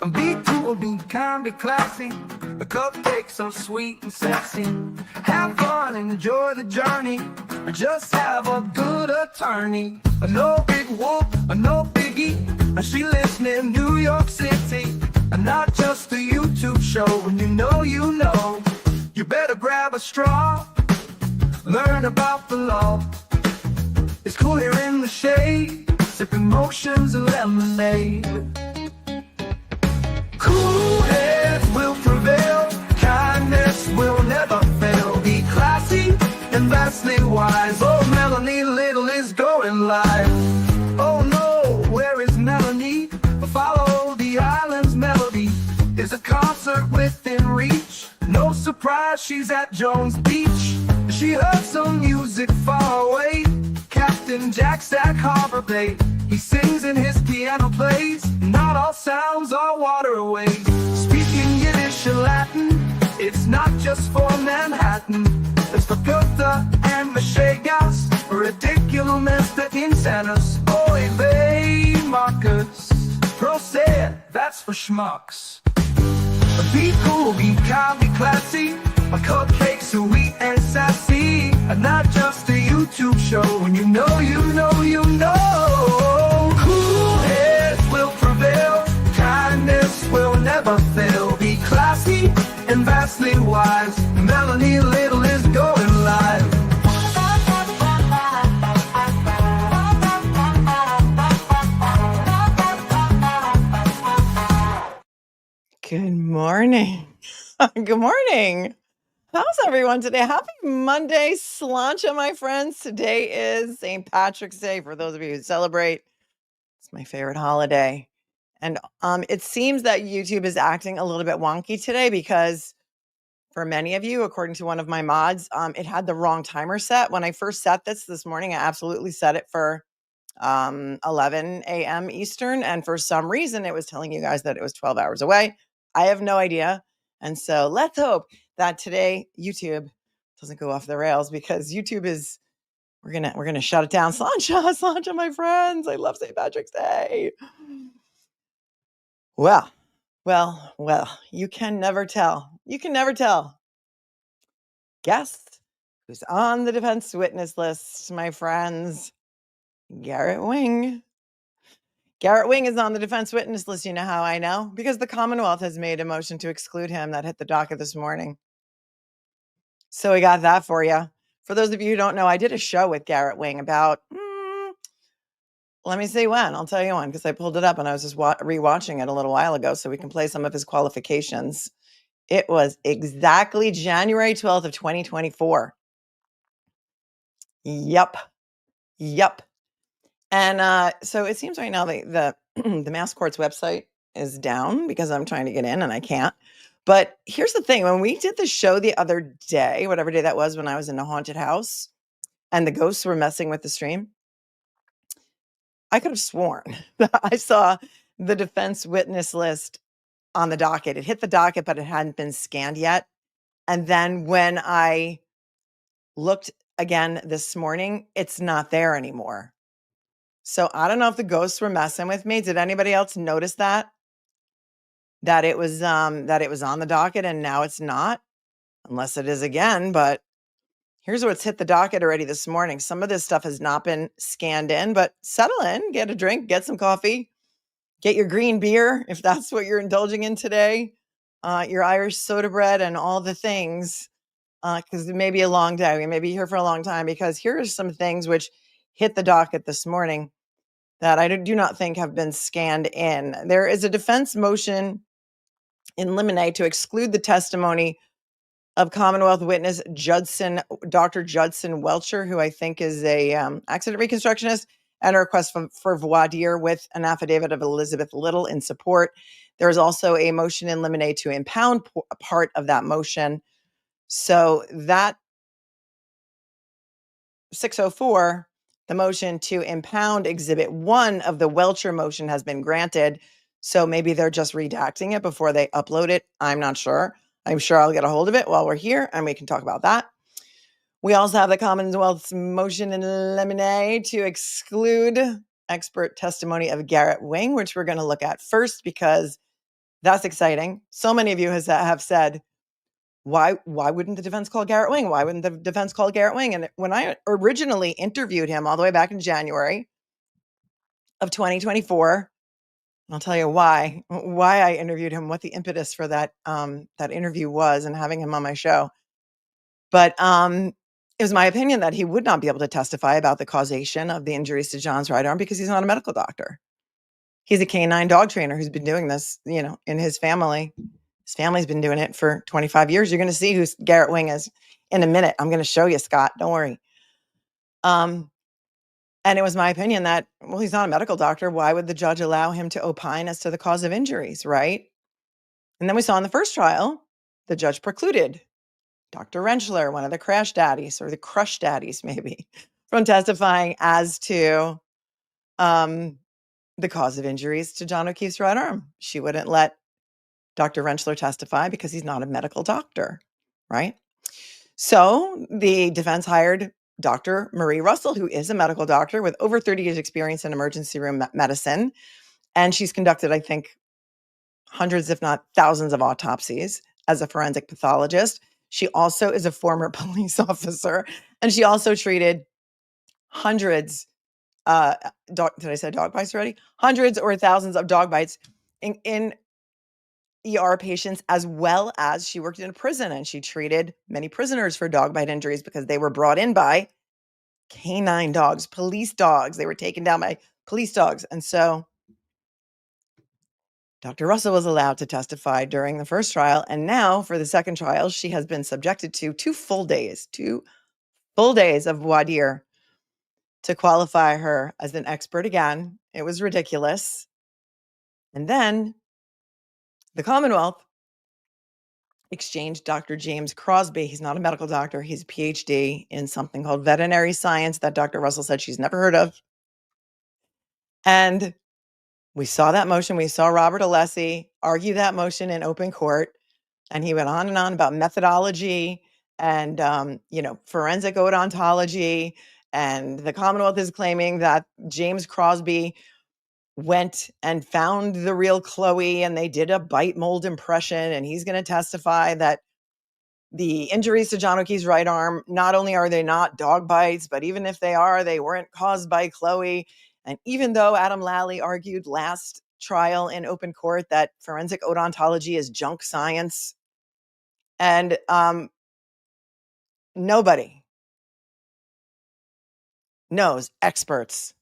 Be cool, be kind, be classy. The cupcakes so sweet and sexy. Have fun and enjoy the journey. Just have a good attorney. No big whoop, no biggie. She lives near New York City. Not just a YouTube show. When you know, you better grab a straw. Learn about the law. It's cool here in the shade, sipping motions of lemonade. Cool heads will prevail, kindness will never fail. Be classy and vastly wise. Oh, Melanie Little is going live. Oh no, where is Melanie? Follow the island's melody. Is a concert within reach. No surprise, she's at Jones Beach. She heard some music far away. Captain Jack Stack Harbor Bay. He sings and his piano plays. Not all sounds are waterways. Speaking Yiddish and Latin, it's not just for Manhattan. It's for Goethe and Meshegas. Ridiculous that insanus. Oy vey, Marcus. Proset, that's for schmucks. Be cool, be kind, be classy. My cupcakes sweet and sassy. Not just a YouTube show. When you know, cool heads will prevail. Kindness will never fail. Be classy and vastly wise. Melanie Little is going live. Good morning. Good morning. How's everyone today? Happy Monday, Slancha, my friends. Today is St. Patrick's Day for those of you who celebrate. It's my favorite holiday. And it seems that YouTube is acting a little bit wonky today because for many of you, according to one of my mods, it had the wrong timer set. When I first set this morning, I absolutely set it for 11 a.m. Eastern. And for some reason, it was telling you guys that it was 12 hours away. I have no idea. And so let's hope that today YouTube doesn't go off the rails because YouTube is, we're gonna shut it down. Slancha, my friends. I love St. Patrick's Day. Well, you can never tell. Guess who's on the defense witness list, my friends? Garret Wing. Garret Wing is on the defense witness list. You know how I know? Because the Commonwealth has made a motion to exclude him that hit the docket this morning. So we got that for you. For those of you who don't know, I did a show with Garret Wing about, let me see when. I'll tell you when, because I pulled it up and I was just rewatching it a little while ago so we can play some of his qualifications. It was exactly January 12th of 2024. Yep. And so it seems right now the Mass Court's website is down because I'm trying to get in and I can't. But here's the thing. When we did the show the other day, whatever day that was, when I was in a haunted house and the ghosts were messing with the stream, I could have sworn that I saw the defense witness list on the docket. It hit the docket, but it hadn't been scanned yet. And then when I looked again this morning, it's not there anymore. So I don't know if the ghosts were messing with me. Did anybody else notice that? That it was on the docket and now it's not? Unless it is again, but here's what's hit the docket already this morning. Some of this stuff has not been scanned in, but settle in, get a drink, get some coffee, get your green beer if that's what you're indulging in today, your Irish soda bread and all the things, because it may be a long day. We may be here for a long time because here are some things which hit the docket this morning that I do not think have been scanned in. There is a defense motion in limine to exclude the testimony of Commonwealth witness Dr. Judson Welcher, who I think is a accident reconstructionist, and a request for voir dire with an affidavit of Elizabeth Little in support. There is also a motion in limine to impound part of that motion. So that 604, the motion to impound Exhibit 1 of the Welcher motion has been granted. So maybe they're just redacting it before they upload it. I'm not sure. I'm sure I'll get a hold of it while we're here and we can talk about that. We also have the Commonwealth's motion in limine to exclude expert testimony of Garret Wing, which we're going to look at first because That's exciting. So many of you have said, why wouldn't the defense call Garret Wing? Why wouldn't the defense call Garret Wing? And when I originally interviewed him all the way back in January of 2024, I'll tell you why I interviewed him, what the impetus for that interview was and having him on my show. But it was my opinion that he would not be able to testify about the causation of the injuries to John's right arm because he's not a medical doctor. He's a canine dog trainer who's been doing this, in his family. His family's been doing it for 25 years. You're going to see who Garret Wing is in a minute. I'm going to show you, Scott. Don't worry. And it was my opinion that, well, he's not a medical doctor. Why would the judge allow him to opine as to the cause of injuries, right? And then we saw in the first trial, the judge precluded Dr. Rentschler, one of the crash daddies or the crush daddies, maybe, from testifying as to the cause of injuries to John O'Keefe's right arm. She wouldn't let Dr. Rentschler testify because he's not a medical doctor, right? So the defense hired Dr. Marie Russell, who is a medical doctor with over 30 years experience in emergency room medicine. And she's conducted, I think, hundreds, if not thousands of autopsies as a forensic pathologist. She also is a former police officer, and she also treated hundreds, did I say dog bites already? Hundreds or thousands of dog bites in ER patients, as well as she worked in a prison and she treated many prisoners for dog bite injuries because they were brought in by canine dogs, police dogs. They were taken down by police dogs. And so Dr. Russell was allowed to testify during the first trial. And now for the second trial, she has been subjected to 2 full days of voir dire to qualify her as an expert again. It was ridiculous. And then the Commonwealth exchanged Dr. James Crosby. He's not a medical doctor. He's a PhD in something called veterinary science that Dr. Russell said she's never heard of. And we saw that motion. We saw Robert Alessi argue that motion in open court. And he went on and on about methodology and, forensic odontology. And the Commonwealth is claiming that James Crosby went and found the real Chloe and they did a bite mold impression. And he's going to testify that the injuries to John O'Keefe's right arm, not only are they not dog bites, but even if they are, they weren't caused by Chloe. And even though Adam Lally argued last trial in open court that forensic odontology is junk science, and nobody knows experts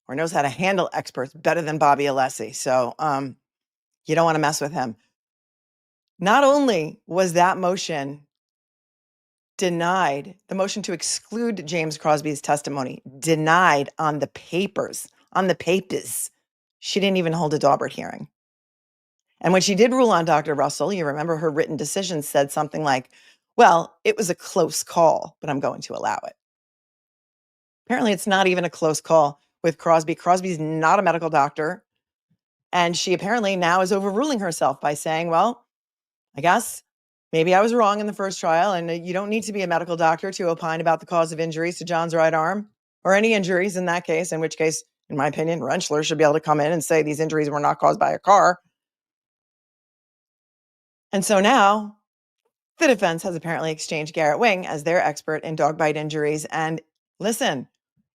or knows how to handle experts better than Bobby Alessi. So you don't want to mess with him. Not only was that motion denied, the motion to exclude James Crosby's testimony denied on the papers, She didn't even hold a Daubert hearing. And when she did rule on Dr. Russell, you remember her written decision said something like, well, it was a close call, but I'm going to allow it. Apparently, it's not even a close call with Crosby. Crosby's not a medical doctor. And she apparently now is overruling herself by saying, well, I guess maybe I was wrong in the first trial, and you don't need to be a medical doctor to opine about the cause of injuries to John's right arm or any injuries in that case, in which case, in my opinion, Rentschler should be able to come in and say these injuries were not caused by a car. And so now the defense has apparently exchanged Garret Wing as their expert in dog bite injuries. And listen,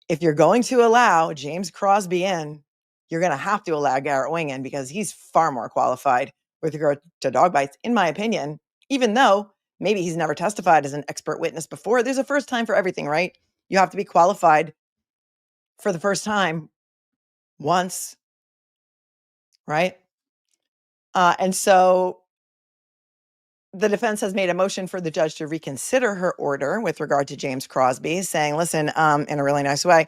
if you're going to allow James Crosby in, you're going to have to allow Garret Wing in because he's far more qualified with regard to dog bites, in my opinion, even though maybe he's never testified as an expert witness before. There's a first time for everything, right? You have to be qualified for the first time once, right? And so the defense has made a motion for the judge to reconsider her order with regard to James Crosby, saying, listen, in a really nice way,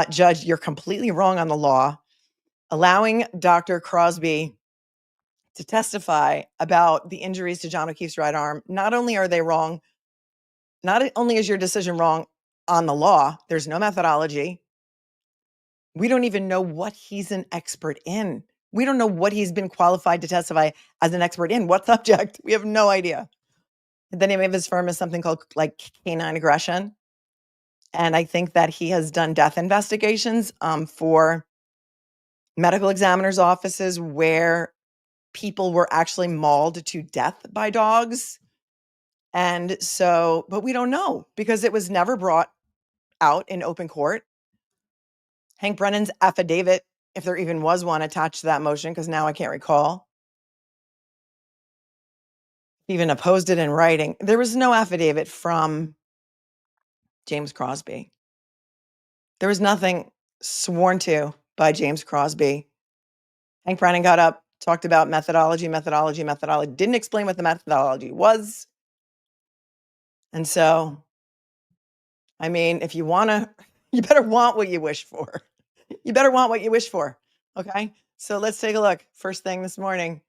Judge, you're completely wrong on the law. Allowing Dr. Crosby to testify about the injuries to John O'Keefe's right arm, not only are they wrong, not only is your decision wrong on the law, there's no methodology. We don't even know what he's an expert in. We don't know what he's been qualified to testify as an expert in. What subject? We have no idea. The name of his firm is something called like canine aggression. And I think that he has done death investigations for medical examiners' offices where people were actually mauled to death by dogs. And so, but we don't know because it was never brought out in open court. Hank Brennan's affidavit, if there even was one attached to that motion, because now I can't recall, even opposed it in writing. There was no affidavit from James Crosby. There was nothing sworn to by James Crosby. Hank Brennan got up, talked about methodology, didn't explain what the methodology was. And so, I mean, if you want to, you better want what you wish for. You better want what you wish for. Okay. So let's take a look. First thing this morning,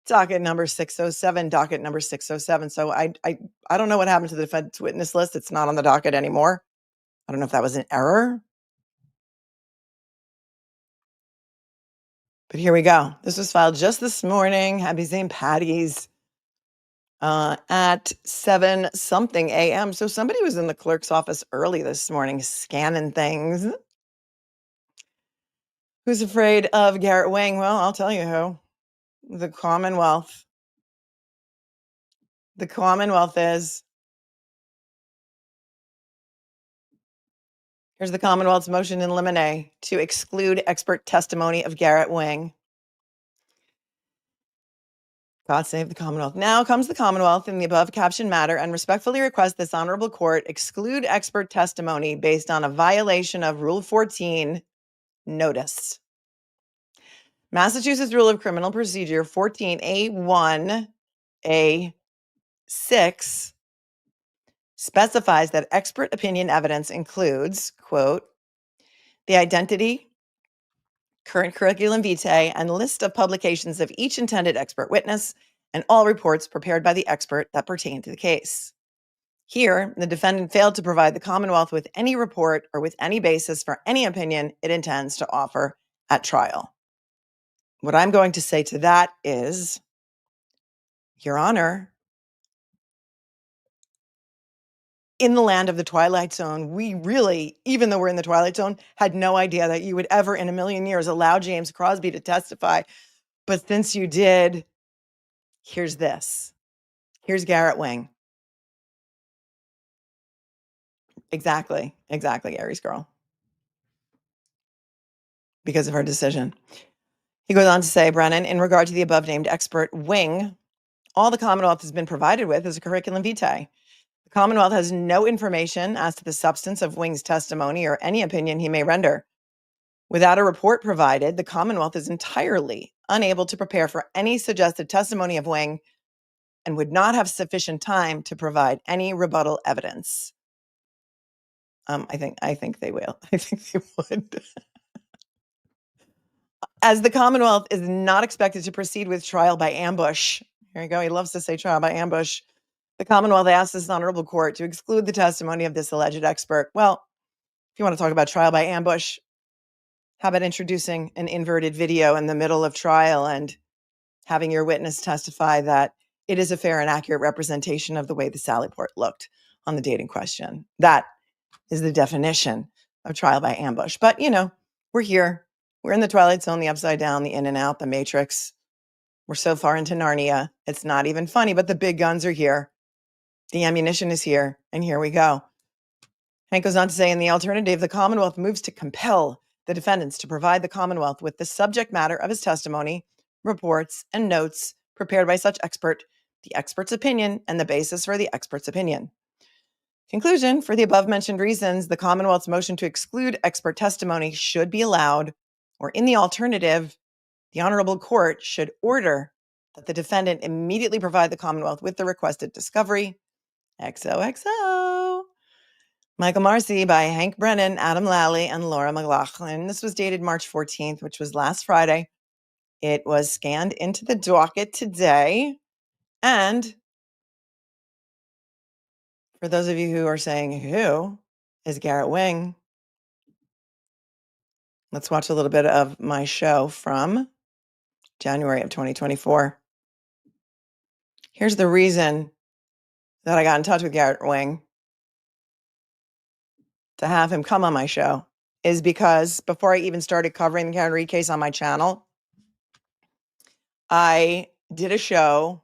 docket number 607, docket number 607. So I don't know what happened to the defense witness list. It's not on the docket anymore. I don't know if that was an error. But here we go. This was filed just this morning. Happy St. Patty's at 7 something a.m. So somebody was in the clerk's office early this morning scanning things. Who's afraid of Garret Wing? Well, I'll tell you who. The Commonwealth. The Commonwealth is. Here's the Commonwealth's motion in limine to exclude expert testimony of Garret Wing. God save the Commonwealth. Now comes the Commonwealth in the above captioned matter and respectfully request this honorable court exclude expert testimony based on a violation of Rule 14 notice. Massachusetts Rule of Criminal Procedure 14A1A6 specifies that expert opinion evidence includes, quote, the identity, current curriculum vitae, and list of publications of each intended expert witness, and all reports prepared by the expert that pertain to the case. Here, the defendant failed to provide the Commonwealth with any report or with any basis for any opinion it intends to offer at trial. What I'm going to say to that is, Your Honor, in the land of the Twilight Zone, we really, even though we're in the Twilight Zone, had no idea that you would ever in a million years allow James Crosby to testify. But since you did, here's this. Here's Garret Wing. Exactly, Aries girl. Because of her decision. He goes on to say, Brennan, in regard to the above named expert Wing, all the Commonwealth has been provided with is a curriculum vitae. The Commonwealth has no information as to the substance of Wing's testimony or any opinion he may render. Without a report provided, the Commonwealth is entirely unable to prepare for any suggested testimony of Wing and would not have sufficient time to provide any rebuttal evidence. I think they will. I think they would. As the Commonwealth is not expected to proceed with trial by ambush. Here you go. He loves to say trial by ambush. The Commonwealth asks this honorable court to exclude the testimony of this alleged expert. Well, if you want to talk about trial by ambush, how about introducing an inverted video in the middle of trial and having your witness testify that it is a fair and accurate representation of the way the Sally Port looked on the date in question? That is the definition of trial by ambush. But, you know, we're here. We're in the Twilight Zone, the upside down, the in and out, the Matrix. We're so far into Narnia. It's not even funny, but the big guns are here. The ammunition is here, and here we go. Hank goes on to say, in the alternative, the Commonwealth moves to compel the defendants to provide the Commonwealth with the subject matter of his testimony, reports, and notes prepared by such expert, the expert's opinion, and the basis for the expert's opinion. Conclusion, for the above-mentioned reasons, the Commonwealth's motion to exclude expert testimony should be allowed, or in the alternative, the Honorable Court should order that the defendant immediately provide the Commonwealth with the requested discovery. XOXO. Michael Marcy by Hank Brennan, Adam Lally, and Laura McLaughlin. This was dated March 14th, which was last Friday. It was scanned into the docket today. And for those of you who are saying, who is Garret Wing? Let's watch a little bit of my show from January of 2024. Here's the reason that I got in touch with Garret Wing to have him come on my show is because before I even started covering the Garret case on my channel, I did a show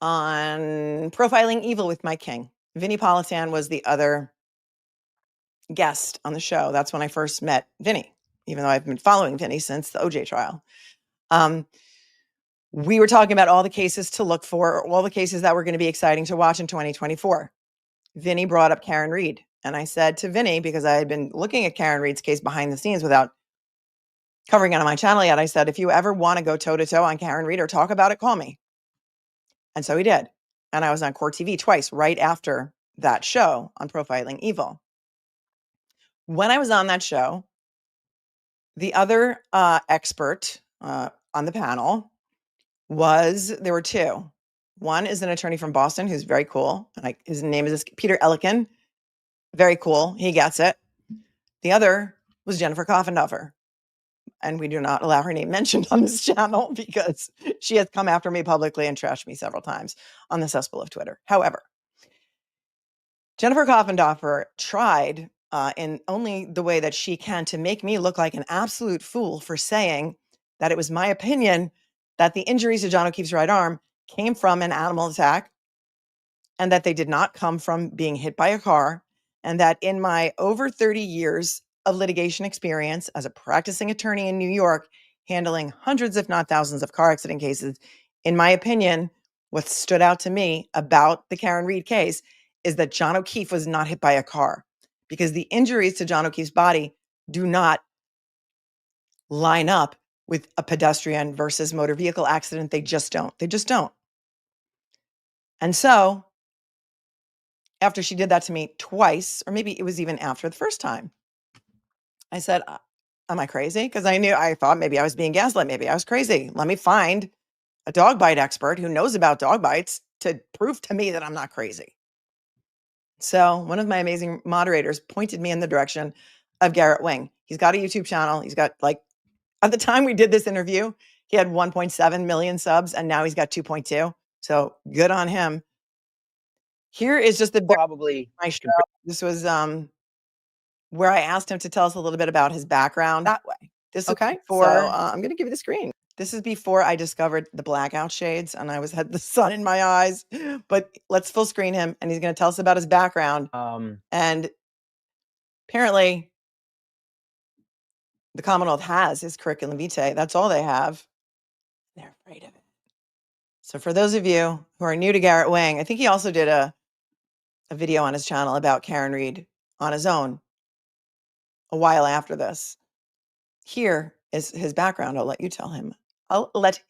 on profiling evil with Mike King. Vinnie Politan was the other guest on the show. That's when I first met Vinnie, even though I've been following Vinnie since the OJ trial. We were talking about all the cases to look for, all the cases that were going to be exciting to watch in 2024. Vinnie brought up Karen Reed. And I said to Vinnie, because I had been looking at Karen Reed's case behind the scenes without covering it on my channel yet, I said, if you ever want to go toe to toe on Karen Reed or talk about it, call me. And so he did. And I was on Court TV twice right after that show on profiling evil. When I was on that show, the other expert on the panel there were two. One is an attorney from Boston who's very cool. His name is Peter Ellikin. Very cool. He gets it. The other was Jennifer Coffenduffer. And we do not allow her name mentioned on this channel because she has come after me publicly and trashed me several times on the cesspool of Twitter. However, Jennifer Coffenduffer tried in only the way that she can to make me look like an absolute fool for saying that it was my opinion that the injuries to John O'Keefe's right arm came from an animal attack and that they did not come from being hit by a car, and that in my over 30 years of litigation experience as a practicing attorney in New York, handling hundreds, if not thousands of car accident cases, in my opinion, what stood out to me about the Karen Reed case is that John O'Keefe was not hit by a car, because the injuries to John O'Keefe's body do not line up with a pedestrian versus motor vehicle accident. They just don't. They just don't. And so after she did that to me twice, or maybe it was even after the first time, I said, am I crazy? Because I thought maybe I was being gaslit. Maybe I was crazy. Let me find a dog bite expert who knows about dog bites to prove to me that I'm not crazy. So one of my amazing moderators pointed me in the direction of Garret Wing. He's got a YouTube channel. He's got, like, at the time we did this interview, he had 1.7 million subs, and now he's got 2.2. So good on him. Here is just the Probably my show. This was where I asked him to tell us a little bit about his background that way. This is Okay, before, so- I'm going to give you the screen. This is before I discovered the blackout shades and I had the sun in my eyes, but let's full screen him and he's going to tell us about his background. And apparently the Commonwealth has his curriculum vitae. That's all they have. They're afraid of it. So for those of you who are new to Garret Wing, I think he also did a video on his channel about Karen Reed on his own a while after this. Here is his background. I'll let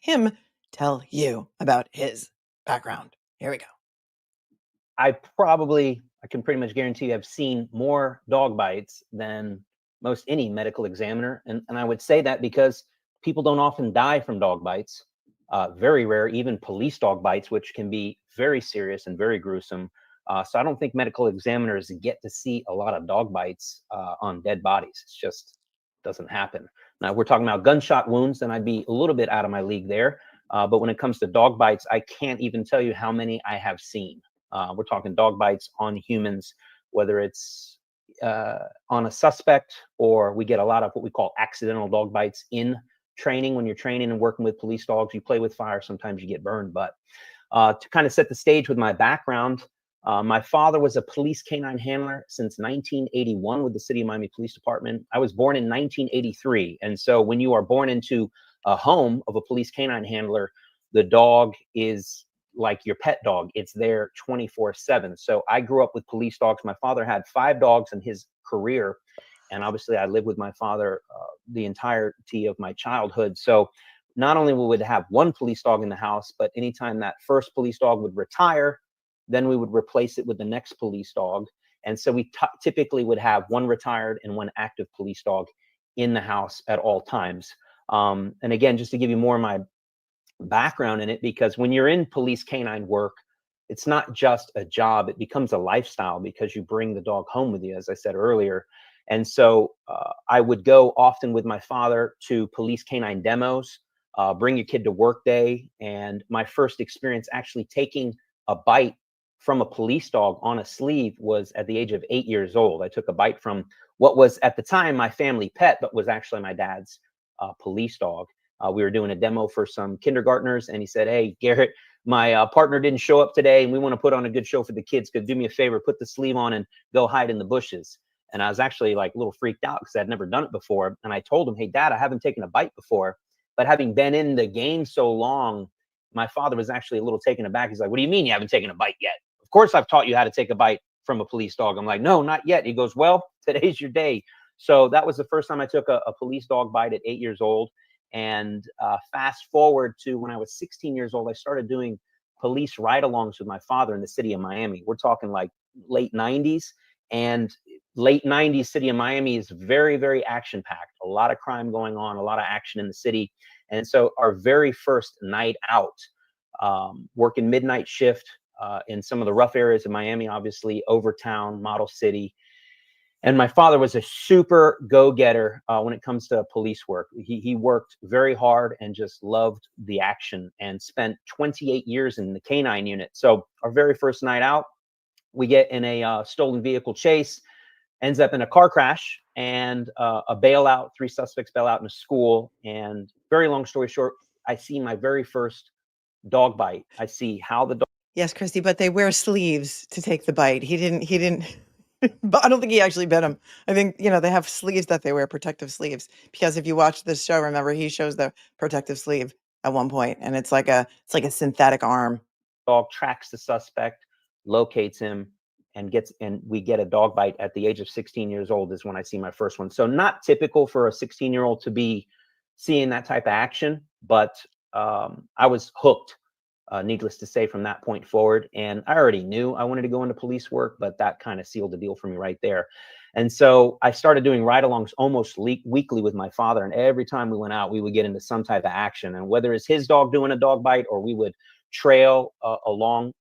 him tell you about his background. Here we go. I can pretty much guarantee I've seen more dog bites than most any medical examiner. And I would say that because people don't often die from dog bites. Very rare, even police dog bites, which can be very serious and very gruesome. So I don't think medical examiners get to see a lot of dog bites on dead bodies. It just doesn't happen. Now, we're talking about gunshot wounds, and I'd be a little bit out of my league there. But when it comes to dog bites, I can't even tell you how many I have seen. We're talking dog bites on humans, whether it's on a suspect, or we get a lot of what we call accidental dog bites in training. When you're training and working with police dogs, you play with fire, sometimes you get burned. But to kind of set the stage with my background, my father was a police canine handler since 1981 with the City of Miami Police Department. I was born in 1983. And so when you are born into a home of a police canine handler, the dog is like your pet dog. It's there 24/7. So I grew up with police dogs. My father had 5 dogs in his career. And obviously I lived with my father the entirety of my childhood. So not only we would have one police dog in the house, but anytime that first police dog would retire, then we would replace it with the next police dog. And so we typically would have one retired and one active police dog in the house at all times. And again, just to give you more of my background in it, because when you're in police canine work, it's not just a job, it becomes a lifestyle because you bring the dog home with you, as I said earlier. And so I would go often with my father to police canine demos, bring your kid to work day. And my first experience actually taking a bite from a police dog on a sleeve was at the age of 8 years old. I took a bite from what was at the time my family pet, but was actually my dad's police dog. We were doing a demo for some kindergartners, and he said, "Hey, Garrett, my partner didn't show up today, and we want to put on a good show for the kids. Could do me a favor, put the sleeve on and go hide in the bushes." And I was actually like a little freaked out because I'd never done it before. And I told him, "Hey, Dad, I haven't taken a bite before." But having been in the game so long, my father was actually a little taken aback. He's like, "What do you mean you haven't taken a bite yet? Of course I've taught you how to take a bite from a police dog." I'm like, "No, not yet." He goes, "Well, today's your day." So that was the first time I took a police dog bite at 8 years old. And fast forward to when I was 16 years old, I started doing police ride-alongs with my father in the city of Miami. We're talking like late 90s. And late 90s city of Miami is very, very action-packed. A lot of crime going on, a lot of action in the city. And so our very first night out, working midnight shift in some of the rough areas of Miami, obviously, Overtown, Model City. And my father was a super go-getter when it comes to police work. He worked very hard and just loved the action, and spent 28 years in the canine unit. So our very first night out, we get in a stolen vehicle chase, ends up in a car crash, and a bailout, 3 suspects bail out in a school. And very long story short, I see my very first dog bite. I see how the dog. Yes, Christy, but they wear sleeves to take the bite. He didn't, but I don't think he actually bit him. I think, they have sleeves that they wear, protective sleeves. Because if you watch this show, remember, he shows the protective sleeve at one point, and it's like a synthetic arm. Dog tracks the suspect, locates him, and we get a dog bite at the age of 16 years old is when I see my first one. So not typical for a 16-year-old to be seeing that type of action, but I was hooked, needless to say, from that point forward. And I already knew I wanted to go into police work, but that kind of sealed the deal for me right there. And so I started doing ride-alongs almost weekly with my father. And every time we went out, we would get into some type of action. And whether it's his dog doing a dog bite, or we would trail along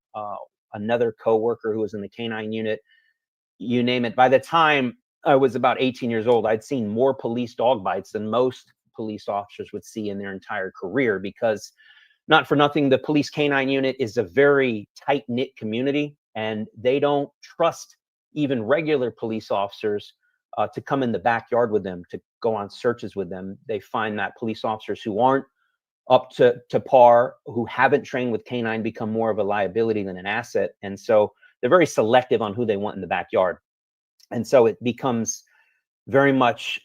another coworker who was in the canine unit, you name it. By the time I was about 18 years old, I'd seen more police dog bites than most police officers would see in their entire career, because not for nothing, the police canine unit is a very tight-knit community, and they don't trust even regular police officers to come in the backyard with them, to go on searches with them. They find that police officers who aren't up to par, who haven't trained with canine, become more of a liability than an asset. And so they're very selective on who they want in the backyard. And so it becomes very much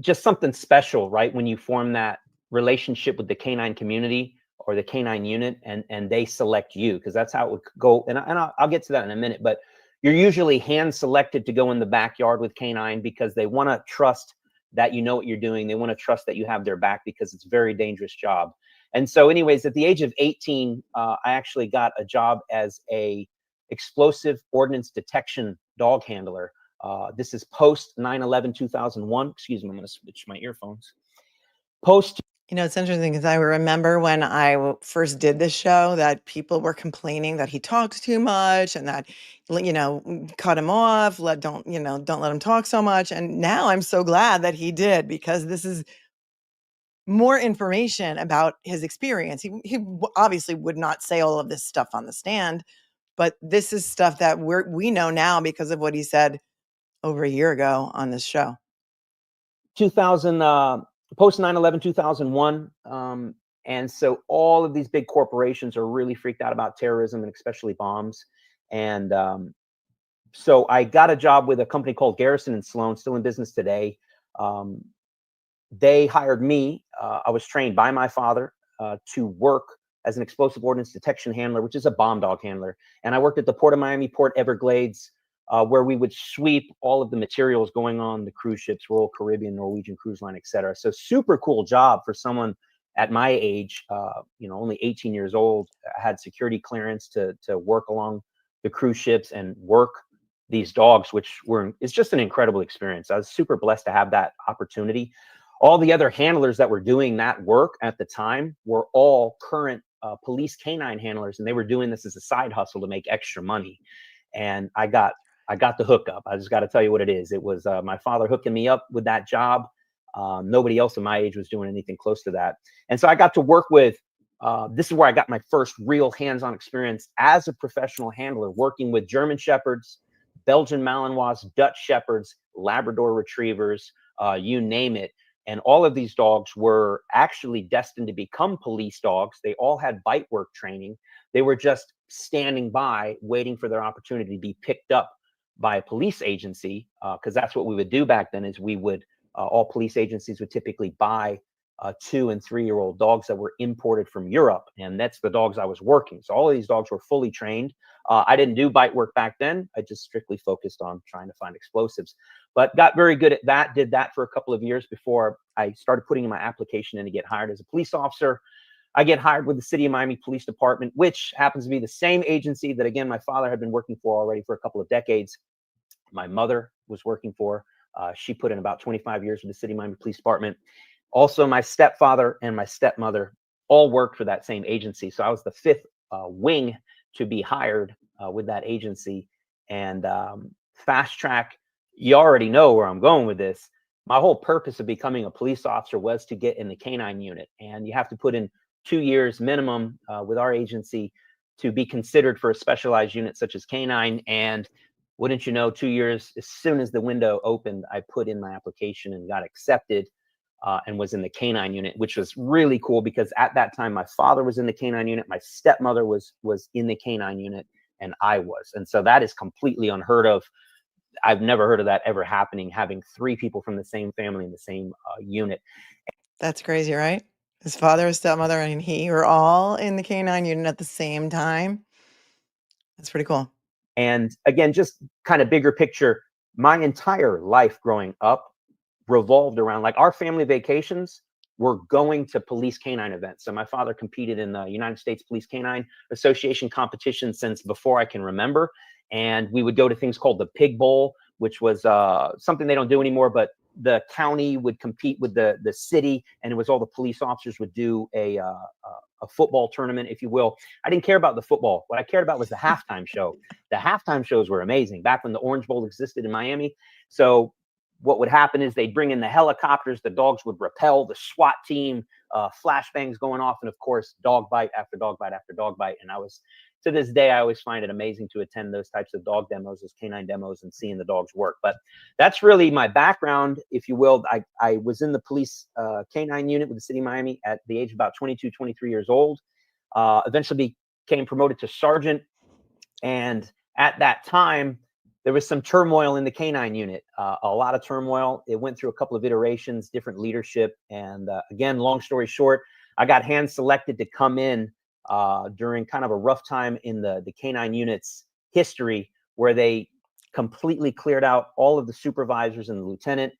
just something special, right? When you form that relationship with the canine community or the canine unit, and they select you, because that's how it would go. And I'll get to that in a minute, but you're usually hand selected to go in the backyard with canine because they want to trust that you know what you're doing. They want to trust that you have their back, because it's a very dangerous job. And so anyways, at the age of 18, I actually got a job as a explosive ordnance detection dog handler. This is post 9/11/2001. Excuse me, I'm going to switch my earphones. Post. It's interesting because I remember when I first did this show that people were complaining that he talks too much, and that, cut him off, don't let him talk so much. And now I'm so glad that he did, because this is more information about his experience. He obviously would not say all of this stuff on the stand, but this is stuff that we know now because of what he said over a year ago on this show. 2000, post 9/11/2001. And so all of these big corporations are really freaked out about terrorism, and especially bombs. And so I got a job with a company called Garrison and Sloan, still in business today. They hired me. I was trained by my father to work as an explosive ordnance detection handler, which is a bomb dog handler. And I worked at the Port of Miami, Port Everglades, where we would sweep all of the materials going on the cruise ships, Royal Caribbean, Norwegian Cruise Line, etc. So super cool job for someone at my age, only 18 years old. I had security clearance to work along the cruise ships and work these dogs, it's just an incredible experience. I was super blessed to have that opportunity. All the other handlers that were doing that work at the time were all current police canine handlers, and they were doing this as a side hustle to make extra money. And I got the hookup. I just got to tell you what it is. It was my father hooking me up with that job. Nobody else in my age was doing anything close to that. And so I got to work with, this is where I got my first real hands-on experience as a professional handler, working with German Shepherds, Belgian Malinois, Dutch Shepherds, Labrador Retrievers, you name it. And all of these dogs were actually destined to become police dogs. They all had bite work training. They were just standing by, waiting for their opportunity to be picked up by a police agency, because that's what we would do back then. Is we would all police agencies would typically buy 2- and 3-year-old dogs that were imported from Europe, and that's the dogs I was working. So all of these dogs were fully trained. I didn't do bite work back then. I just strictly focused on trying to find explosives, but got very good at that. Did that for a couple of years before I started putting in my application in to get hired as a police officer. I get hired with the City of Miami Police Department, which happens to be the same agency that, again, my father had been working for already for a couple of decades. My mother was working for. She put in about 25 years with the City of Miami Police Department. Also, my stepfather and my stepmother all worked for that same agency. So I was the 5th wing to be hired with that agency. And fast track, you already know where I'm going with this. My whole purpose of becoming a police officer was to get in the canine unit. And you have to put in 2 years minimum with our agency to be considered for a specialized unit such as canine. And wouldn't you know, 2 years, as soon as the window opened, I put in my application and got accepted. And was in the canine unit, which was really cool because at that time my father was in the canine unit, my stepmother was in the canine unit, and I was. And so that is completely unheard of. I've never heard of that ever happening, having 3 people from the same family in the same unit. That's crazy, right? His father, his stepmother, and he were all in the canine unit at the same time. That's pretty cool. And again, just kind of bigger picture, my entire life growing up revolved around, like, our family vacations were going to police canine events. So my father competed in the United States Police Canine Association competition since before I can remember. And we would go to things called the Pig Bowl, which was something they don't do anymore, but the county would compete with the city, and it was all the police officers would do a football tournament, if you will. I didn't care about the football. What I cared about was the halftime show. The halftime shows were amazing back when the Orange Bowl existed in Miami. So what would happen is they'd bring in the helicopters, the dogs would rappel, the SWAT team, flashbangs going off, and of course, dog bite after dog bite after dog bite. And I was, to this day, I always find it amazing to attend those types of dog demos, those canine demos, and seeing the dogs work. But that's really my background, if you will. I was in the police canine unit with the City of Miami at the age of about 22, 23 years old. Eventually became promoted to sergeant. And at that time, there was some turmoil in the canine unit, a lot of turmoil. It went through a couple of iterations, different leadership. And again, long story short, I got hand selected to come in during kind of a rough time in the canine unit's history, where they completely cleared out all of the supervisors and the lieutenant,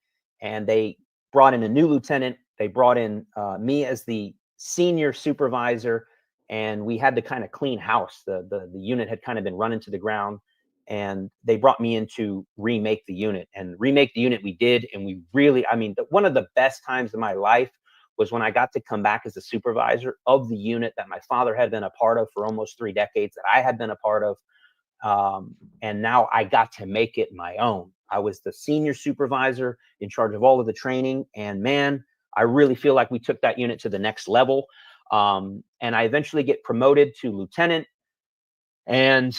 and they brought in a new lieutenant. They brought in me as the senior supervisor, and we had to kind of clean house. The unit had kind of been run into the ground. And they brought me in to remake the unit, and remake the unit we did. And we really, I mean, one of the best times of my life was when I got to come back as a supervisor of the unit that my father had been a part of for almost 3 decades, that I had been a part of. And now I got to make it my own. I was the senior supervisor in charge of all of the training. And man, I really feel like we took that unit to the next level. And I eventually get promoted to lieutenant. And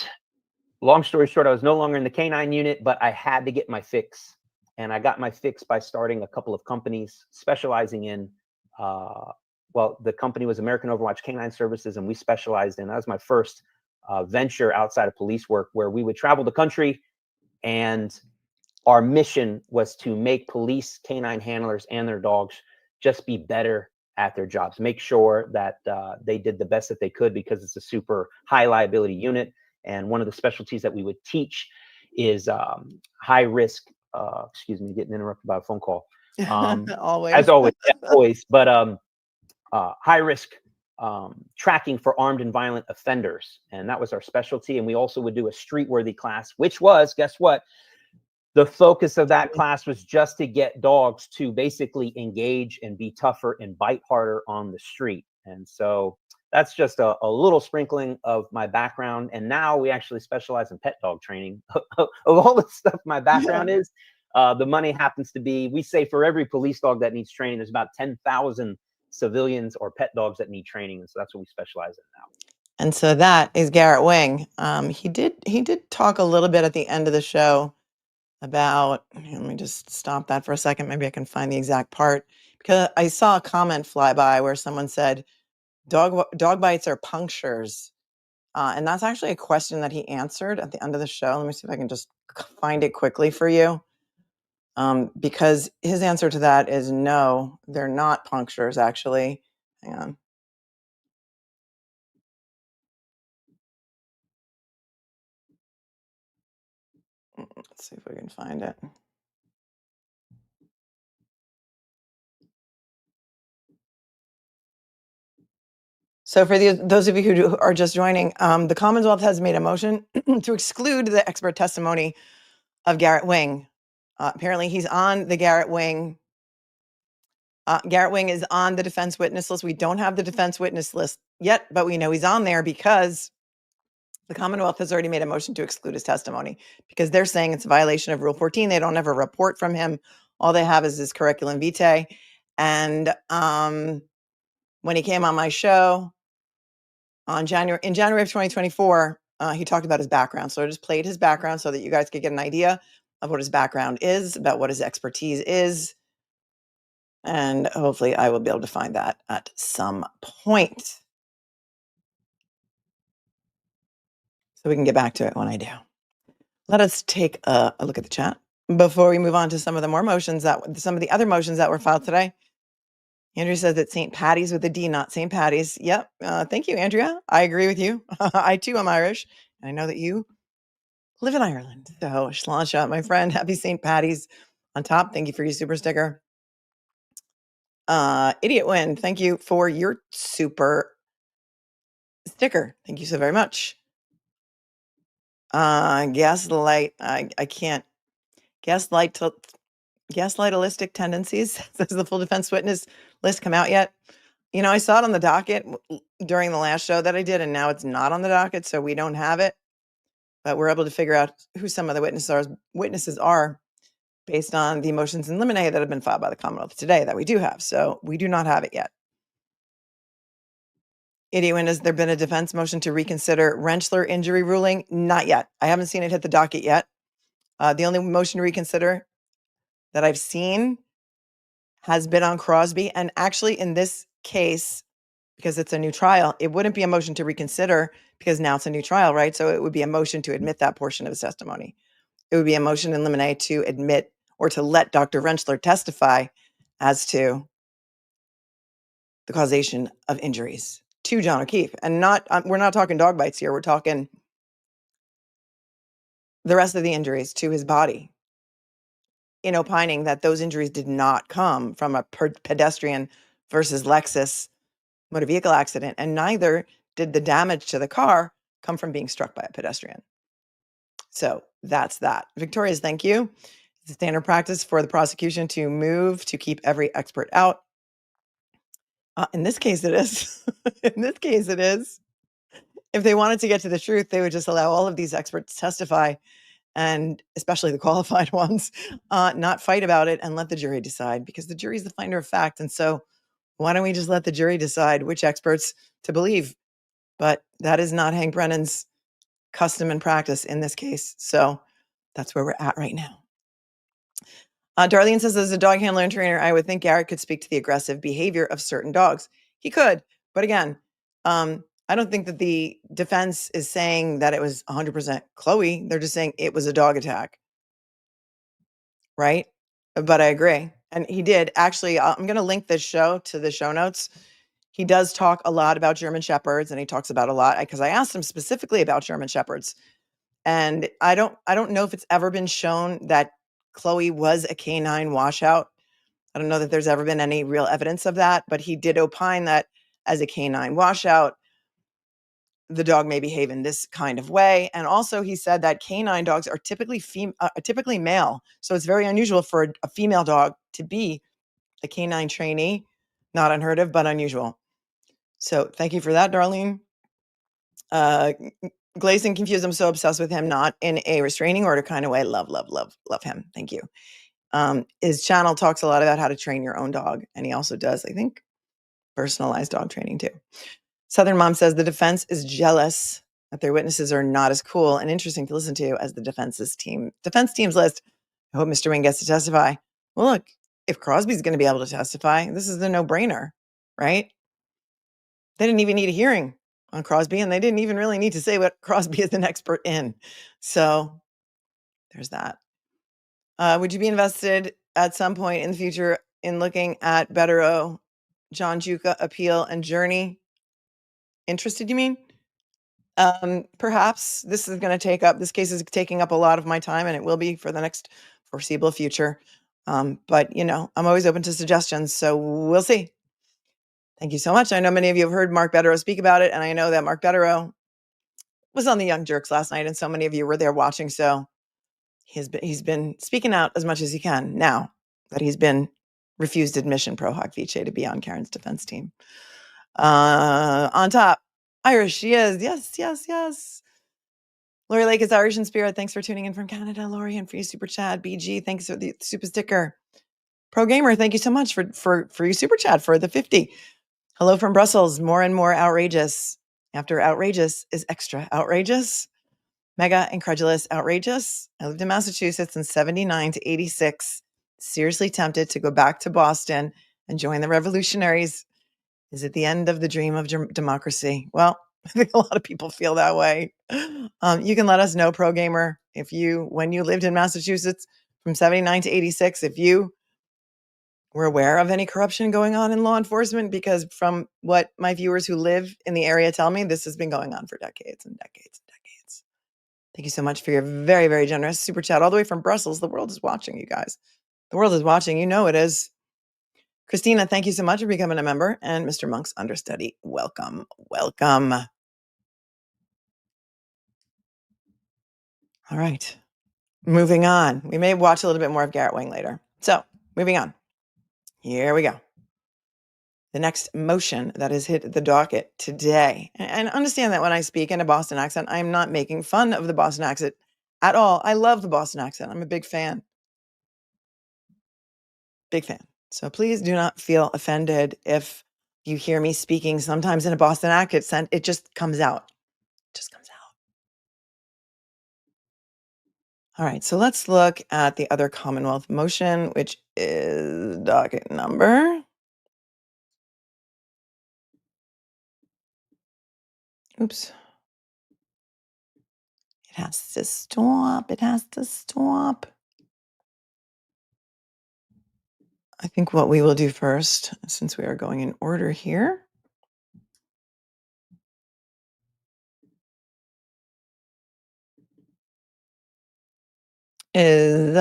long story short, I was no longer in the canine unit, but I had to get my fix. And I got my fix by starting a couple of companies specializing in, well, the company was American Overwatch Canine Services, and we specialized in, that was my first venture outside of police work, where we would travel the country, and our mission was to make police canine handlers and their dogs just be better at their jobs, make sure that they did the best that they could, because it's a super high liability unit. And one of the specialties that we would teach is high risk, excuse me, getting interrupted by a phone call. Always. As always, always, but high risk tracking for armed and violent offenders. And that was our specialty. And we also would do a street worthy class, which was, guess what? The focus of that class was just to get dogs to basically engage and be tougher and bite harder on the street. And so that's just a little sprinkling of my background. And now we actually specialize in pet dog training. Of all the stuff my background is, the money happens to be, we say for every police dog that needs training, there's about 10,000 civilians or pet dogs that need training. And so that's what we specialize in now. And so that is Garret Wing. He did talk a little bit at the end of the show about, let me just stop that for a second. Maybe I can find the exact part, because I saw a comment fly by where someone said dog bites are punctures. And that's actually a question that he answered at the end of the show. Let me see if I can just find it quickly for you. Because his answer to that is no, they're not punctures, actually. Hang on. Let's see if we can find it. So for those of you who are just joining, the Commonwealth has made a motion to exclude the expert testimony of Garret Wing. Apparently he's on the Garret Wing. Garret Wing is on the defense witness list. We don't have the defense witness list yet, but we know he's on there because the Commonwealth has already made a motion to exclude his testimony, because they're saying it's a violation of Rule 14. They don't have a report from him. All they have is his curriculum vitae. And when he came on my show in January of 2024, he talked about his background. So I just played his background so that you guys could get an idea of what his background is, about what his expertise is. And hopefully I will be able to find that at some point, so we can get back to it when I do. Let us take a look at the chat before we move on to some of the other motions that were filed today. Andrea says that St. Patty's with a D, not St. Patty's. Yep. Thank you, Andrea. I agree with you. I too am Irish. And I know that you live in Ireland. So Sláinte, my friend, happy St. Patty's on top. Thank you for your super sticker. Idiot Win, thank you for your super sticker. Thank you so very much. Gaslight, I can't. Gaslightalistic tendencies. Does the full defense witness list come out yet? You know, I saw it on the docket during the last show that I did, and now it's not on the docket, so we don't have it. But we're able to figure out who some of the witnesses are based on the motions in limine that have been filed by the Commonwealth today that we do have. So we do not have it yet. Idiot, has there been a defense motion to reconsider Rentschler injury ruling? Not yet. I haven't seen it hit the docket yet. The only motion to reconsider that I've seen has been on Crosby. And actually in this case, because it's a new trial, it wouldn't be a motion to reconsider because now it's a new trial, right? So it would be a motion to admit that portion of his testimony. It would be a motion in limine to admit or to let Dr. Rentschler testify as to the causation of injuries to John O'Keefe. And we're not talking dog bites here. We're talking the rest of the injuries to his body, in opining that those injuries did not come from a pedestrian versus Lexus motor vehicle accident, and neither did the damage to the car come from being struck by a pedestrian. So that's that. Victoria's, thank you. It's a standard practice for the prosecution to move to keep every expert out. In this case, it is. In this case, it is. If they wanted to get to the truth, they would just allow all of these experts to testify, and especially the qualified ones, not fight about it and let the jury decide, because the jury is the finder of fact. And so why don't we just let the jury decide which experts to believe? But that is not Hank Brennan's custom and practice in this case. So that's where we're at right now. Darlene says, as a dog handler and trainer, I would think Garret could speak to the aggressive behavior of certain dogs. He could. But again, I don't think that the defense is saying that it was 100% Chloe. They're just saying it was a dog attack. Right? But I agree. And he did. Actually, I'm going to link this show to the show notes. He does talk a lot about German Shepherds, and he talks about a lot, because I asked him specifically about German Shepherds. And I don't know if it's ever been shown that Chloe was a canine washout. I don't know that there's ever been any real evidence of that, but he did opine that as a canine washout, the dog may behave in this kind of way. And also he said that canine dogs are typically male. So it's very unusual for a female dog to be a canine trainee. Not unheard of, but unusual. So thank you for that, Darlene. Glazing confused. I'm so obsessed with him, not in a restraining order kind of way. Love him. Thank you. His channel talks a lot about how to train your own dog. And he also does, I think, personalized dog training too. Southern Mom says the defense is jealous that their witnesses are not as cool and interesting to listen to as the defense team's list. I hope Mr. Wing gets to testify. Well, look, if Crosby's going to be able to testify, this is a no-brainer, right? They didn't even need a hearing on Crosby, and they didn't even really need to say what Crosby is an expert in. So there's that. Would you be invested at some point in the future in looking at Betero, John Juca appeal and journey? Interested, you mean? Perhaps this case is taking up a lot of my time, and it will be for the next foreseeable future. But I'm always open to suggestions, so we'll see. Thank you so much. I know many of you have heard Mark Betero speak about it, and I know that Mark Betero was on the Young Jerks last night, and so many of you were there watching. So he's been speaking out as much as he can now that he's been refused admission pro hoc vice to be on Karen's defense team. On top, Irish, she is. Yes. Lori Lake is Irish in spirit. Thanks for tuning in from Canada, Lori, and for you super chat. BG, thanks for the super sticker. Pro Gamer, thank you so much for your super chat for the 50. Hello from Brussels. More and more outrageous. After outrageous is extra outrageous. Mega incredulous outrageous. I lived in Massachusetts in 79 to 86. Seriously tempted to go back to Boston and join the revolutionaries. Is it the end of the dream of democracy? Well, I think a lot of people feel that way. You can let us know, Pro Gamer, when you lived in Massachusetts from 79 to 86, if you were aware of any corruption going on in law enforcement, because from what my viewers who live in the area tell me, this has been going on for decades and decades and decades. Thank you so much for your very, very generous super chat all the way from Brussels. The world is watching, you guys. The world is watching. You know it is. Christina, thank you so much for becoming a member. And Mr. Monk's understudy, welcome. All right. Moving on. We may watch a little bit more of Garret Wing later. So, moving on. Here we go. The next motion that has hit the docket today. And understand that when I speak in a Boston accent, I'm not making fun of the Boston accent at all. I love the Boston accent. I'm a big fan. Big fan. So please do not feel offended if you hear me speaking sometimes in a Boston accent. It just comes out. All right, so let's look at the other Commonwealth motion, which is docket number. Oops. It has to stop. I think what we will do first, since we are going in order here, is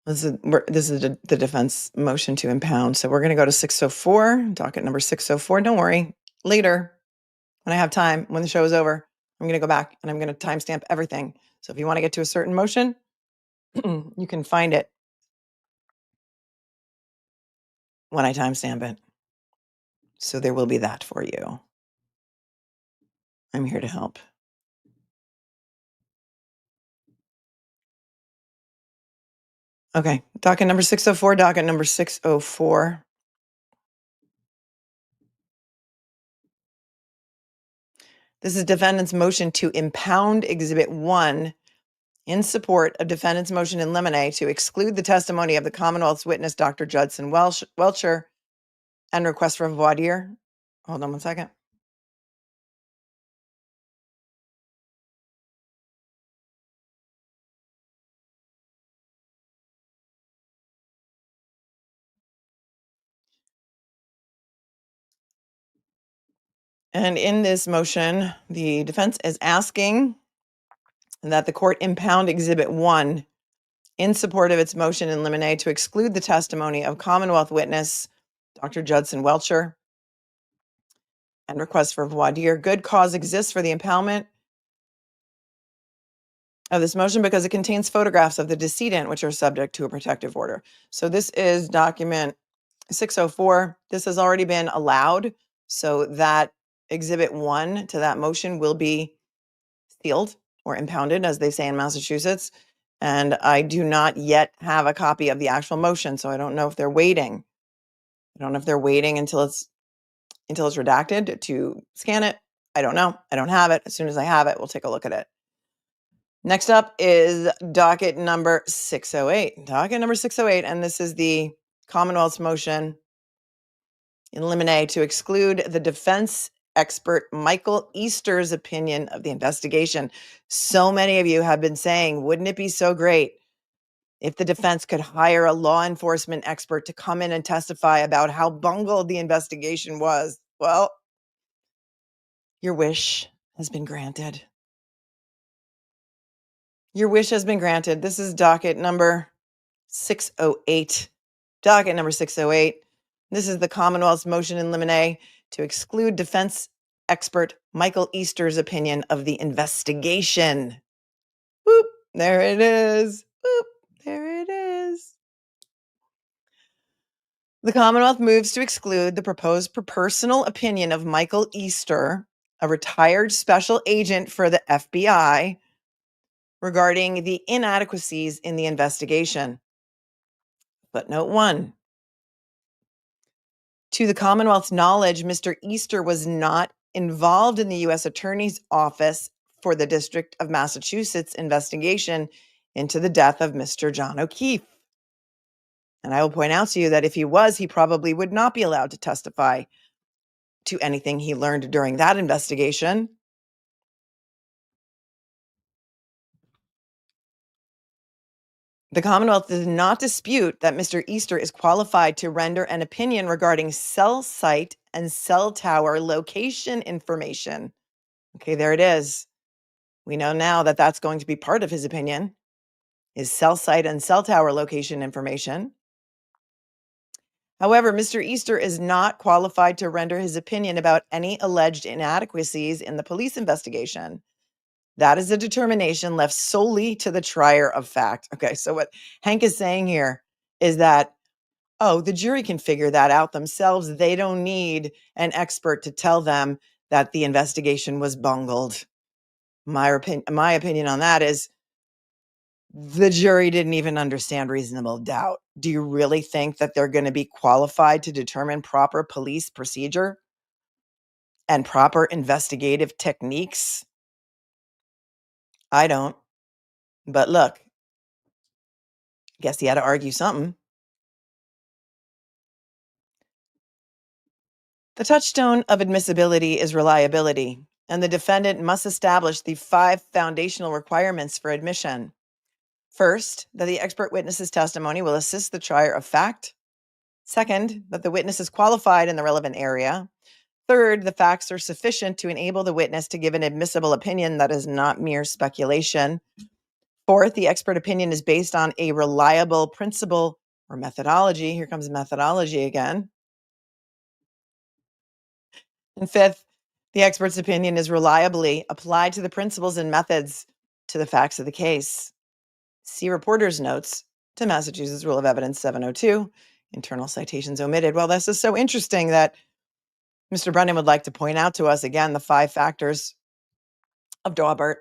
this is the defense motion to impound. So we're going to go to 604, docket number 604. Don't worry. Later, when I have time, when the show is over, I'm going to go back and I'm going to timestamp everything. So if you want to get to a certain motion, you can find it when I timestamp it. So there will be that for you. I'm here to help. Okay, docket number 604, docket number 604. This is defendant's motion to impound Exhibit 1 in support of defendant's motion in limine to exclude the testimony of the Commonwealth's witness, Dr. Judson Welcher, and request for voir dire. Hold on one second. And in this motion, the defense is asking that the court impound Exhibit 1 in support of its motion in limine to exclude the testimony of Commonwealth witness Dr. Judson Welcher and request for voir dire. Good cause exists for the impoundment of this motion because it contains photographs of the decedent, which are subject to a protective order. So this is document 604. This has already been allowed, so that Exhibit 1 to that motion will be sealed or impounded, as they say in Massachusetts. And I do not yet have a copy of the actual motion, so I don't know if they're waiting. I don't know if they're waiting until it's redacted to scan it. I don't know. I don't have it. As soon as I have it, we'll take a look at it. Next up is docket number 608. Docket number 608, and this is the Commonwealth's motion in limine to exclude the defense expert Michael Easter's opinion of the investigation. So many of you have been saying, wouldn't it be so great if the defense could hire a law enforcement expert to come in and testify about how bungled the investigation was? Well, your wish has been granted. Your wish has been granted. This is docket number 608. Docket number 608. This is the Commonwealth's motion in limine to exclude defense expert Michael Easter's opinion of the investigation. Whoop, there it is. Whoop, there it is. The Commonwealth moves to exclude the proposed personal opinion of Michael Easter, a retired special agent for the FBI, regarding the inadequacies in the investigation. Footnote 1. To the Commonwealth's knowledge, Mr. Easter was not involved in the US Attorney's Office for the District of Massachusetts investigation into the death of Mr. John O'Keefe. And I will point out to you that if he was, he probably would not be allowed to testify to anything he learned during that investigation. The Commonwealth does not dispute that Mr. Easter is qualified to render an opinion regarding cell site and cell tower location information. Okay, there it is. We know now that that's going to be part of his opinion, is cell site and cell tower location information. However, Mr. Easter is not qualified to render his opinion about any alleged inadequacies in the police investigation. That is a determination left solely to the trier of fact. Okay, so what Hank is saying here is that, oh, the jury can figure that out themselves. They don't need an expert to tell them that the investigation was bungled. My opinion on that is the jury didn't even understand reasonable doubt. Do you really think that they're going to be qualified to determine proper police procedure and proper investigative techniques? I don't. But look, guess he had to argue something. The touchstone of admissibility is reliability, and the defendant must establish the 5 foundational requirements for admission. First, that the expert witness's testimony will assist the trier of fact. Second, that the witness is qualified in the relevant area. Third, the facts are sufficient to enable the witness to give an admissible opinion that is not mere speculation. Fourth, the expert opinion is based on a reliable principle or methodology. Here comes methodology again. And fifth, the expert's opinion is reliably applied to the principles and methods to the facts of the case. See reporter's notes to Massachusetts Rule of Evidence 702, internal citations omitted. Well, this is so interesting that Mr. Brennan would like to point out to us again the 5 factors of Daubert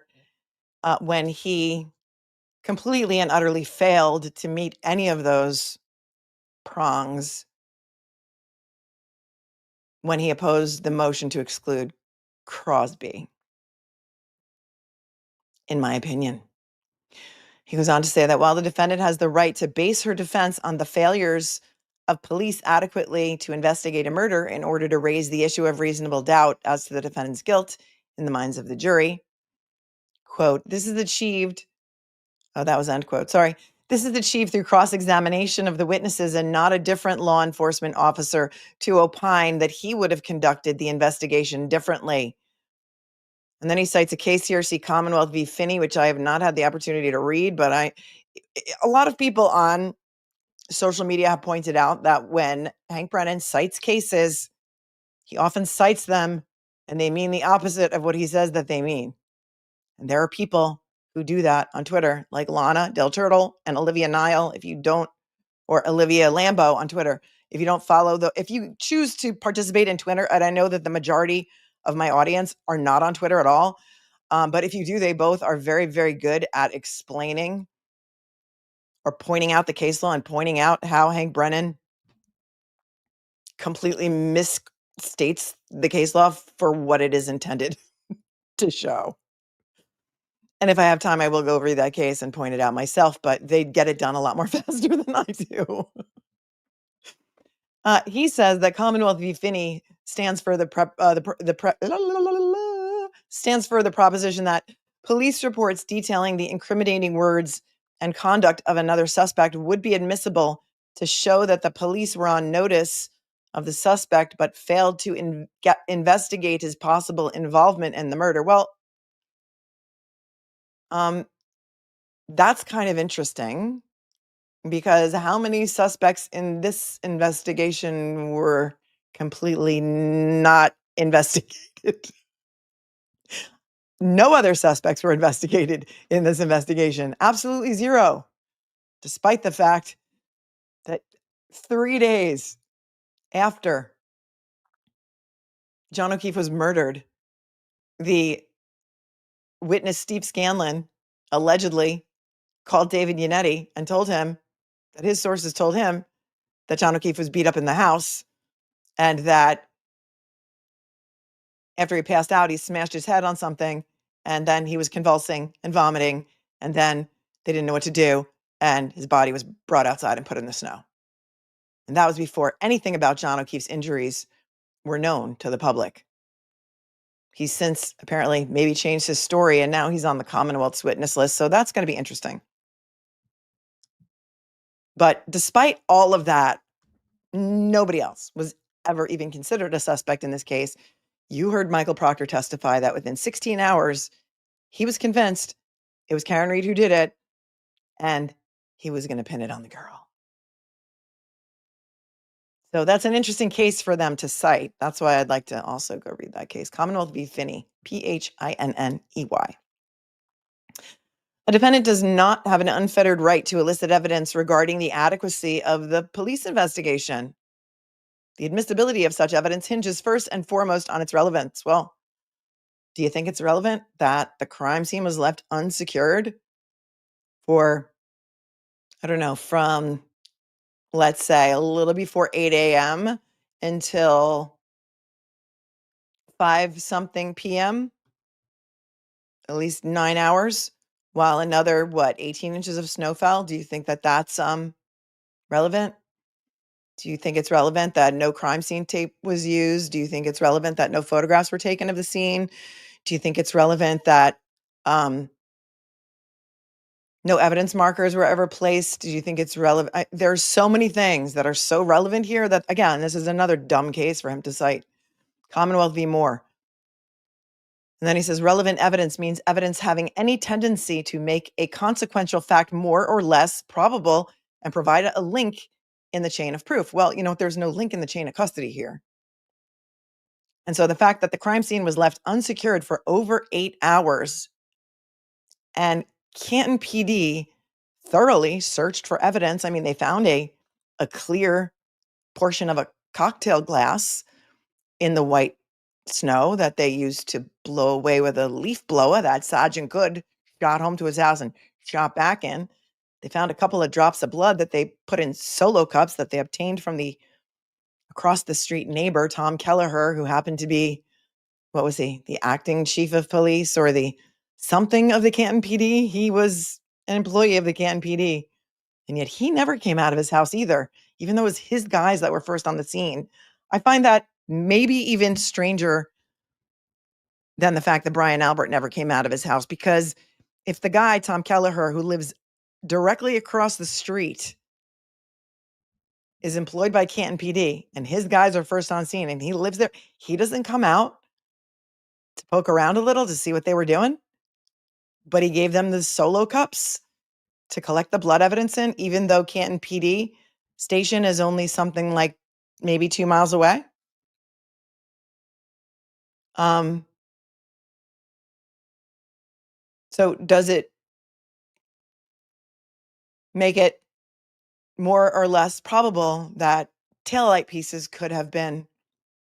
when he completely and utterly failed to meet any of those prongs when he opposed the motion to exclude Crosby, in my opinion. He goes on to say that while the defendant has the right to base her defense on the failures of police adequately to investigate a murder in order to raise the issue of reasonable doubt as to the defendant's guilt in the minds of the jury, quote, this is achieved, oh, that was end quote, sorry. This is achieved through cross-examination of the witnesses and not a different law enforcement officer to opine that he would have conducted the investigation differently. And then he cites a case here, see Commonwealth v. Finney, which I have not had the opportunity to read, but a lot of people on social media have pointed out that when Hank Brennan cites cases, he often cites them and they mean the opposite of what he says that they mean. And there are people who do that on Twitter, like Lana Del Turtle and Olivia Nile. If you don't, or Olivia Lambo on Twitter, if you don't follow if you choose to participate in Twitter, and I know that the majority of my audience are not on Twitter at all, but if you do, they both are very, very good at explaining or pointing out the case law and pointing out how Hank Brennan completely misstates the case law for what it is intended to show. And if I have time, I will go read that case and point it out myself, but they'd get it done a lot more faster than I do. He says that Commonwealth v. Finney stands for stands for the proposition that police reports detailing the incriminating words and conduct of another suspect would be admissible to show that the police were on notice of the suspect but failed to investigate his possible involvement in the murder. Well, that's kind of interesting because how many suspects in this investigation were completely not investigated? No other suspects were investigated in this investigation. Absolutely zero, despite the fact that 3 days after John O'Keefe was murdered, the witness Steve Scanlon allegedly called David Yannetti and told him that his sources told him that John O'Keefe was beat up in the house and that after he passed out, he smashed his head on something and then he was convulsing and vomiting. And then they didn't know what to do. And his body was brought outside and put in the snow. And that was before anything about John O'Keefe's injuries were known to the public. He's since apparently maybe changed his story and now he's on the Commonwealth's witness list. So that's going to be interesting. But despite all of that, nobody else was ever even considered a suspect in this case. You heard Michael Proctor testify that within 16 hours, he was convinced it was Karen Reed who did it, and he was going to pin it on the girl. So that's an interesting case for them to cite. That's why I'd like to also go read that case. Commonwealth v. Finney, Phinney. A defendant does not have an unfettered right to elicit evidence regarding the adequacy of the police investigation. The admissibility of such evidence hinges first and foremost on its relevance. Well, do you think it's relevant that the crime scene was left unsecured for, I don't know, from, let's say, a little before 8 a.m. until 5-something p.m., at least 9 hours, while another, 18 inches of snow fell? Do you think that that's relevant? Do you think it's relevant that no crime scene tape was used? Do you think it's relevant that no photographs were taken of the scene? Do you think it's relevant that no evidence markers were ever placed? Do you think it's relevant? There's so many things that are so relevant here that, again, this is another dumb case for him to cite. Commonwealth v. Moore. And then he says, relevant evidence means evidence having any tendency to make a consequential fact more or less probable and provide a link in the chain of proof. Well, there's no link in the chain of custody here. And so the fact that the crime scene was left unsecured for over 8 hours and Canton PD thoroughly searched for evidence. I mean, they found a clear portion of a cocktail glass in the white snow that they used to blow away with a leaf blower that Sergeant Good shot home to his house and shot back in. They found a couple of drops of blood that they put in solo cups that they obtained from the across the street neighbor, Tom Kelleher, who happened to be, what was he, the acting chief of police or the something of the Canton PD? He was an employee of the Canton PD. And yet he never came out of his house either, even though it was his guys that were first on the scene. I find that maybe even stranger than the fact that Brian Albert never came out of his house, because if the guy, Tom Kelleher, who lives directly across the street, is employed by Canton PD and his guys are first on scene and he lives there, he doesn't come out to poke around a little to see what they were doing, but he gave them the solo cups to collect the blood evidence in, even though Canton PD station is only something like maybe 2 miles away. So does it make it more or less probable that taillight pieces could have been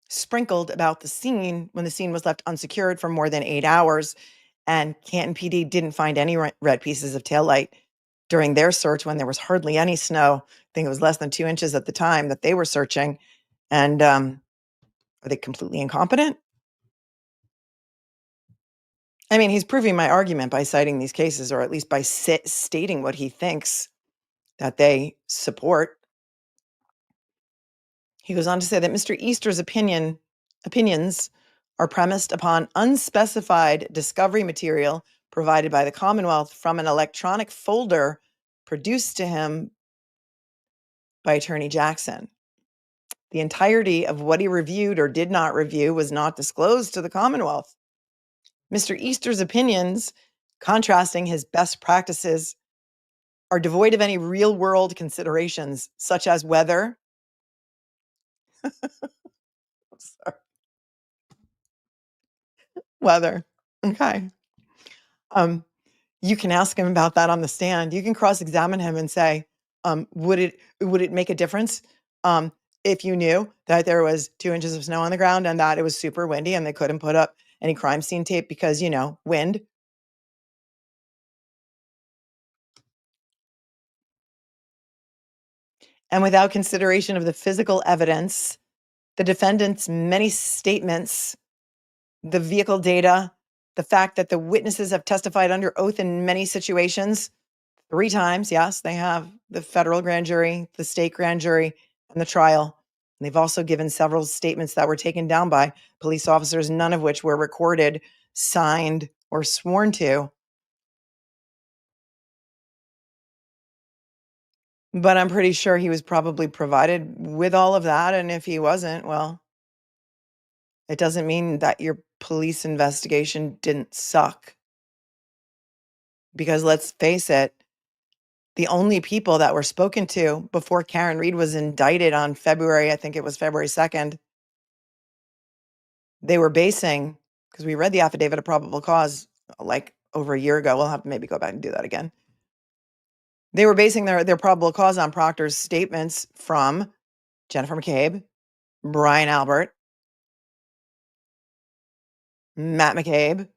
sprinkled about the scene when the scene was left unsecured for more than 8 hours, and Canton PD didn't find any red pieces of taillight during their search when there was hardly any snow? I think it was less than 2 inches at the time that they were searching. And are they completely incompetent? I mean, he's proving my argument by citing these cases, or at least by stating what he thinks that they support. He goes on to say that Mr. Easter's opinions are premised upon unspecified discovery material provided by the Commonwealth from an electronic folder produced to him by Attorney Jackson. The entirety of what he reviewed or did not review was not disclosed to the Commonwealth. Mr. Easter's opinions, contrasting his best practices, are devoid of any real-world considerations, such as whether sorry, weather. Okay. You can ask him about that on the stand. You can cross-examine him and say, would it make a difference if you knew that there was 2 inches of snow on the ground and that it was super windy and they couldn't put up any crime scene tape because, wind? And without consideration of the physical evidence, the defendant's many statements, the vehicle data, the fact that the witnesses have testified under oath in many situations, 3 times, yes, they have, the federal grand jury, the state grand jury, and the trial. And they've also given several statements that were taken down by police officers, none of which were recorded, signed, or sworn to. But I'm pretty sure he was probably provided with all of that, and if he wasn't, well, it doesn't mean that your police investigation didn't suck. Because let's face it, the only people that were spoken to before Karen Reed was indicted on February, I think it was February 2nd, they were basing, because we read the affidavit of probable cause like over a year ago. We'll have to maybe go back and do that again. They were basing their probable cause on Proctor's statements from Jennifer McCabe, Brian Albert, Matt McCabe,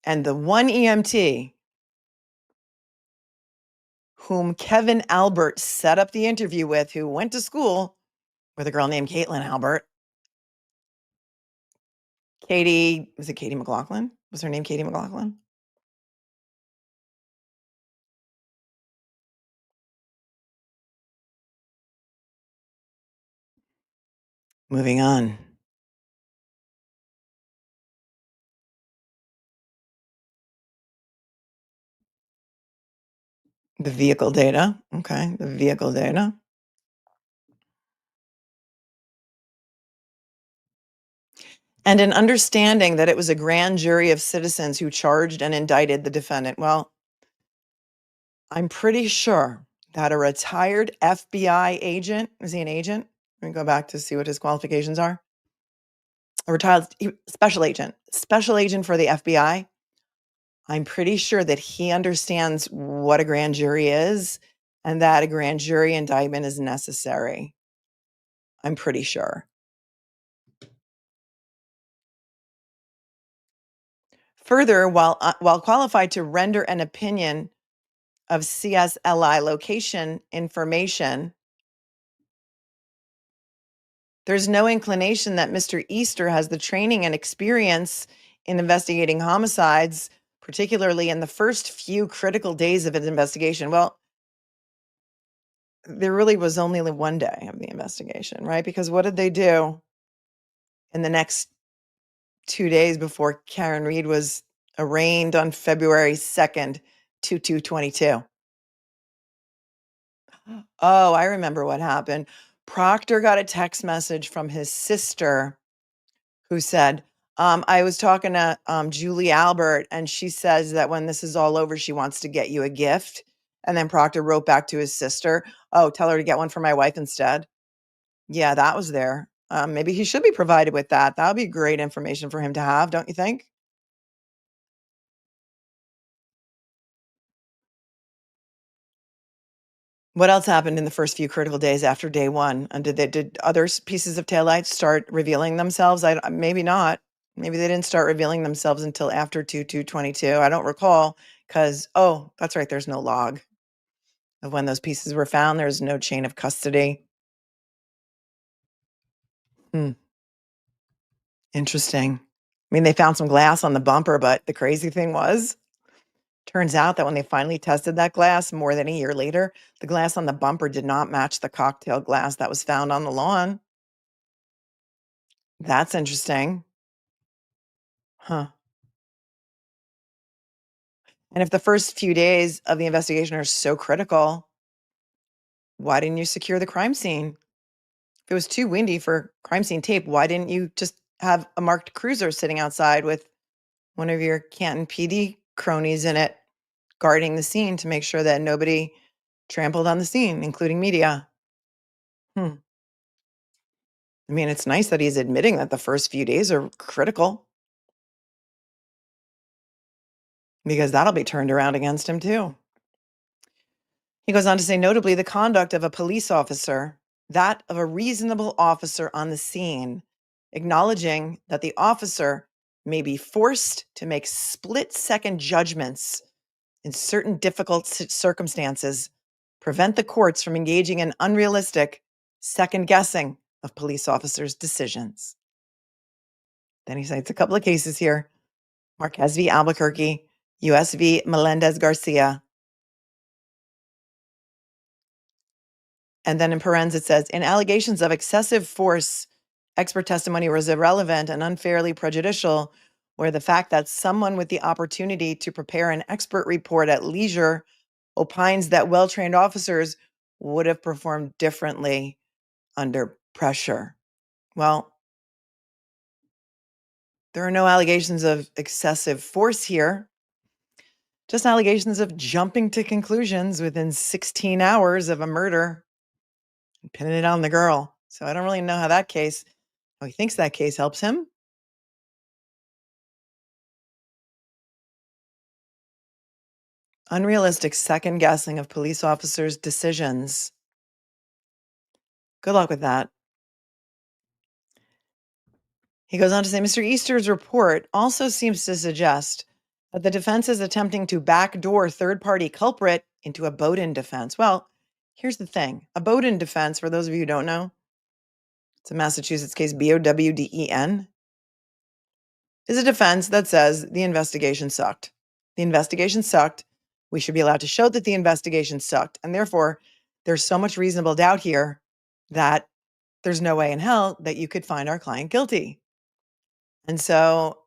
and the one EMT whom Kevin Albert set up the interview with, who went to school with a girl named Caitlin Albert. Was it Katie McLaughlin? Was her name Katie McLaughlin? Moving on. The vehicle data. Okay, the vehicle data. And an understanding that it was a grand jury of citizens who charged and indicted the defendant. Well, I'm pretty sure that a retired FBI agent, is he an agent? Let me go back to see what his qualifications are. A retired special agent for the FBI. I'm pretty sure that he understands what a grand jury is and that a grand jury indictment is necessary. I'm pretty sure. Further, while qualified to render an opinion of CSLI location information, there's no inclination that Mr. Easter has the training and experience in investigating homicides, particularly in the first few critical days of his investigation. Well, there really was only one day of the investigation, right? Because what did they do in the next 2 days before Karen Reed was arraigned on February 2nd, 2222? Oh, I remember what happened. Proctor got a text message from his sister who said, I was talking to Julie Albert, and she says that when this is all over, she wants to get you a gift. And then Proctor wrote back to his sister, oh, tell her to get one for my wife instead. Yeah, that was there. Maybe he should be provided with that. That would be great information for him to have, don't you think? What else happened in the first few critical days after day one? And did other pieces of taillights start revealing themselves? Maybe not. Maybe they didn't start revealing themselves until after 2222. I don't recall because, oh, that's right. There's no log of when those pieces were found. There's no chain of custody. Interesting. mean, they found some glass on the bumper, but the crazy thing was, turns out that when they finally tested that glass more than a year later, the glass on the bumper did not match the cocktail glass that was found on the lawn. That's interesting. Huh. And if the first few days of the investigation are so critical, why didn't you secure the crime scene? If it was too windy for crime scene tape, why didn't you just have a marked cruiser sitting outside with one of your Canton PD cronies in it, guarding the scene to make sure that nobody trampled on the scene, including media? Hmm. I mean, it's nice that he's admitting that the first few days are critical, because that'll be turned around against him too. He goes on to say, notably, the conduct of a police officer, that of a reasonable officer on the scene, acknowledging that the officer may be forced to make split-second judgments in certain difficult circumstances, prevent the courts from engaging in unrealistic second guessing of police officers' decisions. Then he cites a couple of cases here: Marquez v. Albuquerque, US v. Melendez Garcia. And then in parens, it says, in allegations of excessive force, expert testimony was irrelevant and unfairly prejudicial, where the fact that someone with the opportunity to prepare an expert report at leisure opines that well-trained officers would have performed differently under pressure. Well, there are no allegations of excessive force here, just allegations of jumping to conclusions within 16 hours of a murder and pinning it on the girl. So I don't really know how he thinks that case helps him. Unrealistic second guessing of police officers' decisions. Good luck with that. He goes on to say, Mr. Easter's report also seems to suggest that the defense is attempting to backdoor third-party culprit into a Bowden defense. Well, here's the thing. A Bowden defense, for those of you who don't know, it's a Massachusetts case, Bowden, is a defense that says the investigation sucked. The investigation sucked. We should be allowed to show that the investigation sucked. And therefore, there's so much reasonable doubt here that there's no way in hell that you could find our client guilty. And so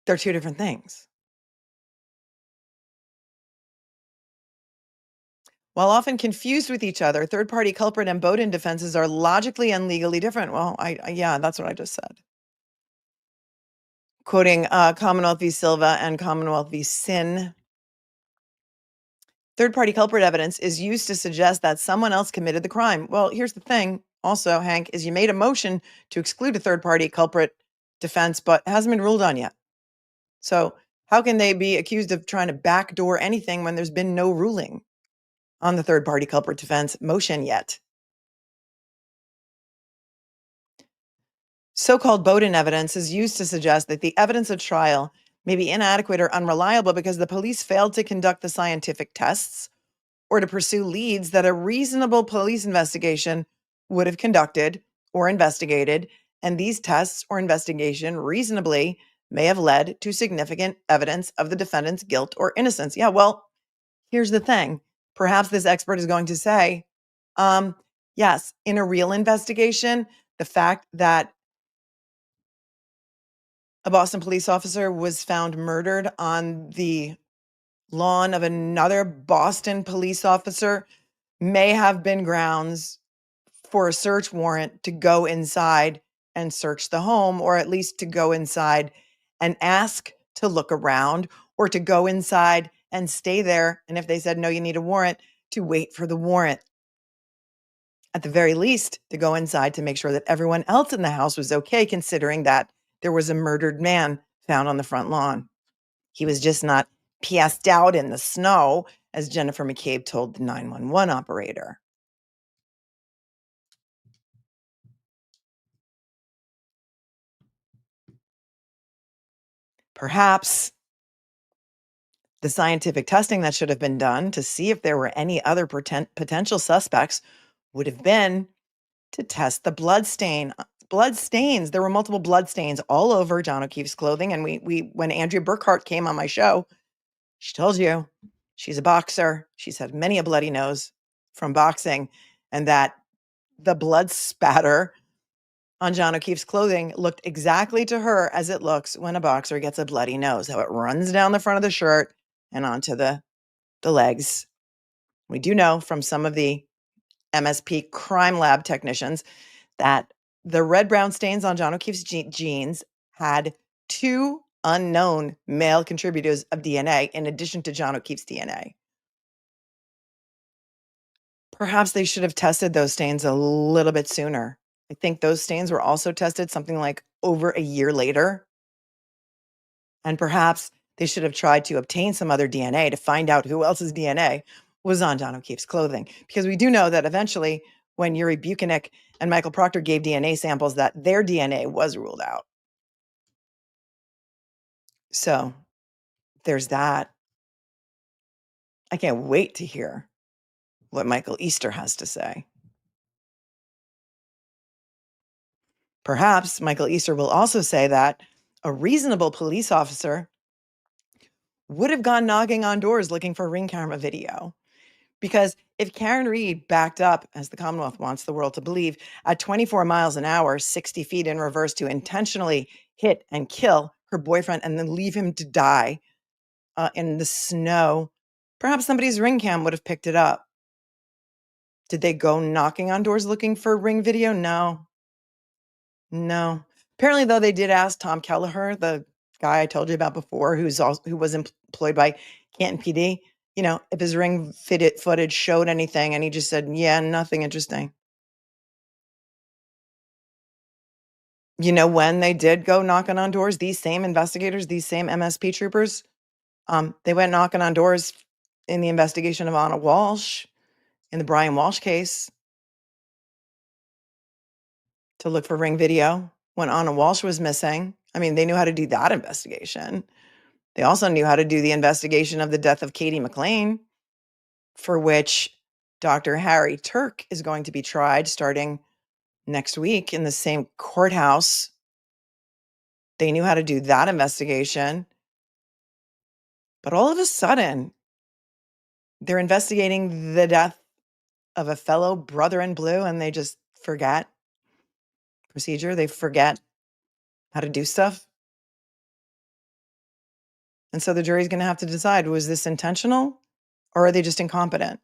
they're two different things. While often confused with each other, third-party culprit and Bowden defenses are logically and legally different. Well, yeah, that's what I just said. Quoting Commonwealth v. Silva and Commonwealth v. Sin, third-party culprit evidence is used to suggest that someone else committed the crime. Well, here's the thing also, Hank, is you made a motion to exclude a third-party culprit defense, but it hasn't been ruled on yet. So how can they be accused of trying to backdoor anything when there's been no ruling on the third-party culprit defense motion yet? So-called Bowden evidence is used to suggest that the evidence at trial may be inadequate or unreliable because the police failed to conduct the scientific tests or to pursue leads that a reasonable police investigation would have conducted or investigated, and these tests or investigation reasonably may have led to significant evidence of the defendant's guilt or innocence. Yeah, well, here's the thing. Perhaps this expert is going to say, yes, in a real investigation, the fact that a Boston police officer was found murdered on the lawn of another Boston police officer may have been grounds for a search warrant to go inside and search the home, or at least to go inside and ask to look around, or to go inside and stay there. And if they said, no, you need a warrant, to wait for the warrant. At the very least, to go inside to make sure that everyone else in the house was okay, considering that there was a murdered man found on the front lawn. He was just not passed out in the snow, as Jennifer McCabe told the 911 operator. Perhaps the scientific testing that should have been done to see if there were any other potential suspects would have been to test the blood stain blood stains. There were multiple blood stains all over John O'Keefe's clothing. And when Andrea Burkhart came on my show, she told you she's a boxer. She's had many a bloody nose from boxing, and that the blood spatter on John O'Keefe's clothing looked exactly to her as it looks when a boxer gets a bloody nose, how it runs down the front of the shirt and onto the legs. We do know from some of the MSP crime lab technicians that the red-brown stains on John O'Keefe's jeans had 2 unknown male contributors of DNA in addition to John O'Keefe's DNA. Perhaps they should have tested those stains a little bit sooner. I think those stains were also tested something like over a year later. And perhaps they should have tried to obtain some other DNA to find out who else's DNA was on John O'Keefe's clothing. Because we do know that eventually, when Yuri Buchanan and Michael Proctor gave DNA samples, that their DNA was ruled out. So there's that. I can't wait to hear what Michael Easter has to say. Perhaps Michael Easter will also say that a reasonable police officer would have gone knocking on doors looking for ring camera video. Because if Karen Reed backed up, as the Commonwealth wants the world to believe, at 24 miles an hour, 60 feet in reverse to intentionally hit and kill her boyfriend and then leave him to die in the snow, perhaps somebody's ring cam would have picked it up. Did they go knocking on doors looking for ring video? No. Apparently, though, they did ask Tom Kelleher, the guy I told you about before, who was employed by Canton PD, if his ring footage showed anything, and he just said, yeah, nothing interesting. When they did go knocking on doors, these same investigators, these same MSP troopers, they went knocking on doors in the investigation of Anna Walsh, in the Brian Walsh case, to look for ring video when Anna Walsh was missing. I mean, they knew how to do that investigation. They also knew how to do the investigation of the death of Katie McLean, for which Dr. Harry Turk is going to be tried starting next week in the same courthouse. They knew how to do that investigation. But all of a sudden, they're investigating the death of a fellow brother in blue, and they just forget procedure. They forget how to do stuff. And so the jury's going to have to decide, was this intentional or are they just incompetent?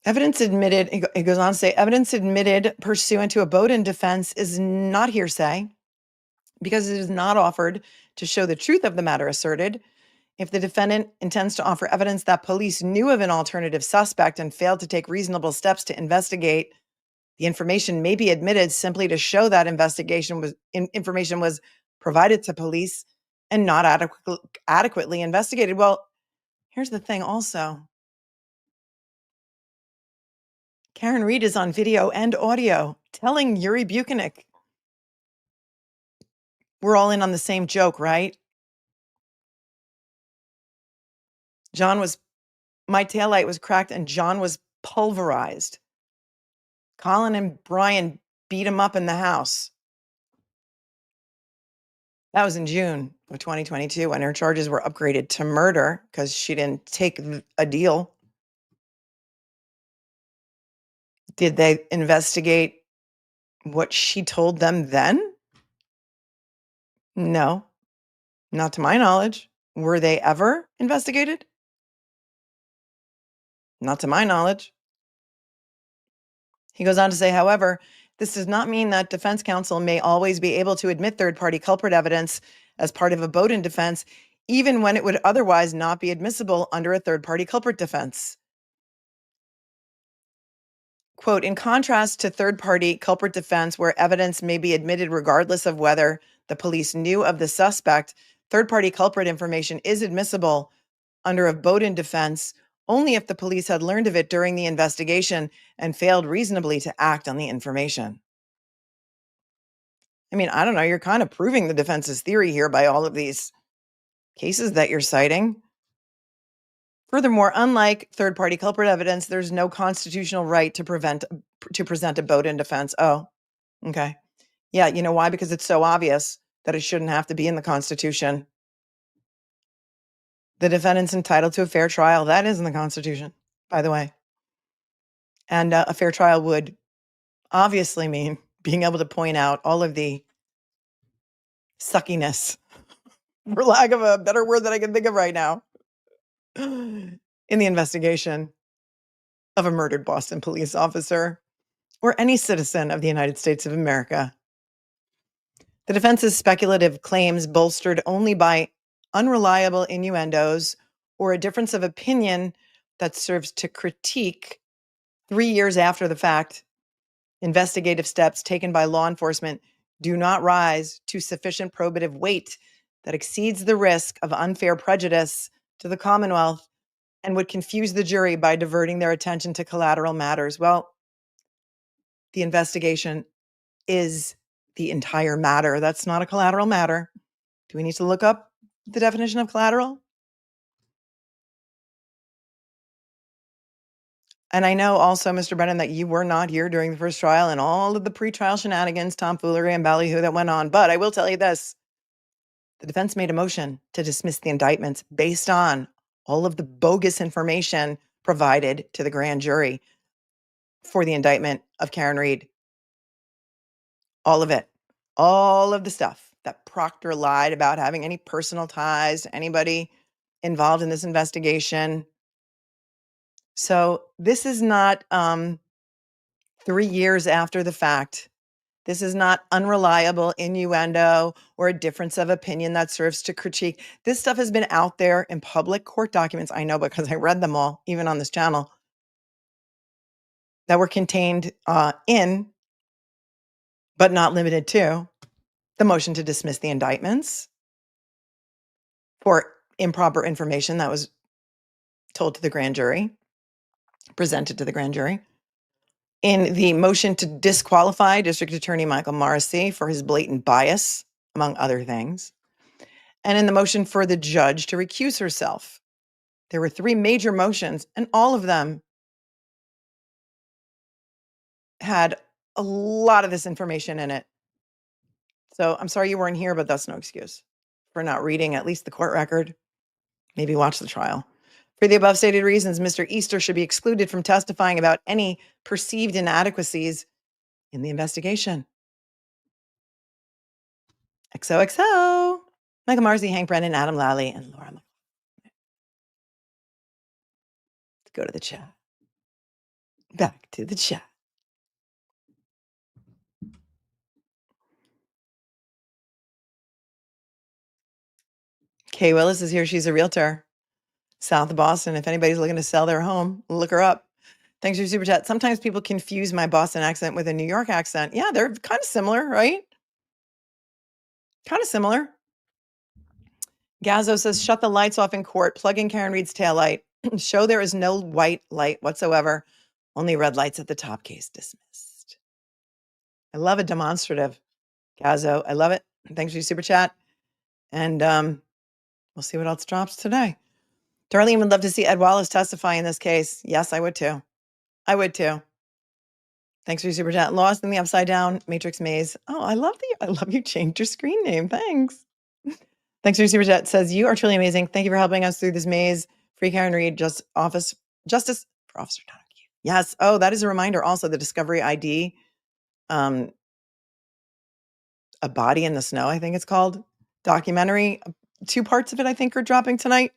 Evidence admitted, it goes on to say, evidence admitted pursuant to a Bowdoin defense is not hearsay because it is not offered to show the truth of the matter asserted. If the defendant intends to offer evidence that police knew of an alternative suspect and failed to take reasonable steps to investigate, the information may be admitted simply to show that information was provided to police and not adequately investigated. Well, here's the thing also. Karen Reed is on video and audio telling Yuri Buchanan, we're all in on the same joke, right? My taillight was cracked and John was pulverized. Colin and Brian beat him up in the house. That was in June of 2022 when her charges were upgraded to murder because she didn't take a deal. Did they investigate what she told them then? No, not to my knowledge. Were they ever investigated? Not to my knowledge. He goes on to say, however, this does not mean that defense counsel may always be able to admit third-party culprit evidence as part of a Bowdoin defense, even when it would otherwise not be admissible under a third-party culprit defense. Quote, in contrast to third-party culprit defense where evidence may be admitted regardless of whether the police knew of the suspect, third-party culprit information is admissible under a Bowdoin defense only if the police had learned of it during the investigation and failed reasonably to act on the information. I mean, I don't know, you're kind of proving the defense's theory here by all of these cases that you're citing. Furthermore, unlike third-party culprit evidence, there's no constitutional right to present a boat in defense. Oh, okay. Yeah, you know why? Because it's so obvious that it shouldn't have to be in the Constitution. The defendant's entitled to a fair trial. That is in the Constitution, by the way. And a fair trial would obviously mean being able to point out all of the suckiness, for lack of a better word that I can think of right now, in the investigation of a murdered Boston police officer or any citizen of the United States of America. The defense's speculative claims, bolstered only by unreliable innuendos or a difference of opinion that serves to critique 3 years after the fact, investigative steps taken by law enforcement, do not rise to sufficient probative weight that exceeds the risk of unfair prejudice to the Commonwealth and would confuse the jury by diverting their attention to collateral matters. Well, the investigation is the entire matter. That's not a collateral matter. Do we need to look up the definition of collateral? And I know also, Mr. Brennan, that you were not here during the first trial and all of the pretrial shenanigans, tomfoolery, and ballyhoo that went on. But I will tell you this. The defense made a motion to dismiss the indictments based on all of the bogus information provided to the grand jury for the indictment of Karen Reed. All of it. All of the stuff that Proctor lied about having any personal ties to anybody involved in this investigation. So this is not 3 years after the fact. This is not unreliable innuendo or a difference of opinion that serves to critique. This stuff has been out there in public court documents. I know because I read them all, even on this channel, that were contained in, but not limited to, the motion to dismiss the indictments for improper information that was told to the grand jury, presented to the grand jury. In the motion to disqualify District Attorney Michael Morrissey for his blatant bias, among other things. And in the motion for the judge to recuse herself. There were 3 major motions, and all of them had a lot of this information in it. So I'm sorry you weren't here, but that's no excuse for not reading at least the court record. Maybe watch the trial. For the above stated reasons, Mr. Easter should be excluded from testifying about any perceived inadequacies in the investigation. XOXO. Michael Marcy, Hank Brennan, Adam Lally, and Laura. Let's go to the chat. Back to the chat. Kay Willis is here. She's a realtor south of Boston. If anybody's looking to sell their home, look her up. Thanks for your super chat. Sometimes people confuse my Boston accent with a New York accent. Yeah, they're kind of similar, right? Kind of similar. Gazzo says, shut the lights off in court, plug in Karen Reed's taillight, show there is no white light whatsoever, only red lights at the top, case dismissed. I love a demonstrative, Gazzo. I love it. Thanks for your super chat. And we'll see what else drops today. Darlene would love to see Ed Wallace testify in this case. Yes, I would too. I would too. Thanks for your super chat. Lost in the Upside Down Matrix Maze. Oh, I love you changed your screen name. Thanks. Thanks for your super chat. Says, you are truly amazing. Thank you for helping us through this maze. Free Karen Reed, justice for Officer Donahue. Yes. Oh, that is a reminder. Also, the Discovery ID, A Body in the Snow, I think it's called, documentary. 2 parts of it, I think, are dropping tonight.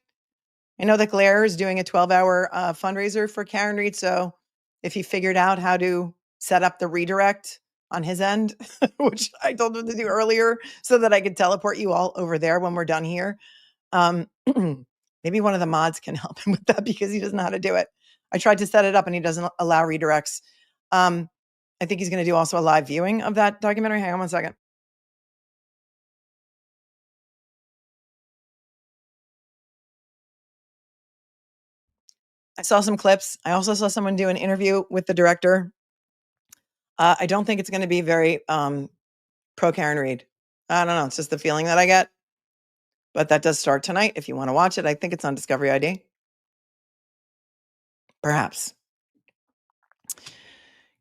I know that Glare is doing a 12-hour fundraiser for Karen Reed. So if he figured out how to set up the redirect on his end, which I told him to do earlier so that I could teleport you all over there when we're done here. Maybe one of the mods can help him with that because he doesn't know how to do it. I tried to set it up and he doesn't allow redirects. I think he's going to do also a live viewing of that documentary. Hang on one second. I saw some clips. I also saw someone do an interview with the director. I don't think it's going to be very pro Karen Reed. I don't know. It's just the feeling that I get. But that does start tonight. If you want to watch it, I think it's on Discovery ID. Perhaps.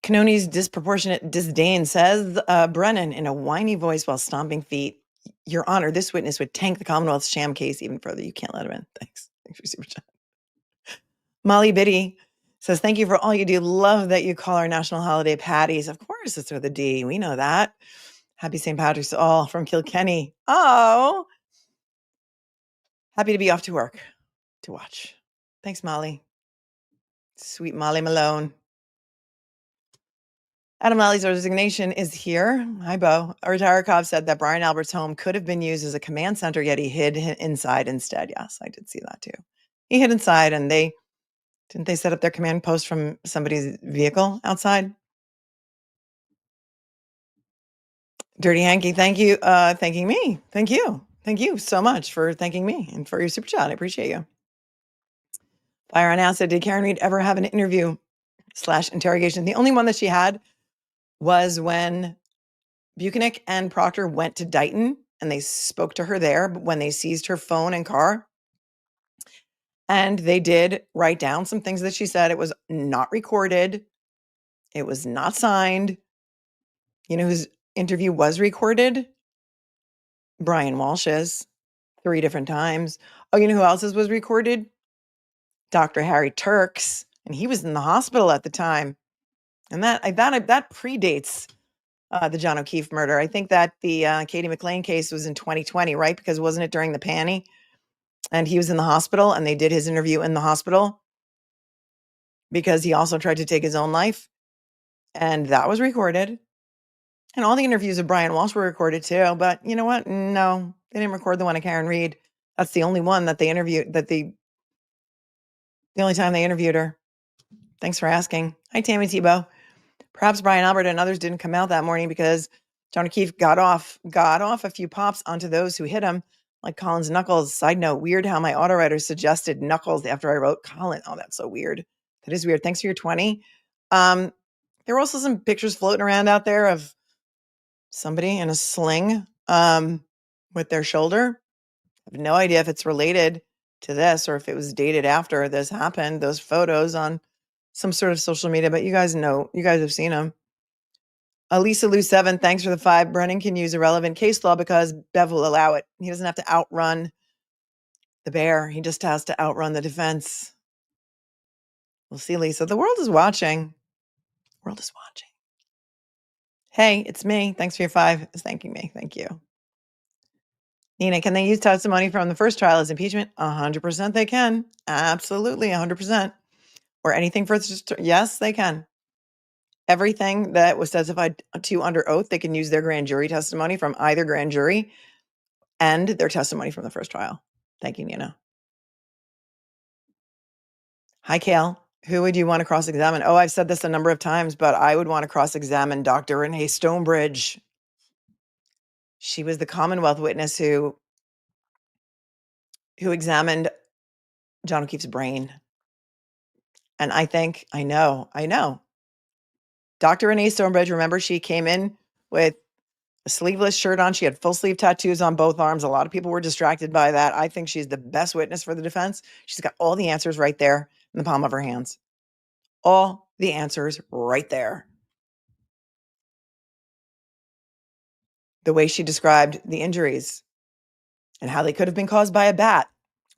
Cannoni's disproportionate disdain, says Brennan in a whiny voice while stomping feet. Your Honor, this witness would tank the Commonwealth's sham case even further. You can't let him in. Thanks. Thanks for super chat. Molly Biddy says, thank you for all you do. Love that you call our national holiday patties. Of course, it's with a D. We know that. Happy St. Patrick's to all from Kilkenny. Oh, happy to be off to work to watch. Thanks, Molly. Sweet Molly Malone. Adam Lally,'s resignation is here. Hi, Bo. A retired cop said that Brian Albert's home could have been used as a command center, yet he hid inside instead. Yes, I did see that too. He hid inside, and didn't they set up their command post from somebody's vehicle outside? Dirty Hanky, thank you. Thanking me. Thank you. Thank you so much for thanking me and for your super chat. I appreciate you. Fire on Acid, did Karen Reed ever have an interview / interrogation? The only one that she had was when Buchanan and Proctor went to Dighton and they spoke to her there when they seized her phone and car. And they did write down some things that she said. It was not recorded. It was not signed. You know whose interview was recorded? Brian Walsh's 3 different times. Oh, you know who else's was recorded? Dr. Harry Turk's, and he was in the hospital at the time. And that predates the John O'Keefe murder. I think that the Katie McLean case was in 2020, right? Because wasn't it during the panty? And he was in the hospital, and they did his interview in the hospital because he also tried to take his own life. And that was recorded. And all the interviews of Brian Walsh were recorded too. But you know what? No, they didn't record the one of Karen Reed. That's the only one that they interviewed, the only time they interviewed her. Thanks for asking. Hi, Tammy Tebow. Perhaps Brian Albert and others didn't come out that morning because John O'Keefe got off a few pops onto those who hit him, like Colin's knuckles. Side note, weird how my auto writer suggested knuckles after I wrote Colin. Oh, that's so weird. That is weird. Thanks for your 20. There were also some pictures floating around out there of somebody in a sling with their shoulder. I have no idea if it's related to this or if it was dated after this happened, those photos on some sort of social media, but you guys have seen them. Lisa Lou 7, thanks for the 5. Brennan can use irrelevant case law because Bev will allow it. He doesn't have to outrun the bear. He just has to outrun the defense. We'll see, Lisa. The world is watching. The world is watching. Hey, it's me. Thanks for your 5. It's thanking me. Thank you. Nina, can they use testimony from the first trial as impeachment? 100% they can. Absolutely, 100%. Or anything for yes, they can. Everything that was testified to under oath, they can use their grand jury testimony from either grand jury and their testimony from the first trial. Thank you, Nina. Hi, Kale. Who would you want to cross-examine? Oh, I've said this a number of times, but I would want to cross-examine Dr. Renee Stonebridge. She was the Commonwealth witness who examined John O'Keefe's brain. And I know. Dr. Renee Stonebridge, remember, she came in with a sleeveless shirt on. She had full sleeve tattoos on both arms. A lot of people were distracted by that. I think she's the best witness for the defense. She's got all the answers right there in the palm of her hands. All the answers right there. The way she described the injuries and how they could have been caused by a bat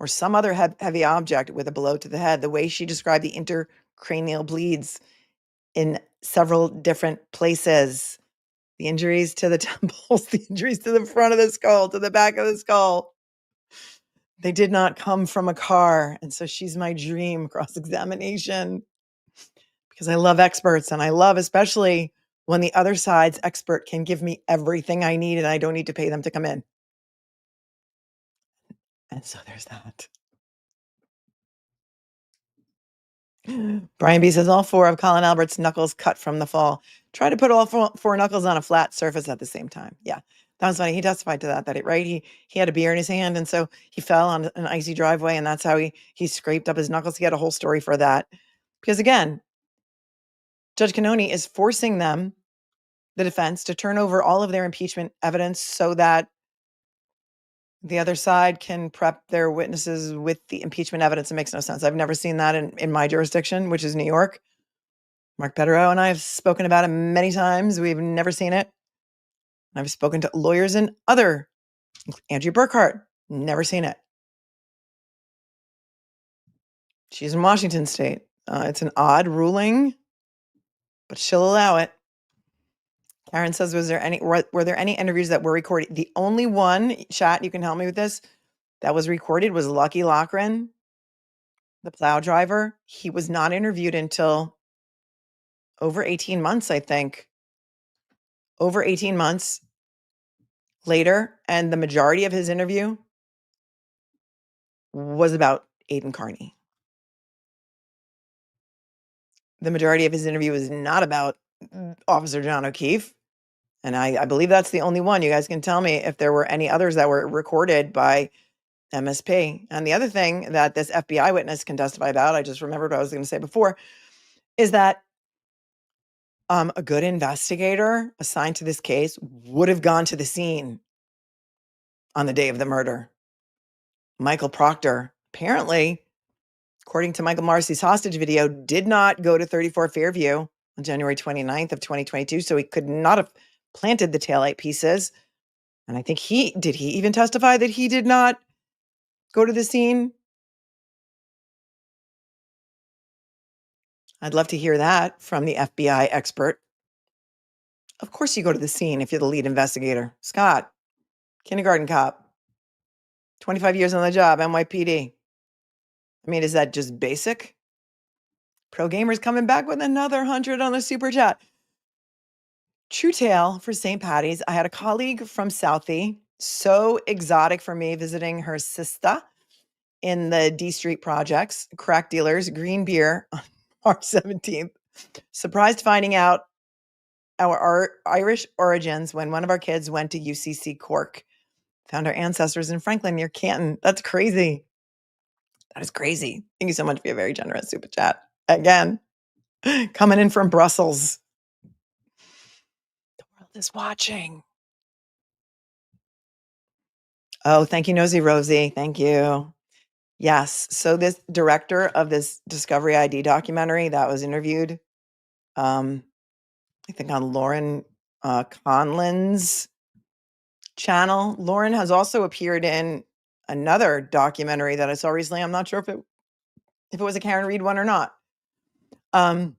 or some other heavy object with a blow to the head. The way she described the intercranial bleeds in several different places. The injuries to the temples, the injuries to the front of the skull, to the back of the skull. They did not come from a car. And so she's my dream cross-examination because I love experts, and I love especially when the other side's expert can give me everything I need and I don't need to pay them to come in. And so there's that. Brian B says all 4 of Colin Albert's knuckles cut from the fall. Try to put all 4 knuckles on a flat surface at the same time. Yeah, that was funny. He testified to that right? He had a beer in his hand, and so he fell on an icy driveway, and that's how he scraped up his knuckles. He had a whole story for that. Because again, Judge Cannoni is forcing them, the defense, to turn over all of their impeachment evidence so that the other side can prep their witnesses with the impeachment evidence. It makes no sense. I've never seen that in my jurisdiction, which is New York. Mark Petero and I have spoken about it many times. We've never seen it. I've spoken to lawyers in other, Andrew Burkhart, never seen it. She's in Washington State. It's an odd ruling, but she'll allow it. Karen says, were there any interviews that were recorded? The only one, chat, you can help me with this, that was recorded was Lucky Lochran, the plow driver. He was not interviewed until over 18 months, I think. Over 18 months later. And the majority of his interview was about Aidan Carney. The majority of his interview was not about Officer John O'Keefe. And I believe that's the only one. You guys can tell me if there were any others that were recorded by MSP. And the other thing that this FBI witness can testify about, I just remembered what I was going to say before, is that a good investigator assigned to this case would have gone to the scene on the day of the murder. Michael Proctor, apparently, according to Michael Marcy's hostage video, did not go to 34 Fairview on January 29th of 2022, so he could not have planted the taillight pieces. And I think did he even testify that he did not go to the scene? I'd love to hear that from the FBI expert. Of course you go to the scene if you're the lead investigator. Scott, kindergarten cop, 25 years on the job, NYPD. I mean, is that just basic? Pro Gamer's coming back with another 100 on the super chat. True tale for St. Patty's. I had a colleague from Southie, so exotic for me, visiting her sister in the D Street projects, crack dealers, green beer on March 17th. Surprised finding out our Irish origins when one of our kids went to UCC Cork. Found our ancestors in Franklin near Canton. That's crazy. That is crazy. Thank you so much for your very generous super chat. Again, coming in from Brussels. The world is watching. Oh, thank you, Nosy Rosie. Thank you. Yes. So this director of this Discovery ID documentary that was interviewed, I think on Lauren Conlin's channel. Lauren has also appeared in another documentary that I saw recently. I'm not sure if it was a Karen Reed one or not. I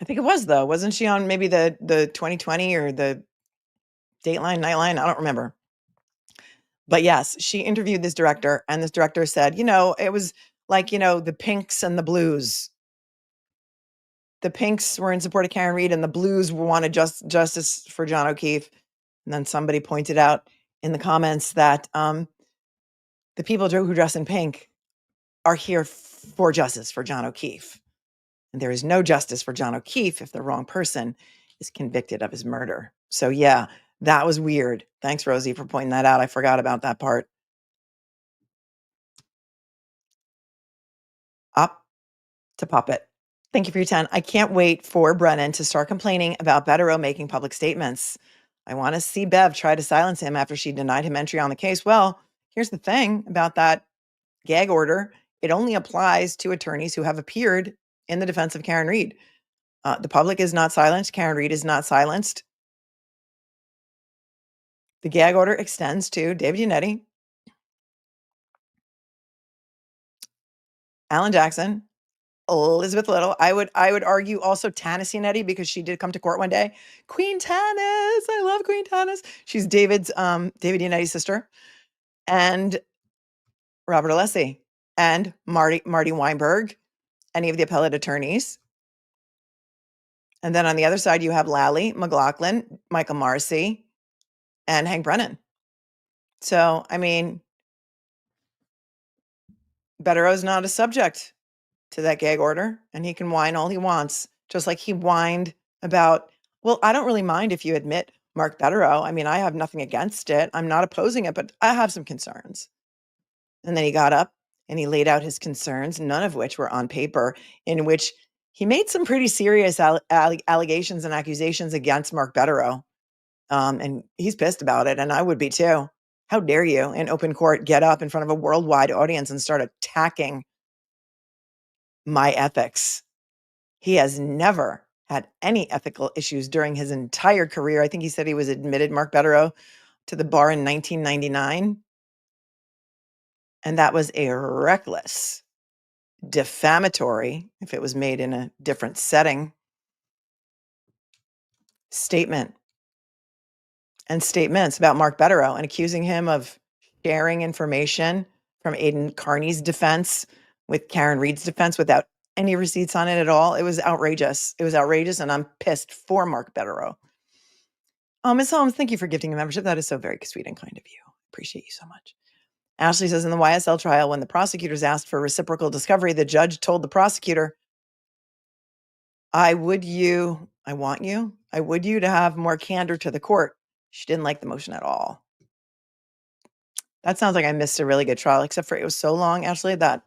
think it was, though. Wasn't she on maybe the 2020 or the Dateline, Nightline? I don't remember. But yes, she interviewed this director, and this director said, it was like, the pinks and the blues. The pinks were in support of Karen Reed, and the blues wanted justice for John O'Keefe. And then somebody pointed out in the comments that the people who dress in pink are here for justice for John O'Keefe. And there is no justice for John O'Keefe if the wrong person is convicted of his murder. So yeah, that was weird. Thanks, Rosie, for pointing that out. I forgot about that part. Up to Puppet. Thank you for your 10. I can't wait for Brennan to start complaining about Betterow making public statements. I want to see Bev try to silence him after she denied him entry on the case. Well, here's the thing about that gag order. It only applies to attorneys who have appeared in the defense of Karen Reed. The public is not silenced. Karen Reed is not silenced. The gag order extends to David Yannetti, Alan Jackson, Elizabeth Little. I would argue also Tanis Yannetti, because she did come to court one day. Queen Tanis. I love Queen Tanis. She's David Yannetti's sister. And Robert Alessi and Marty Weinberg, any of the appellate attorneys. And then on the other side, you have Lally McLaughlin, Michael Marcy, and Hank Brennan. So, I mean, Betterow's not a subject to that gag order, and he can whine all he wants, just like he whined about, well, I don't really mind if you admit Mark Betterow. I mean, I have nothing against it. I'm not opposing it, but I have some concerns. And then he got up and he laid out his concerns, none of which were on paper, in which he made some pretty serious allegations and accusations against Mark Betterow. And he's pissed about it, and I would be too. How dare you in open court get up in front of a worldwide audience and start attacking my ethics? He has never had any ethical issues during his entire career. I think he said he was admitted, Mark Betterow, to the bar in 1999. And that was a reckless, defamatory, if it was made in a different setting, statement and statements about Mark Betterow and accusing him of sharing information from Aidan Carney's defense with Karen Reed's defense without any receipts on it at all. It was outrageous. It was outrageous, and I'm pissed for Mark Betterow. Oh, Ms. Holmes, thank you for gifting a membership. That is so very sweet and kind of you. Appreciate you so much. Ashley says, in the YSL trial, when the prosecutors asked for reciprocal discovery, the judge told the prosecutor, I want you to have more candor to the court. She didn't like the motion at all. That sounds like I missed a really good trial, except for it was so long, Ashley, that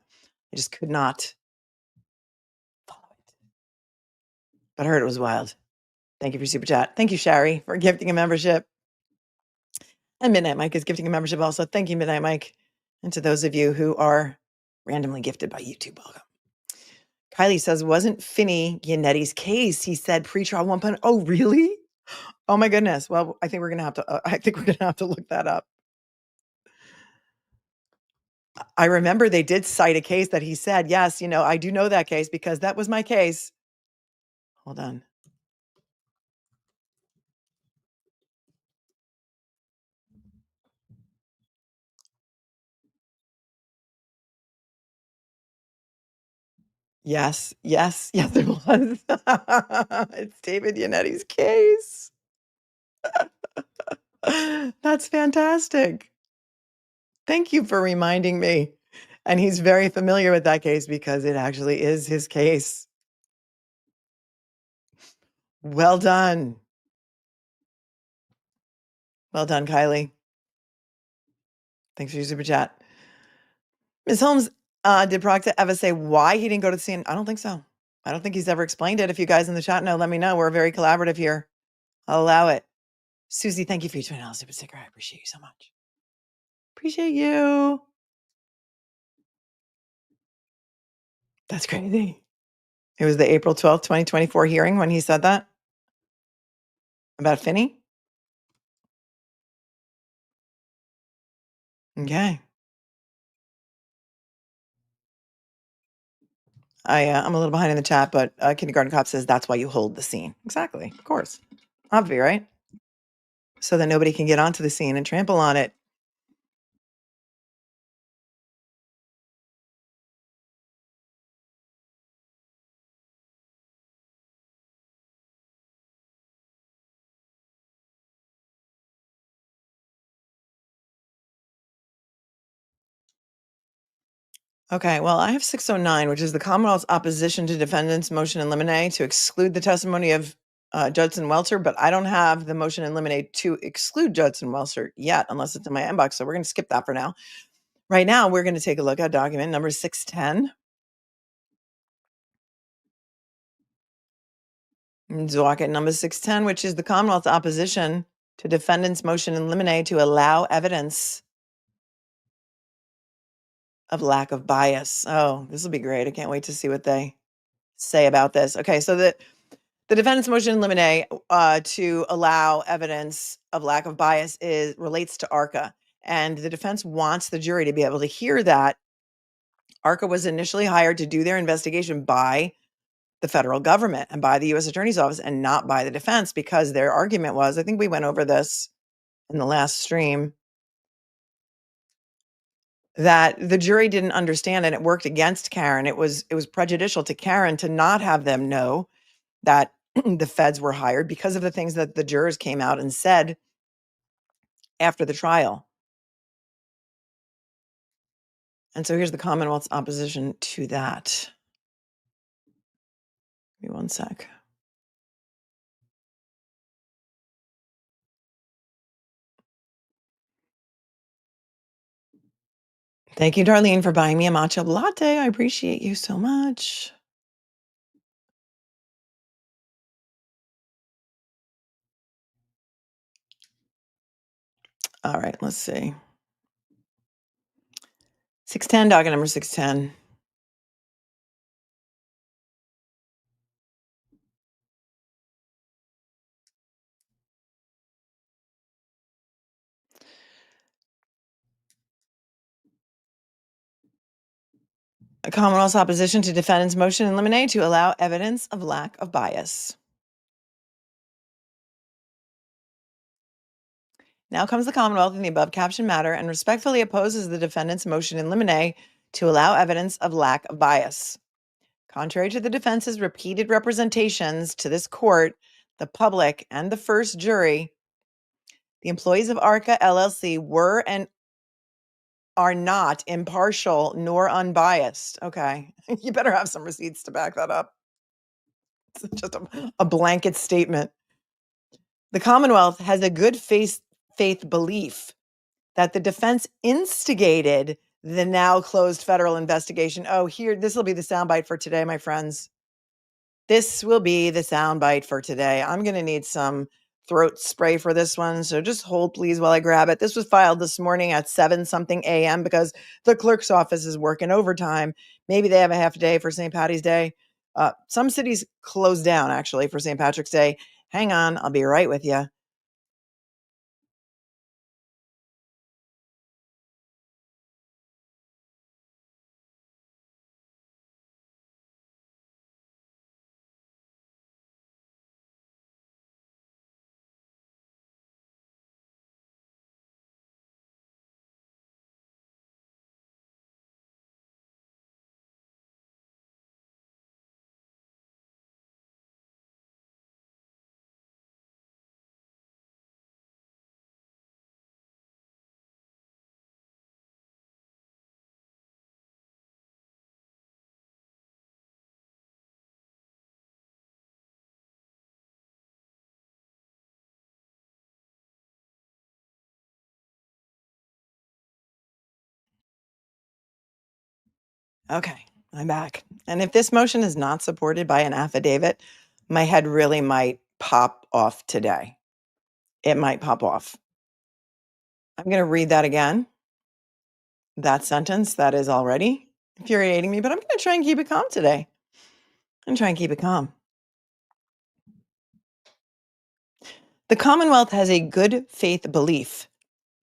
I just could not follow it. But I heard it was wild. Thank you for super chat. Thank you, Shari, for gifting a membership. And Midnight Mike is gifting a membership also. Thank you, Midnight Mike. And to those of you who are randomly gifted by YouTube, welcome. Kylie says, wasn't Finney Yanetti's case? He said pre-trial 1.0. Oh, really? Oh my goodness. Well, I think we're gonna have to look that up. I remember they did cite a case that he said, yes, I do know that case because that was my case. Hold on. Yes, it was. It's David Yanetti's case. That's fantastic. Thank you for reminding me. And he's very familiar with that case because it actually is his case. Well done. Well done, Kylie. Thanks for your super chat. Ms. Holmes, did Proctor ever say why he didn't go to the scene? I don't think so. I don't think he's ever explained it. If you guys in the chat know, let me know. We're very collaborative here. I'll allow it. Susie, thank you for your $20 super sticker. I appreciate you so much. Appreciate you. That's crazy. It was the April 12th, 2024 hearing when he said that about Finney. Okay. I'm a little behind in the chat, but Kindergarten Cop says that's why you hold the scene. Exactly. Of course. Obvi, right? So that nobody can get onto the scene and trample on it. Okay, well, I have 609, which is the Commonwealth's opposition to defendant's motion in limine to exclude the testimony of Judson Welcher, but I don't have the motion in limine to exclude Judson Welcher yet, unless it's in my inbox. So we're going to skip that for now. Right now, we're going to take a look at document number 610. Docket number 610, which is the Commonwealth's opposition to defendant's motion in limine to allow evidence of lack of bias. Oh, this will be great. I can't wait to see what they say about this. Okay, so the defendant's motion in limine to allow evidence of lack of bias relates to ARCCA, and the defense wants the jury to be able to hear that ARCCA was initially hired to do their investigation by the federal government and by the U.S. Attorney's Office and not by the defense, because their argument was, I think we went over this in the last stream, that the jury didn't understand and it worked against Karen. It was prejudicial to Karen to not have them know that the feds were hired because of the things that the jurors came out and said after the trial. And so here's the Commonwealth's opposition to that. Give me one sec. Thank you, Darlene, for buying me a matcha latte. I appreciate you so much. All right, let's see. 610, docket number 610. A Commonwealth's opposition to defendant's motion in limine to allow evidence of lack of bias. Now comes the Commonwealth in the above captioned matter and respectfully opposes the defendant's motion in limine to allow evidence of lack of bias. Contrary to the defense's repeated representations to this court, the public, and the first jury, the employees of ARCCA LLC were and are not impartial nor unbiased. Okay, you better have some receipts to back that up. It's just a blanket statement. The Commonwealth has a good faith belief that the defense instigated the now closed federal investigation. Oh, here, this will be the soundbite for today, my friends. This will be the soundbite for today. I'm going to need some throat spray for this one, so just hold, please, while I grab it. This was filed this morning at 7-something a.m. because the clerk's office is working overtime. Maybe they have a half a day for St. Patty's Day. Some cities close down, actually, for St. Patrick's Day. Hang on, I'll be right with you. Okay, I'm back. And if this motion is not supported by an affidavit, my head really might pop off today. It might pop off. I'm going to read that again. That sentence that is already infuriating me, but I'm going to try and keep it calm today. I'm going to try and keep it calm. The Commonwealth has a good faith belief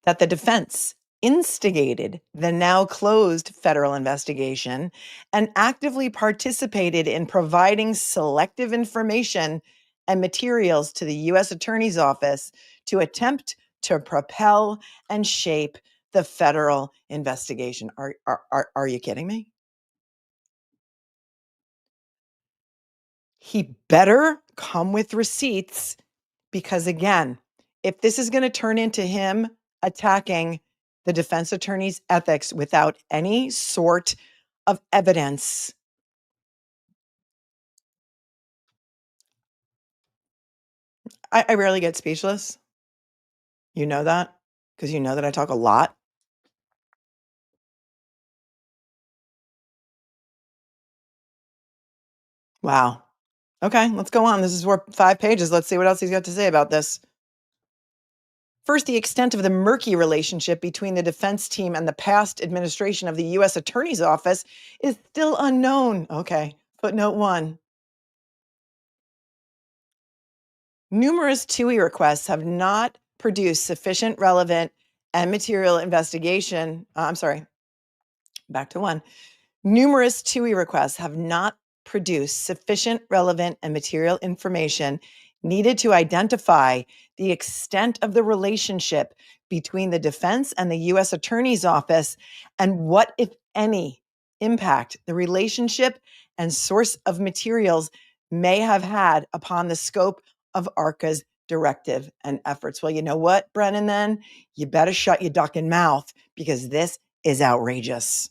that the defense instigated the now closed federal investigation and actively participated in providing selective information and materials to the US Attorney's Office to attempt to propel and shape the federal investigation. Are you kidding me? He better come with receipts because, again, if this is going to turn into him attacking the defense attorney's ethics without any sort of evidence, I rarely get speechless. You know that because you know that I talk a lot. Wow. Okay, let's go on. This is for 5 pages. Let's see what else he's got to say about this. First, the extent of the murky relationship between the defense team and the past administration of the U.S. Attorney's Office is still unknown. Okay, footnote 1. Numerous TUI requests have not produced sufficient relevant and material investigation. Back to 1. Numerous TUI requests have not produced sufficient relevant and material information needed to identify the extent of the relationship between the defense and the U.S. Attorney's Office and what, if any, impact the relationship and source of materials may have had upon the scope of ARCCA's directive and efforts. Well, you know what, Brennan, then? You better shut your ducking mouth because this is outrageous.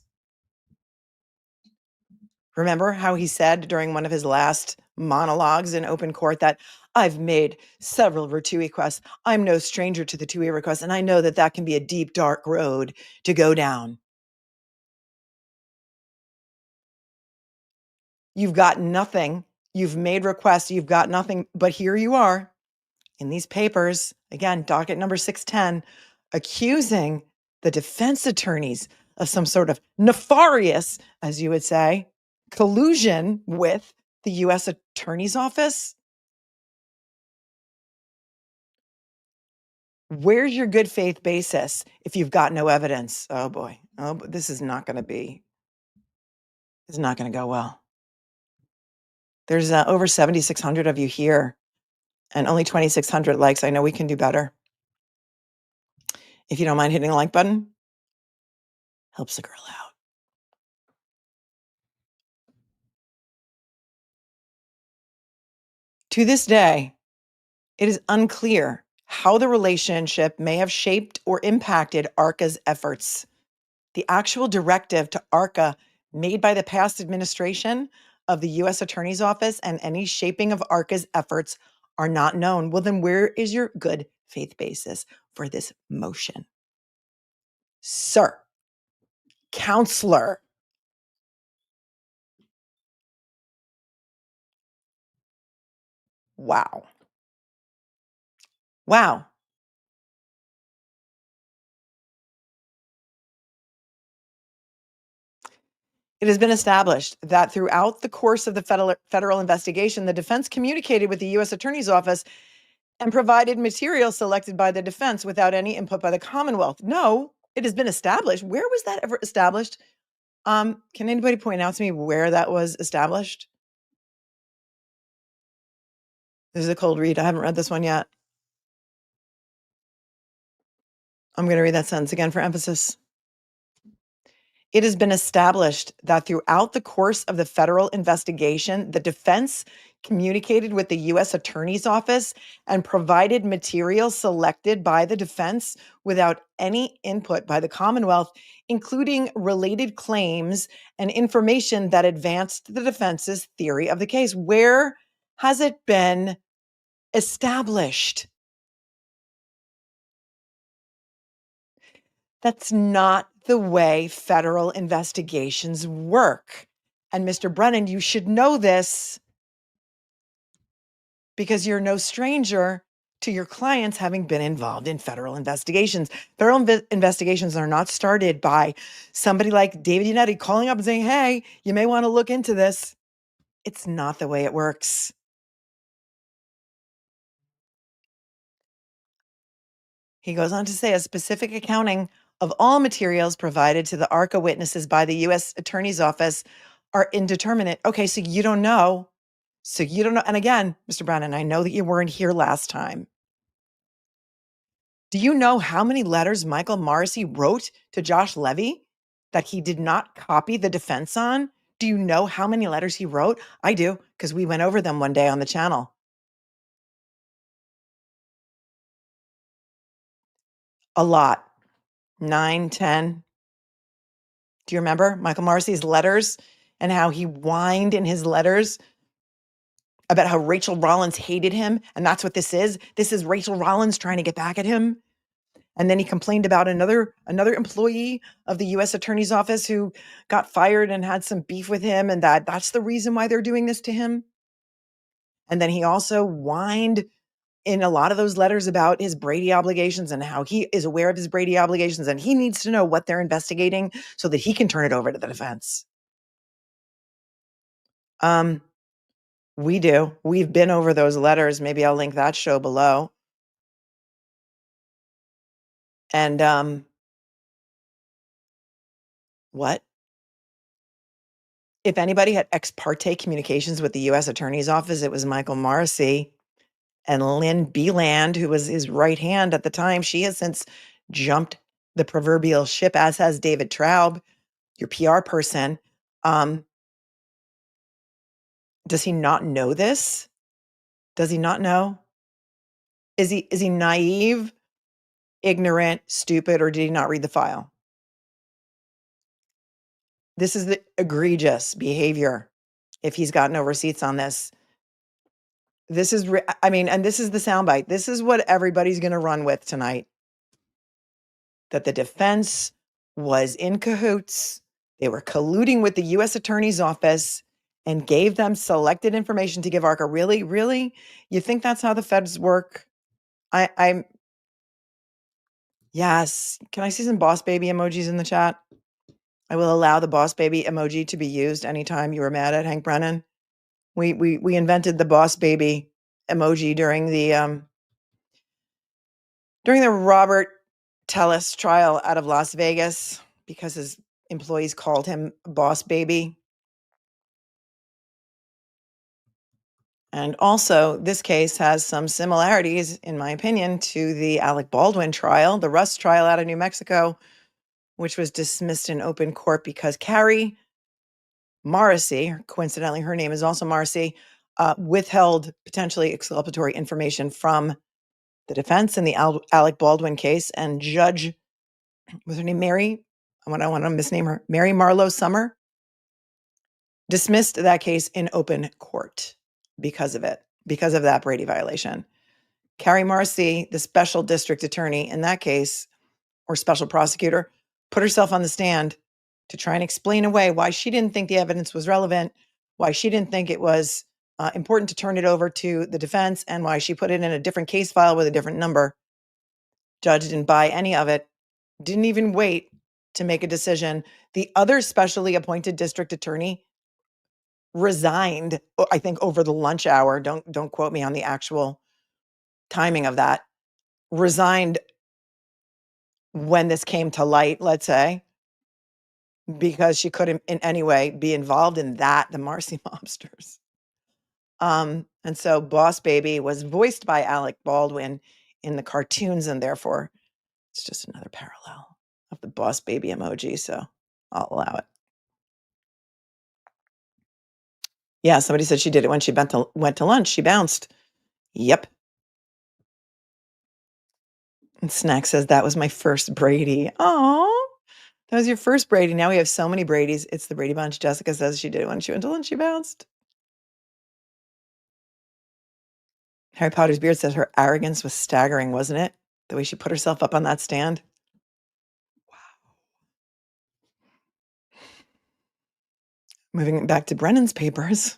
Remember how he said during one of his last monologues in open court that I've made several TUI requests. I'm no stranger to the TUI requests, and I know that that can be a deep, dark road to go down. You've got nothing. You've made requests. You've got nothing. But here you are in these papers, again, docket number 610, accusing the defense attorneys of some sort of nefarious, as you would say, collusion with the US Attorney's Office? Where's your good faith basis if you've got no evidence? Oh boy. Oh, this is not going to be, it's not going to go well. There's over 7,600 of you here and only 2,600 likes. I know we can do better. If you don't mind hitting the like button, helps the girl out. To this day, it is unclear how the relationship may have shaped or impacted ARCCA's efforts. The actual directive to ARCCA made by the past administration of the U.S. Attorney's Office and any shaping of ARCCA's efforts are not known. Well, then where is your good faith basis for this motion? Sir, counselor, wow. Wow. It has been established that throughout the course of the federal investigation, the defense communicated with the U.S. Attorney's Office and provided material selected by the defense without any input by the Commonwealth. No, it has been established. Where was that ever established? Can anybody point out to me where that was established? This is a cold read. I haven't read this one yet. I'm going to read that sentence again for emphasis. It has been established that throughout the course of the federal investigation, the defense communicated with the U.S. Attorney's Office and provided material selected by the defense without any input by the Commonwealth, including related claims and information that advanced the defense's theory of the case. Where has it been established? That's not the way federal investigations work. And Mr. Brennan, you should know this because you're no stranger to your clients having been involved in federal investigations. Federal investigations are not started by somebody like David Unetti calling up and saying, hey, you may want to look into this. It's not the way it works. He goes on to say a specific accounting of all materials provided to the ARCCA witnesses by the U.S. Attorney's Office are indeterminate. Okay, so you don't know. So you don't know. And again, Mr. Brennan, I know that you weren't here last time. Do you know how many letters Michael Morrissey wrote to Josh Levy that he did not copy the defense on? Do you know how many letters he wrote? I do, because we went over them one day on the channel. A lot. 9, 10. Do you remember Michael Morrissey's letters and how he whined in his letters about how Rachel Rollins hated him? And that's what this is. This is Rachel Rollins trying to get back at him. And then he complained about another employee of the U.S. Attorney's Office who got fired and had some beef with him, and that's the reason why they're doing this to him. And then he also whined in a lot of those letters about his Brady obligations and how he is aware of his Brady obligations and he needs to know what they're investigating so that he can turn it over to the defense. We do. We've been over those letters. Maybe I'll link that show below. And what? If anybody had ex parte communications with the U.S. Attorney's Office, it was Michael Morrissey. And Lynn Beland, who was his right hand at the time, she has since jumped the proverbial ship, as has David Traub, your PR person. Does he not know this? Does he not know? Is he naive, ignorant, stupid, or did he not read the file? This is the egregious behavior if he's got no receipts on this. This is, and this is the soundbite. This is what everybody's going to run with tonight. That the defense was in cahoots. They were colluding with the U.S. Attorney's Office and gave them selected information to give ARCCA. Really? Really? You think that's how the feds work? Yes. Can I see some boss baby emojis in the chat? I will allow the boss baby emoji to be used anytime you were mad at Hank Brennan. We invented the boss baby emoji during the Robert Tellis trial out of Las Vegas because his employees called him boss baby. And also, this case has some similarities, in my opinion, to the Alec Baldwin trial, the Rust trial out of New Mexico, which was dismissed in open court because Carrie Morrissey, coincidentally, her name is also Morrissey, withheld potentially exculpatory information from the defense in the Alec Baldwin case. And Judge, was her name Mary? I want to misname her, Mary Marlowe Summer, dismissed that case in open court because of it, because of that Brady violation. Carrie Morrissey, the special district attorney in that case, or special prosecutor, put herself on the stand to try and explain away why she didn't think the evidence was relevant, why she didn't think it was important to turn it over to the defense, and why she put it in a different case file with a different number. Judge didn't buy any of it, didn't even wait to make a decision. The other specially appointed district attorney resigned, I think, over the lunch hour. Don't quote me on the actual timing of that. Resigned when this came to light, let's say, because she couldn't in any way be involved in that, the Marcy mobsters. And so Boss Baby was voiced by Alec Baldwin in the cartoons, and therefore it's just another parallel of the Boss Baby emoji. So I'll allow it. Yeah, somebody said she did it when she went to lunch. She bounced. Yep. And Snack says that was my first Brady. Oh, that was your first Brady. Now we have so many Bradys. It's the Brady Bunch. Jessica says she did it when she went to lunch. She bounced. Harry Potter's beard says her arrogance was staggering, wasn't it? The way she put herself up on that stand. Wow. Moving back to Brennan's papers.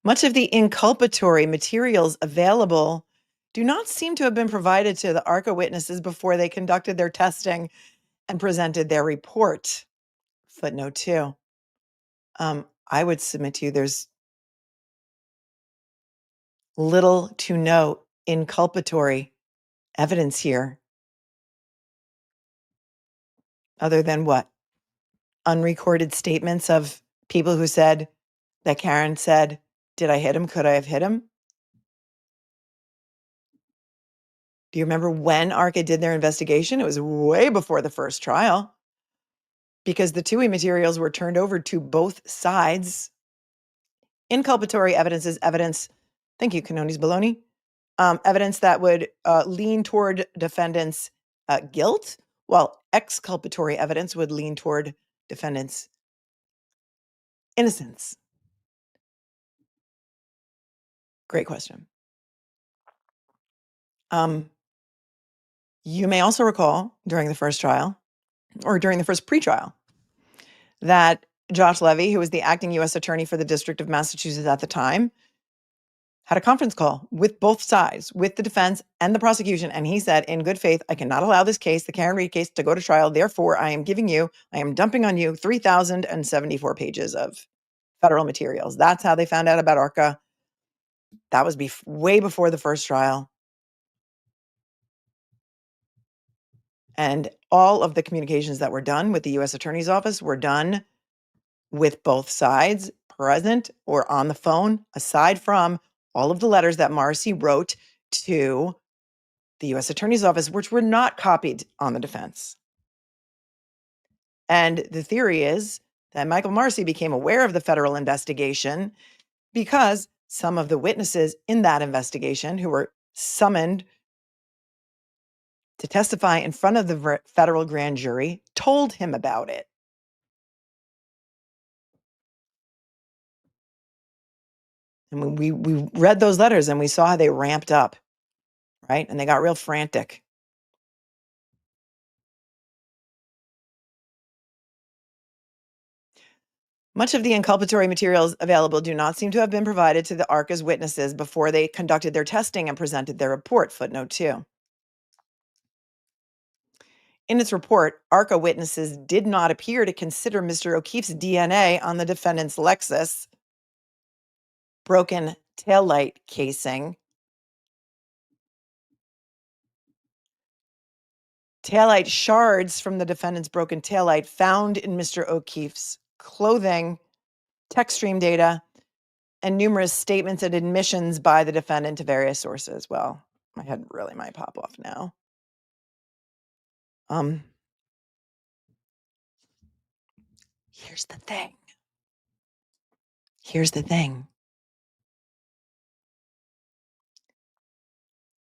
Much of the inculpatory materials available do not seem to have been provided to the ARCCA witnesses before they conducted their testing and presented their report. Footnote 2. I would submit to you there's little to no inculpatory evidence here. Other than what? Unrecorded statements of people who said that Karen said, "Did I hit him? Could I have hit him?" Do you remember when ARCCA did their investigation? It was way before the first trial because the TUI materials were turned over to both sides. Inculpatory evidence is evidence, thank you, Canoni's Baloney, evidence that would lean toward defendant's guilt, while exculpatory evidence would lean toward defendant's innocence. Great question. You may also recall during the first trial, or during the first pretrial, that Josh Levy, who was the acting U.S. attorney for the District of Massachusetts at the time, had a conference call with both sides, with the defense and the prosecution. And he said, in good faith, I cannot allow this case, the Karen Read case, to go to trial. Therefore, I am dumping on you 3,074 pages of federal materials. That's how they found out about ARCCA. That was way before the first trial. And all of the communications that were done with the U.S. Attorney's Office were done with both sides present or on the phone, aside from all of the letters that Marcy wrote to the U.S. Attorney's Office, which were not copied on the defense. And the theory is that Michael Marcy became aware of the federal investigation because some of the witnesses in that investigation who were summoned to testify in front of the federal grand jury told him about it. And when we read those letters and we saw how they ramped up, right? And they got real frantic. Much of the inculpatory materials available do not seem to have been provided to the ARCCA's witnesses before they conducted their testing and presented their report. Footnote 2. In its report, ARCCA witnesses did not appear to consider Mr. O'Keefe's DNA on the defendant's Lexus broken taillight casing, taillight shards from the defendant's broken taillight found in Mr. O'Keefe's clothing, text stream data, and numerous statements and admissions by the defendant to various sources. Well, my head really might pop off now. Here's the thing. Here's the thing.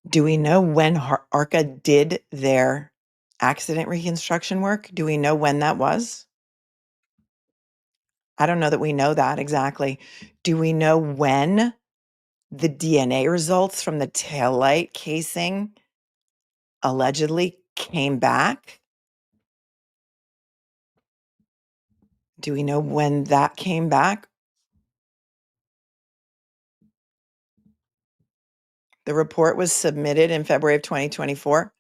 Do we know when ARCCA did their accident reconstruction work? Do we know when that was? I don't know that we know that exactly. Do we know when the DNA results from the taillight casing allegedly came back? Do we know when that came back? The report was submitted in February of 2024.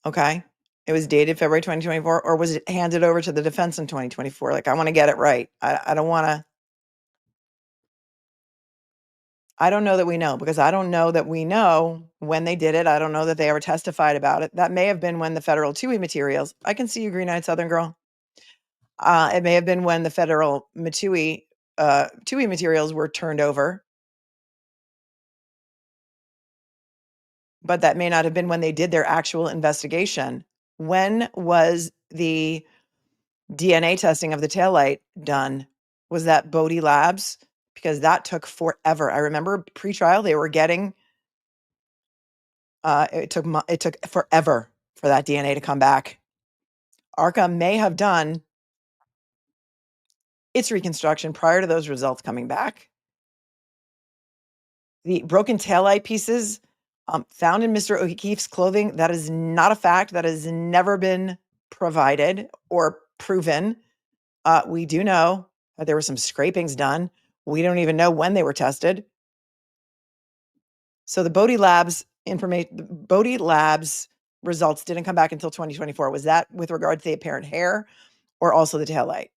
Okay. It was dated February 2024, or was it handed over to the defense in 2024? Like, I want to get it right. I don't want to. I don't know that we know, because I don't know that we know when they did it. I don't know that they ever testified about it. That may have been when the federal TUI materials. I can see you, Green-Eyed Southern Girl. It may have been when the federal TUI materials were turned over. But that may not have been when they did their actual investigation. When was the DNA testing of the taillight done? Was that Bodie Labs? Because that took forever. I remember pre-trial, they were getting, it took forever for that DNA to come back. ARCCA may have done its reconstruction prior to those results coming back. The broken taillight pieces found in Mr. O'Keefe's clothing, that is not a fact. That has never been provided or proven. We do know that there were some scrapings done. We don't even know when they were tested. So the Bodie Labs results didn't come back until 2024. Was that with regard to the apparent hair or also the taillight?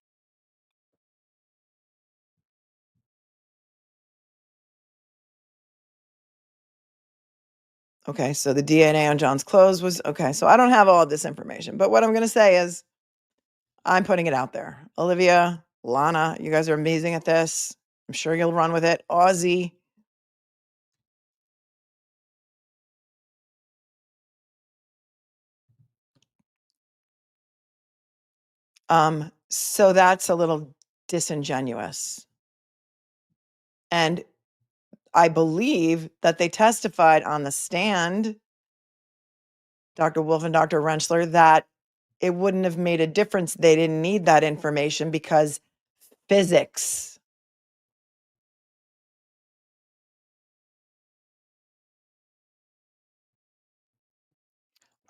Okay, so the DNA on John's clothes was okay. So I don't have all of this information, but what I'm going to say is I'm putting it out there. Olivia, Lana, you guys are amazing at this. I'm sure you'll run with it. Aussie. So that's a little disingenuous. And I believe that they testified on the stand, Dr. Wolf and Dr. Rentschler, that it wouldn't have made a difference. They didn't need that information because physics.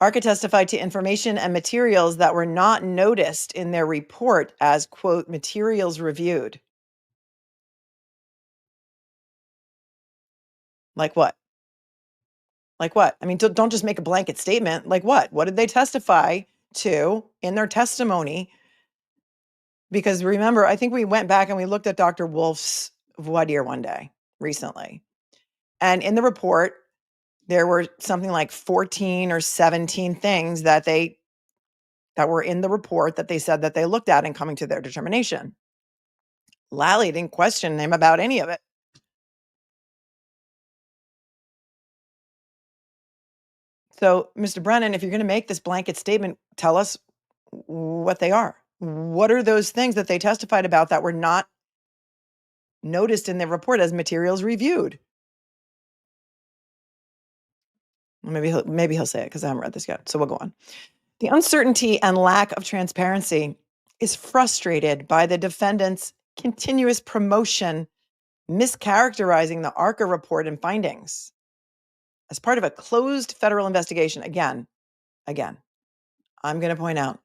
ARCCA testified to information and materials that were not noticed in their report as, quote, materials reviewed. Like what? Like what? I mean, don't just make a blanket statement. Like what? What did they testify to in their testimony? Because remember, I think we went back and we looked at Dr. Wolf's voir dire one day recently. And in the report, there were something like 14 or 17 things that were in the report that they said that they looked at in coming to their determination. Lally didn't question him about any of it. So, Mr. Brennan, if you're going to make this blanket statement, tell us what they are. What are those things that they testified about that were not noticed in their report as materials reviewed? Maybe he'll say it because I haven't read this yet. So we'll go on. The uncertainty and lack of transparency is frustrated by the defendant's continuous promotion, mischaracterizing the ARCCA report and findings as part of a closed federal investigation. Again, I'm going to point out,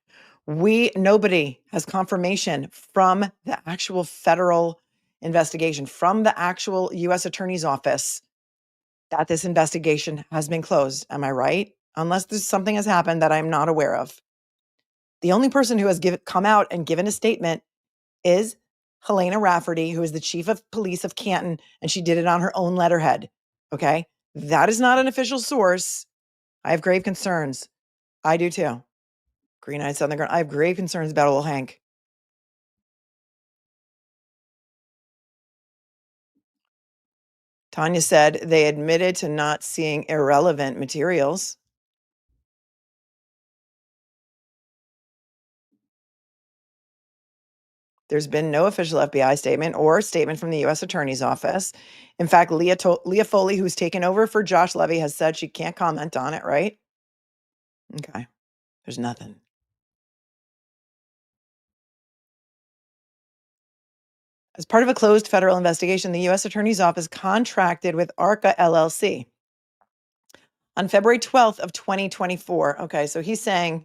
nobody has confirmation from the actual federal investigation, from the actual US Attorney's Office, that this investigation has been closed. Am I right? Unless there's something has happened that I'm not aware of. The only person who has come out and given a statement is Helena Rafferty, who is the chief of police of Canton, and she did it on her own letterhead. Okay. That is not an official source. I have grave concerns. I do too. Green-eyed Southern girl. I have grave concerns about old Hank. Tanya said they admitted to not seeing irrelevant materials. There's been no official FBI statement or statement from the U.S. Attorney's Office. In fact, Leah Foley, who's taken over for Josh Levy, has said she can't comment on it, right? Okay. There's nothing. As part of a closed federal investigation, the U.S. Attorney's Office contracted with ARCCA LLC on February 12th of 2024. Okay, so he's saying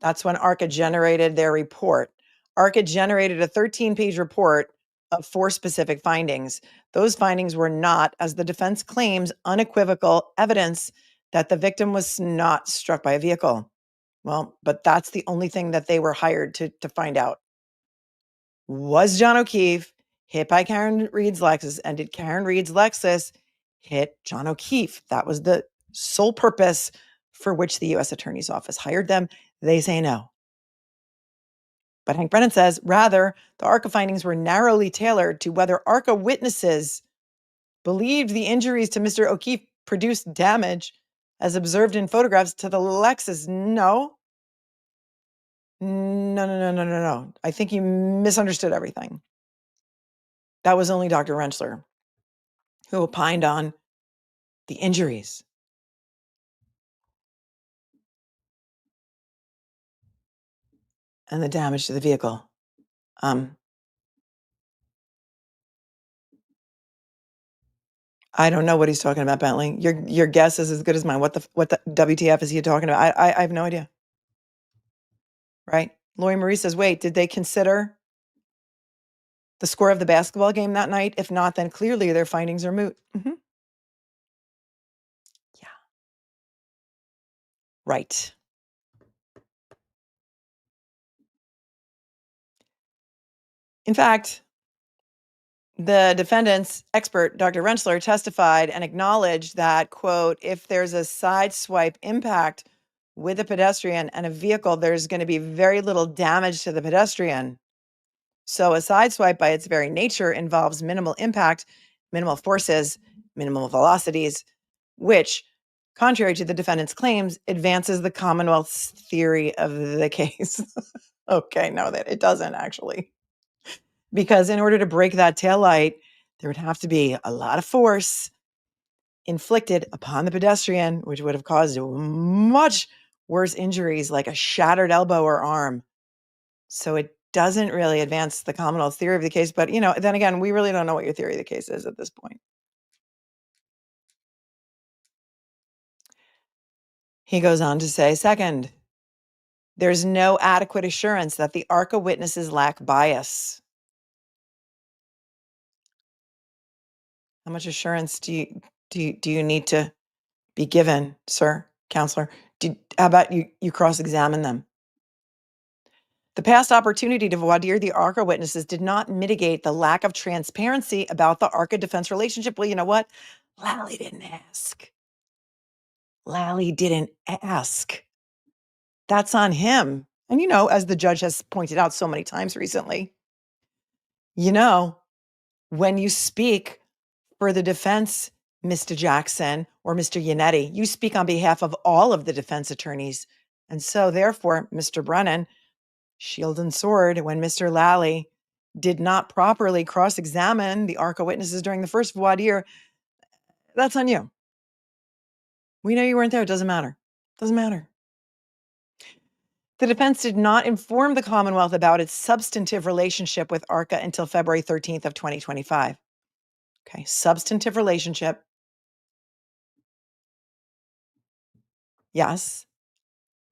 that's when ARCCA generated their report. ARCCA generated a 13-page report of 4 specific findings. Those findings were not, as the defense claims, unequivocal evidence that the victim was not struck by a vehicle. Well, but that's the only thing that they were hired to find out. Was John O'Keefe hit by Karen Reed's Lexus, and did Karen Reed's Lexus hit John O'Keefe? That was the sole purpose for which the U.S. Attorney's Office hired them. They say no. But Hank Brennan says, rather, the ARCCA findings were narrowly tailored to whether ARCCA witnesses believed the injuries to Mr. O'Keefe produced damage as observed in photographs to the Lexus. No. No. I think you misunderstood everything. That was only Dr. Rentschler who opined on the injuries. And the damage to the vehicle. I don't know what he's talking about, Bentley. Your guess is as good as mine. What the WTF is he talking about? I have no idea. Right? Lori Marie says, wait, did they consider the score of the basketball game that night? If not, then clearly their findings are moot. Mm-hmm. Yeah. Right. In fact, the defendant's expert, Dr. Rentschler, testified and acknowledged that, quote, if there's a side swipe impact with a pedestrian and a vehicle, there's going to be very little damage to the pedestrian. So a side swipe by its very nature involves minimal impact, minimal forces, minimal velocities, which, contrary to the defendant's claims, advances the Commonwealth's theory of the case. Okay, no, that it doesn't actually. Because in order to break that taillight, there would have to be a lot of force inflicted upon the pedestrian, which would have caused much worse injuries like a shattered elbow or arm. So it doesn't really advance the Commonwealth's theory of the case. But, then again, we really don't know what your theory of the case is at this point. He goes on to say, second, there's no adequate assurance that the ARCCA witnesses lack bias. How much assurance do you need to be given, sir, counselor? How about you cross-examine them? The past opportunity to voir dire the ARCCA witnesses did not mitigate the lack of transparency about the ARCCA defense relationship. Well, you know what? Lally didn't ask. Lally didn't ask. That's on him. And as the judge has pointed out so many times recently, when you speak for the defense, Mr. Jackson or Mr. Yannetti, you speak on behalf of all of the defense attorneys. And so therefore, Mr. Brennan, shield and sword, when Mr. Lally did not properly cross-examine the ARCCA witnesses during the first voir dire, that's on you. We know you weren't there. It doesn't matter. Doesn't matter. The defense did not inform the Commonwealth about its substantive relationship with ARCCA until February 13th of 2025. Okay, substantive relationship. Yes.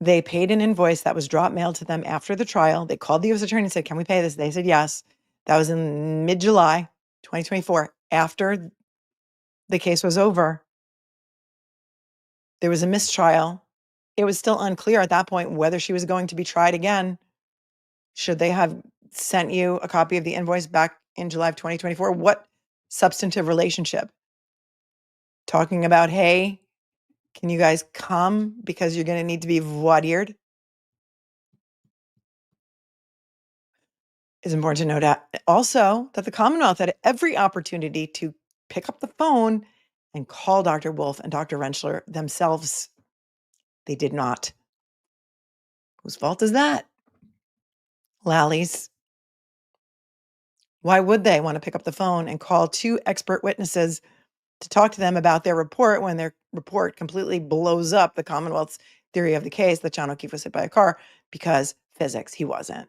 They paid an invoice that was drop mailed to them after the trial. They called the U.S. attorney and said, can we pay this? They said yes. That was in mid-July 2024. After the case was over, there was a mistrial it was still unclear at that point whether she was going to be tried again. Should they have sent you a copy of the invoice back in July of 2024? What substantive relationship? Talking about, hey, can you guys come because you're going to need to be voir dired? It's important to note also that the Commonwealth had every opportunity to pick up the phone and call Dr. Wolf and Dr. Rentschler themselves. They did not. Whose fault is that? Lally's. Why would they want to pick up the phone and call two expert witnesses to talk to them about their report when their report completely blows up the Commonwealth's theory of the case that John O'Keefe was hit by a car? Because physics, he wasn't.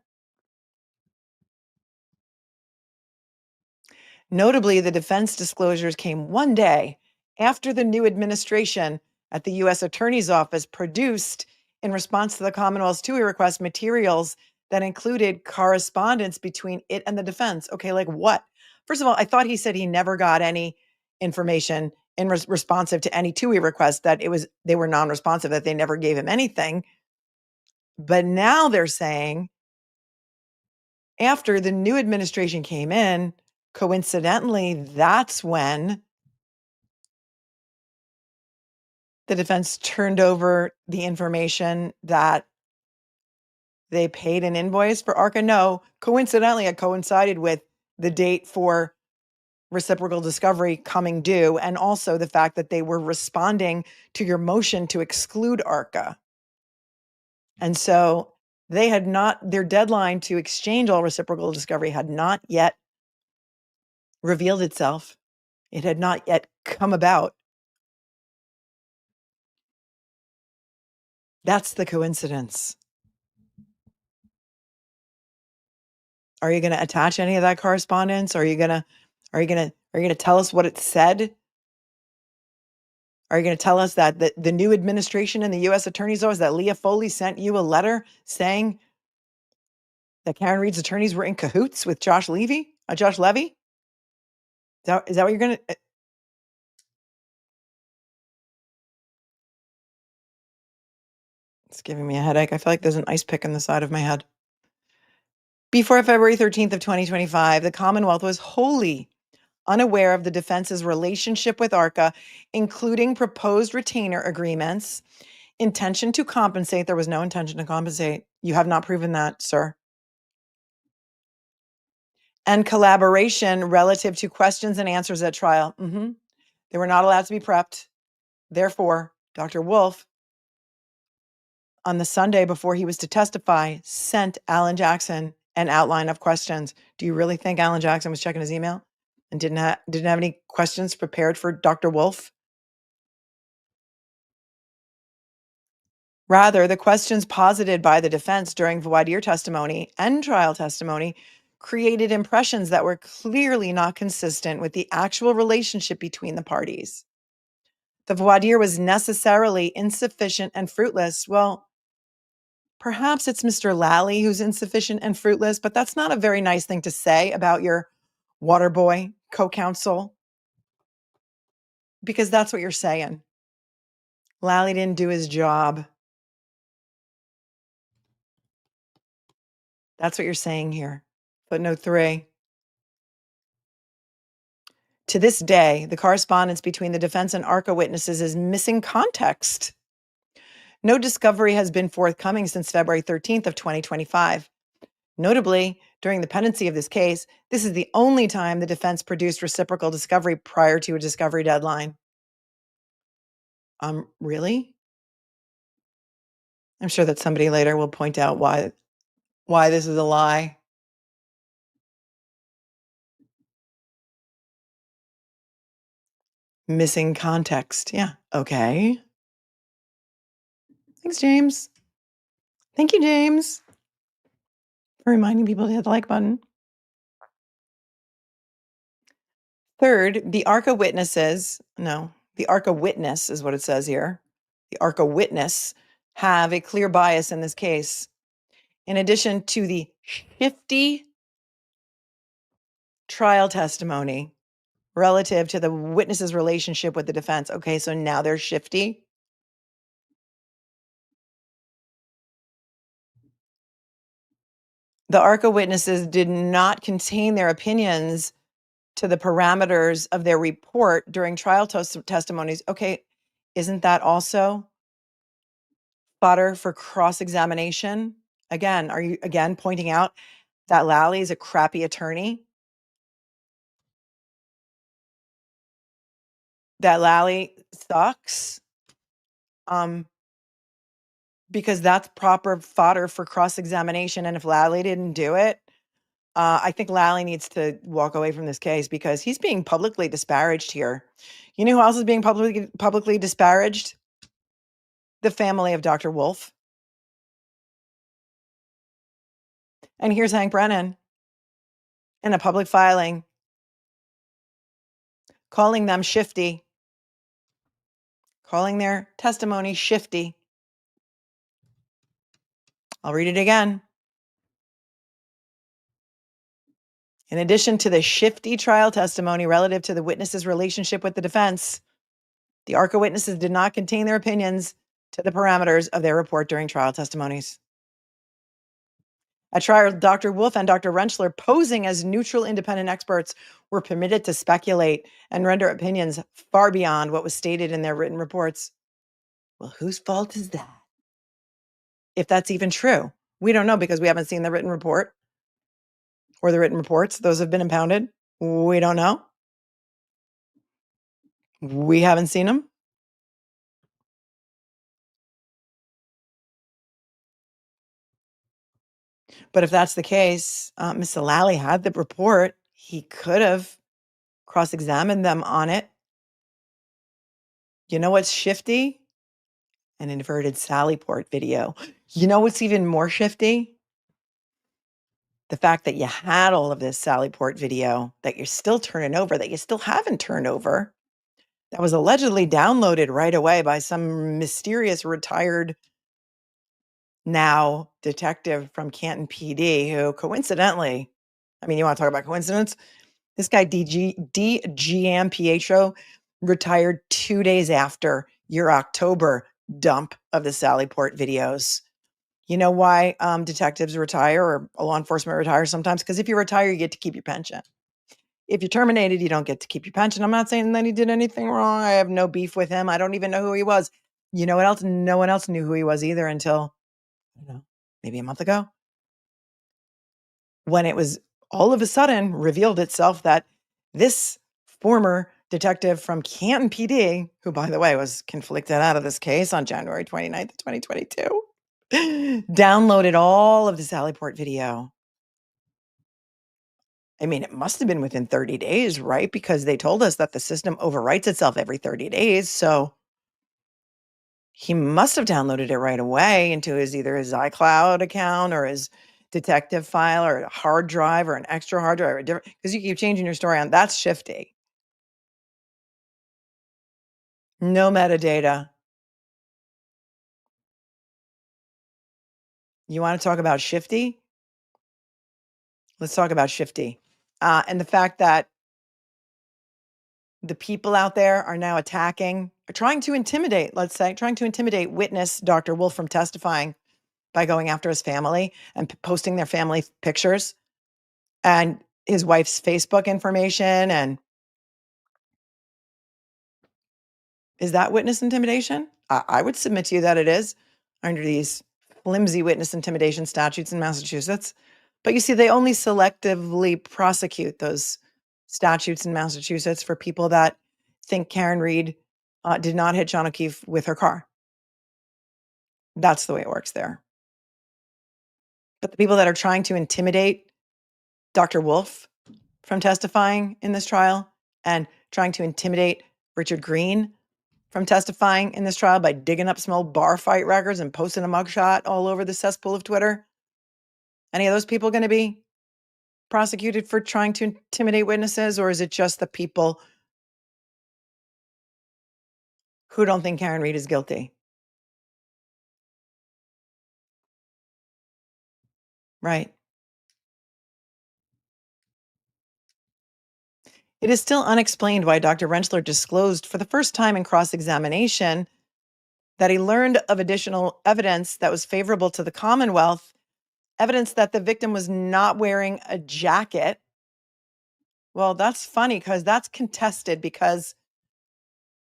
Notably, the defense disclosures came one day after the new administration at the US Attorney's Office produced, in response to the Commonwealth's TUI request, materials that included correspondence between it and the defense. Okay, like what? First of all, I thought he said he never got any information in responsive to any TUI request, that they were non-responsive, that they never gave him anything. But now they're saying after the new administration came in, coincidentally, that's when the defense turned over the information that they paid an invoice for ARCCA. No, coincidentally, it coincided with the date for reciprocal discovery coming due, and also the fact that they were responding to your motion to exclude ARCCA. And so they had not, their deadline to exchange all reciprocal discovery had not yet revealed itself. It had not yet come about. That's the coincidence. Are you going to attach any of that correspondence? Are you going to tell us what it said? Are you going to tell us that the new administration in the US Attorney's Office, that Leah Foley sent you a letter saying that Karen Reed's attorneys were in cahoots with Josh Levy? Is that what you're going to? It's giving me a headache. I feel like there's an ice pick in the side of my head. Before February 13th of 2025, the Commonwealth was wholly unaware of the defense's relationship with ARCCA, including proposed retainer agreements, intention to compensate. There was no intention to compensate. You have not proven that, sir. And collaboration relative to questions and answers at trial. They were not allowed to be prepped. Therefore, Dr. Wolf, on the Sunday before he was to testify, sent Alan Jackson an outline of questions. Do you really think Alan Jackson was checking his email and didn't have any questions prepared for Dr. Wolf? Rather, the questions posited by the defense during voir dire testimony and trial testimony created impressions that were clearly not consistent with the actual relationship between the parties. The voir dire was necessarily insufficient and fruitless. Well, perhaps it's Mr. Lally who's insufficient and fruitless, but that's not a very nice thing to say about your water boy co-counsel, because that's what you're saying. Lally didn't do his job. That's what you're saying here. Footnote 3. To this day, the correspondence between the defense and ARCCA witnesses is missing context. No discovery has been forthcoming since February 13th of 2025. Notably, during the pendency of this case, this is the only time the defense produced reciprocal discovery prior to a discovery deadline. Really? I'm sure that somebody later will point out why this is a lie. Missing context. Yeah. Okay. Thanks, James. Thank you, James, for reminding people to hit the like button. Third, the ARCCA witness is what it says here. The ARCCA witness have a clear bias in this case. In addition to the shifty trial testimony relative to the witness's relationship with the defense. Okay, so now they're shifty. The ARCCA witnesses did not contain their opinions to the parameters of their report during trial testimonies. Okay, isn't that also fodder for cross-examination? Again, are you again pointing out that Lally is a crappy attorney? That Lally sucks? Because that's proper fodder for cross-examination, and if Lally didn't do it, I think Lally needs to walk away from this case because he's being publicly disparaged here. You know who else is being publicly disparaged? The family of Dr. Wolf. And here's Hank Brennan in a public filing calling them shifty, calling their testimony shifty. I'll read it again. In addition to the shifty trial testimony relative to the witness's relationship with the defense, the ARCCA witnesses did not contain their opinions to the parameters of their report during trial testimonies. At trial, Dr. Wolf and Dr. Rentschler, posing as neutral independent experts, were permitted to speculate and render opinions far beyond what was stated in their written reports. Well, whose fault is that? If that's even true. We don't know because we haven't seen the written report or the written reports. Those have been impounded. We don't know. We haven't seen them. But if that's the case, Mr. Lally had the report. He could have cross-examined them on it. You know what's shifty? An inverted Sallyport video. You know what's even more shifty? The fact that you had all of this Sallyport video that you're still turning over, that you still haven't turned over, that was allegedly downloaded right away by some mysterious retired now detective from Canton PD who coincidentally, I mean, you want to talk about coincidence? This guy, DGM Pietro, retired 2 days after your October dump of the Sallyport videos. You know why detectives retire or law enforcement retires sometimes? Because if you retire, you get to keep your pension. If you're terminated, you don't get to keep your pension. I'm not saying that he did anything wrong. I have no beef with him. I don't even know who he was. You know what else? No one else knew who he was either until, I don't know, maybe a month ago, when it was all of a sudden revealed itself that this former detective from Canton PD, who, by the way, was conflicted out of this case on January 29th, 2022, downloaded all of the Sallyport video. I mean, it must have been within 30 days, right? Because they told us that the system overwrites itself every 30 days. So he must have downloaded it right away into either his iCloud account or his detective file or a hard drive or an extra hard drive or different, because you keep changing your story on. That's shifty. No metadata. You want to talk about shifty? Let's talk about shifty. And the fact that the people out there are now attacking, or trying to intimidate, let's say, trying to intimidate witness Dr. Wolf from testifying by going after his family and posting their family pictures and his wife's Facebook information. And is that witness intimidation? I would submit to you that it is under these flimsy witness intimidation statutes in Massachusetts. But you see, they only selectively prosecute those statutes in Massachusetts for people that think Karen Reed did not hit John O'Keefe with her car. That's the way it works there. But the people that are trying to intimidate Dr. Wolf from testifying in this trial and trying to intimidate Richard Green from testifying in this trial by digging up some old bar fight records and posting a mugshot all over the cesspool of Twitter. Any of those people going to be prosecuted for trying to intimidate witnesses, or is it just the people who don't think Karen Reed is guilty? Right. It is still unexplained why Dr. Rentschler disclosed for the first time in cross-examination that he learned of additional evidence that was favorable to the Commonwealth Evidence that the victim was not wearing a jacket. Well, that's funny because that's contested because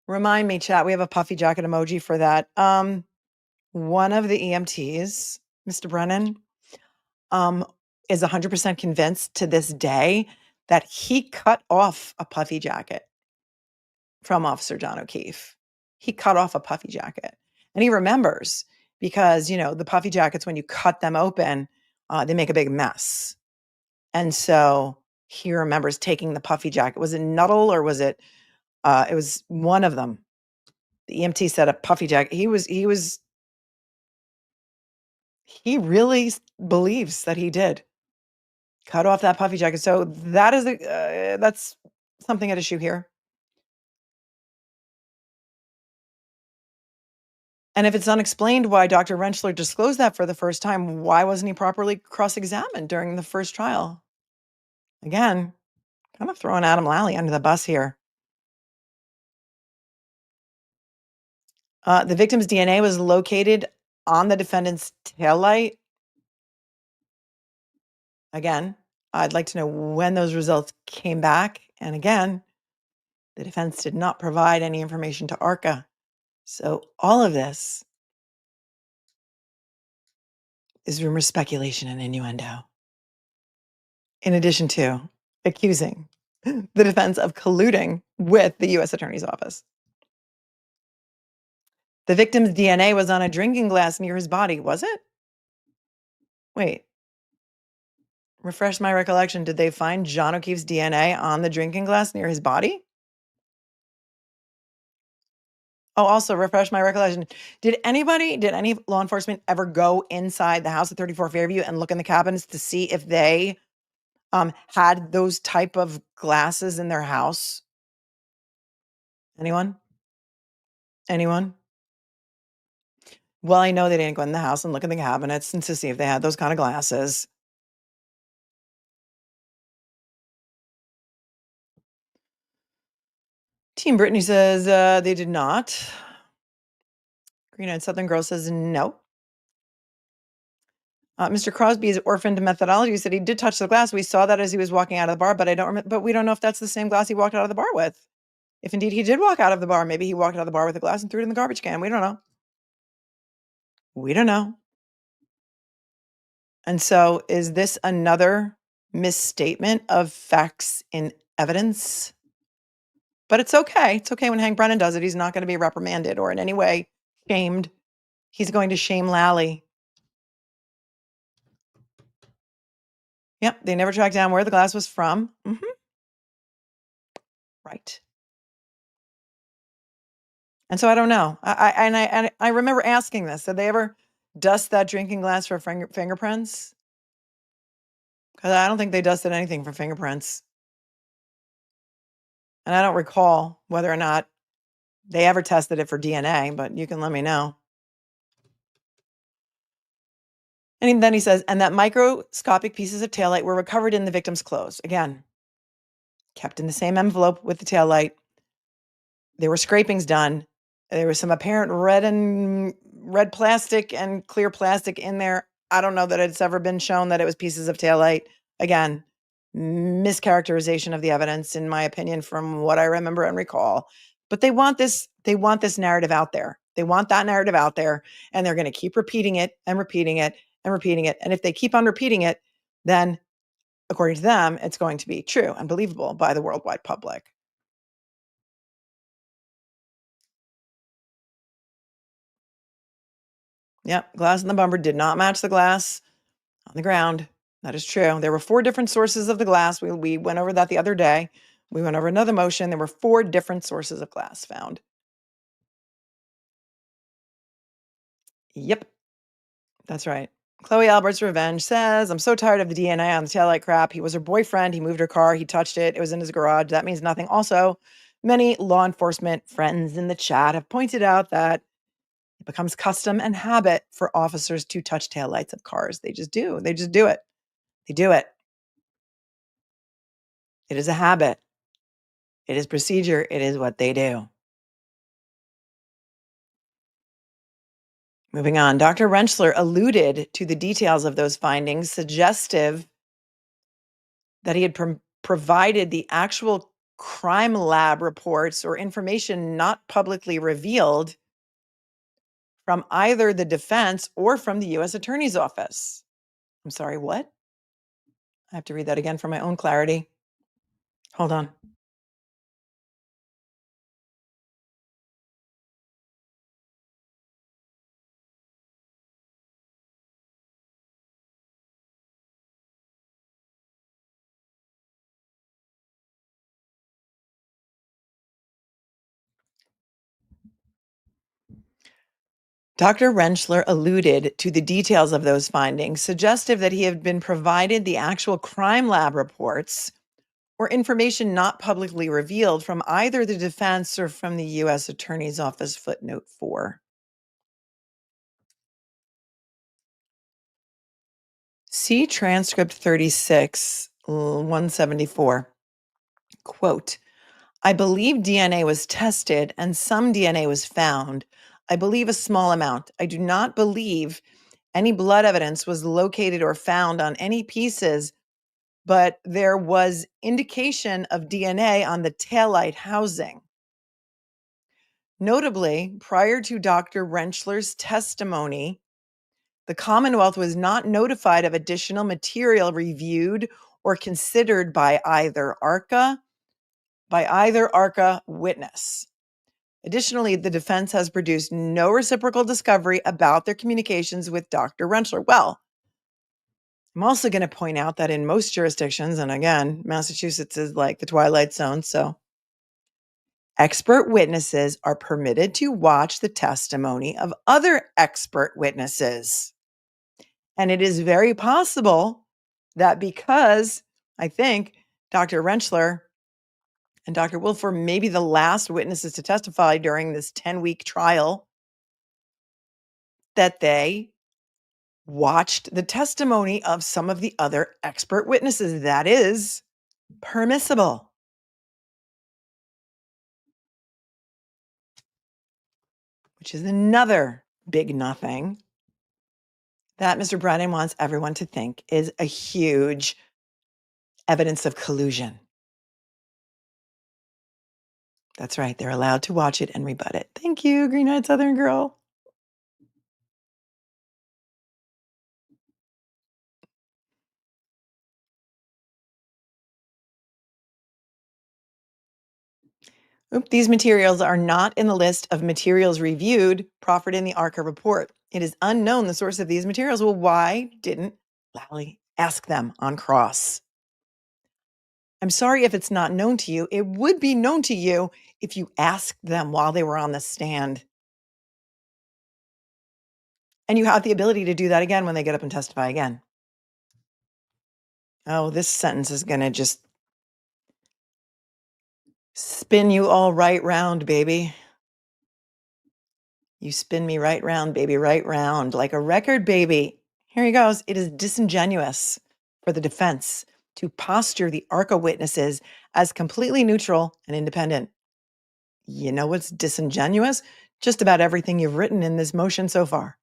remind me, chat, we have a puffy jacket emoji for that. One of the EMTs, Mr. Brennan, is 100% convinced to this day that he cut off a puffy jacket from Officer John O'Keefe. He cut off a puffy jacket. And he remembers because, the puffy jackets, when you cut them open, they make a big mess. And so he remembers taking the puffy jacket. Was it Nuttall or was it was one of them. The EMT said a puffy jacket. He really believes that he did cut off that puffy jacket. So that is that's something at issue here. And if it's unexplained why Dr. Rentschler disclosed that for the first time, why wasn't he properly cross-examined during the first trial? Again, kind of throwing Adam Lally under the bus here. The victim's DNA was located on the defendant's taillight. Again, I'd like to know when those results came back. And again, the defense did not provide any information to ARCCA. So all of this is rumor, speculation, and innuendo. In addition to accusing the defense of colluding with the US Attorney's Office. The victim's DNA was on a drinking glass near his body, was it? Wait. Refresh my recollection. Did they find John O'Keefe's DNA on the drinking glass near his body? Oh, also refresh my recollection. Did any law enforcement ever go inside the house at 34 Fairview and look in the cabinets to see if they had those type of glasses in their house? Anyone? Well, I know they didn't go in the house and look in the cabinets and to see if they had those kind of glasses. Team Brittany says they did not. Green-eyed Southern Girl says no. Mr. Crosby's orphaned methodology said he did touch the glass. We saw that as he was walking out of the bar, but I don't remember. But we don't know if that's the same glass he walked out of the bar with. If indeed he did walk out of the bar, maybe he walked out of the bar with a glass and threw it in the garbage can. We don't know. We don't know. And so, is this another misstatement of facts in evidence? But it's okay. It's okay when Hank Brennan does it. He's not going to be reprimanded or in any way shamed. He's going to shame Lally. Yep, they never tracked down where the glass was from. Right. And so I don't know. I remember asking this. Did they ever dust that drinking glass for fingerprints? Because I don't think they dusted anything for fingerprints. And I don't recall whether or not they ever tested it for DNA, but you can let me know. And then he says, and that microscopic pieces of taillight were recovered in the victim's clothes. Again, kept in the same envelope with the taillight. There were scrapings done. There was some apparent red plastic and clear plastic in there. I don't know that it's ever been shown that it was pieces of taillight. Again, mischaracterization of the evidence, in my opinion, from what I remember and recall. But they want this narrative out there. They want that narrative out there, and they're going to keep repeating it and repeating it and repeating it. And if they keep on repeating it, then according to them, it's going to be true and believable by the worldwide public. Yep, glass in the bumper did not match the glass on the ground. That is true. There were 4 different sources of the glass. We went over that the other day. We went over another motion. There were 4 different sources of glass found. Yep, that's right. Chloe Albert's Revenge says, I'm so tired of the DNA on the taillight crap. He was her boyfriend. He moved her car. He touched it. It was in his garage. That means nothing. Also, many law enforcement friends in the chat have pointed out that it becomes custom and habit for officers to touch taillights of cars. They just do. They just do it. They do it. It is a habit. It is procedure. It is what they do. Moving on, Dr. Rentschler alluded to the details of those findings, suggestive that he had provided the actual crime lab reports or information not publicly revealed from either the defense or from the US Attorney's Office. I'm sorry, what? I have to read that again for my own clarity. Hold on. Dr. Rentschler alluded to the details of those findings, suggestive that he had been provided the actual crime lab reports or information not publicly revealed from either the defense or from the US Attorney's Office, footnote 4. See transcript 36, 174. Quote, I believe DNA was tested and some DNA was found. I believe a small amount. I do not believe any blood evidence was located or found on any pieces, but there was indication of DNA on the taillight housing. Notably, prior to Dr. Rentschler's testimony, the Commonwealth was not notified of additional material reviewed or considered by either ARCCA witness. Additionally, the defense has produced no reciprocal discovery about their communications with Dr. Rentschler. Well, I'm also going to point out that in most jurisdictions, and again, Massachusetts is like the Twilight Zone, so expert witnesses are permitted to watch the testimony of other expert witnesses. And it is very possible that because I think Dr. Rentschler and Dr. Wolf were maybe the last witnesses to testify during this 10-week trial, that they watched the testimony of some of the other expert witnesses. That is permissible. Which is another big nothing that Mr. Brennan wants everyone to think is a huge evidence of collusion. That's right. They're allowed to watch it and rebut it. Thank you, Green-eyed Southern girl. These materials are not in the list of materials reviewed proffered in the ARCCA report. It is unknown the source of these materials. Well, why didn't Lally ask them on cross? I'm sorry if it's not known to you. It would be known to you if you asked them while they were on the stand. And you have the ability to do that again when they get up and testify again. Oh, this sentence is going to just spin you all right round, baby. You spin me right round, baby, right round, like a record, baby. Here he goes. It is disingenuous for the defense to posture the ARCCA witnesses as completely neutral and independent. You know what's disingenuous? Just about everything you've written in this motion so far.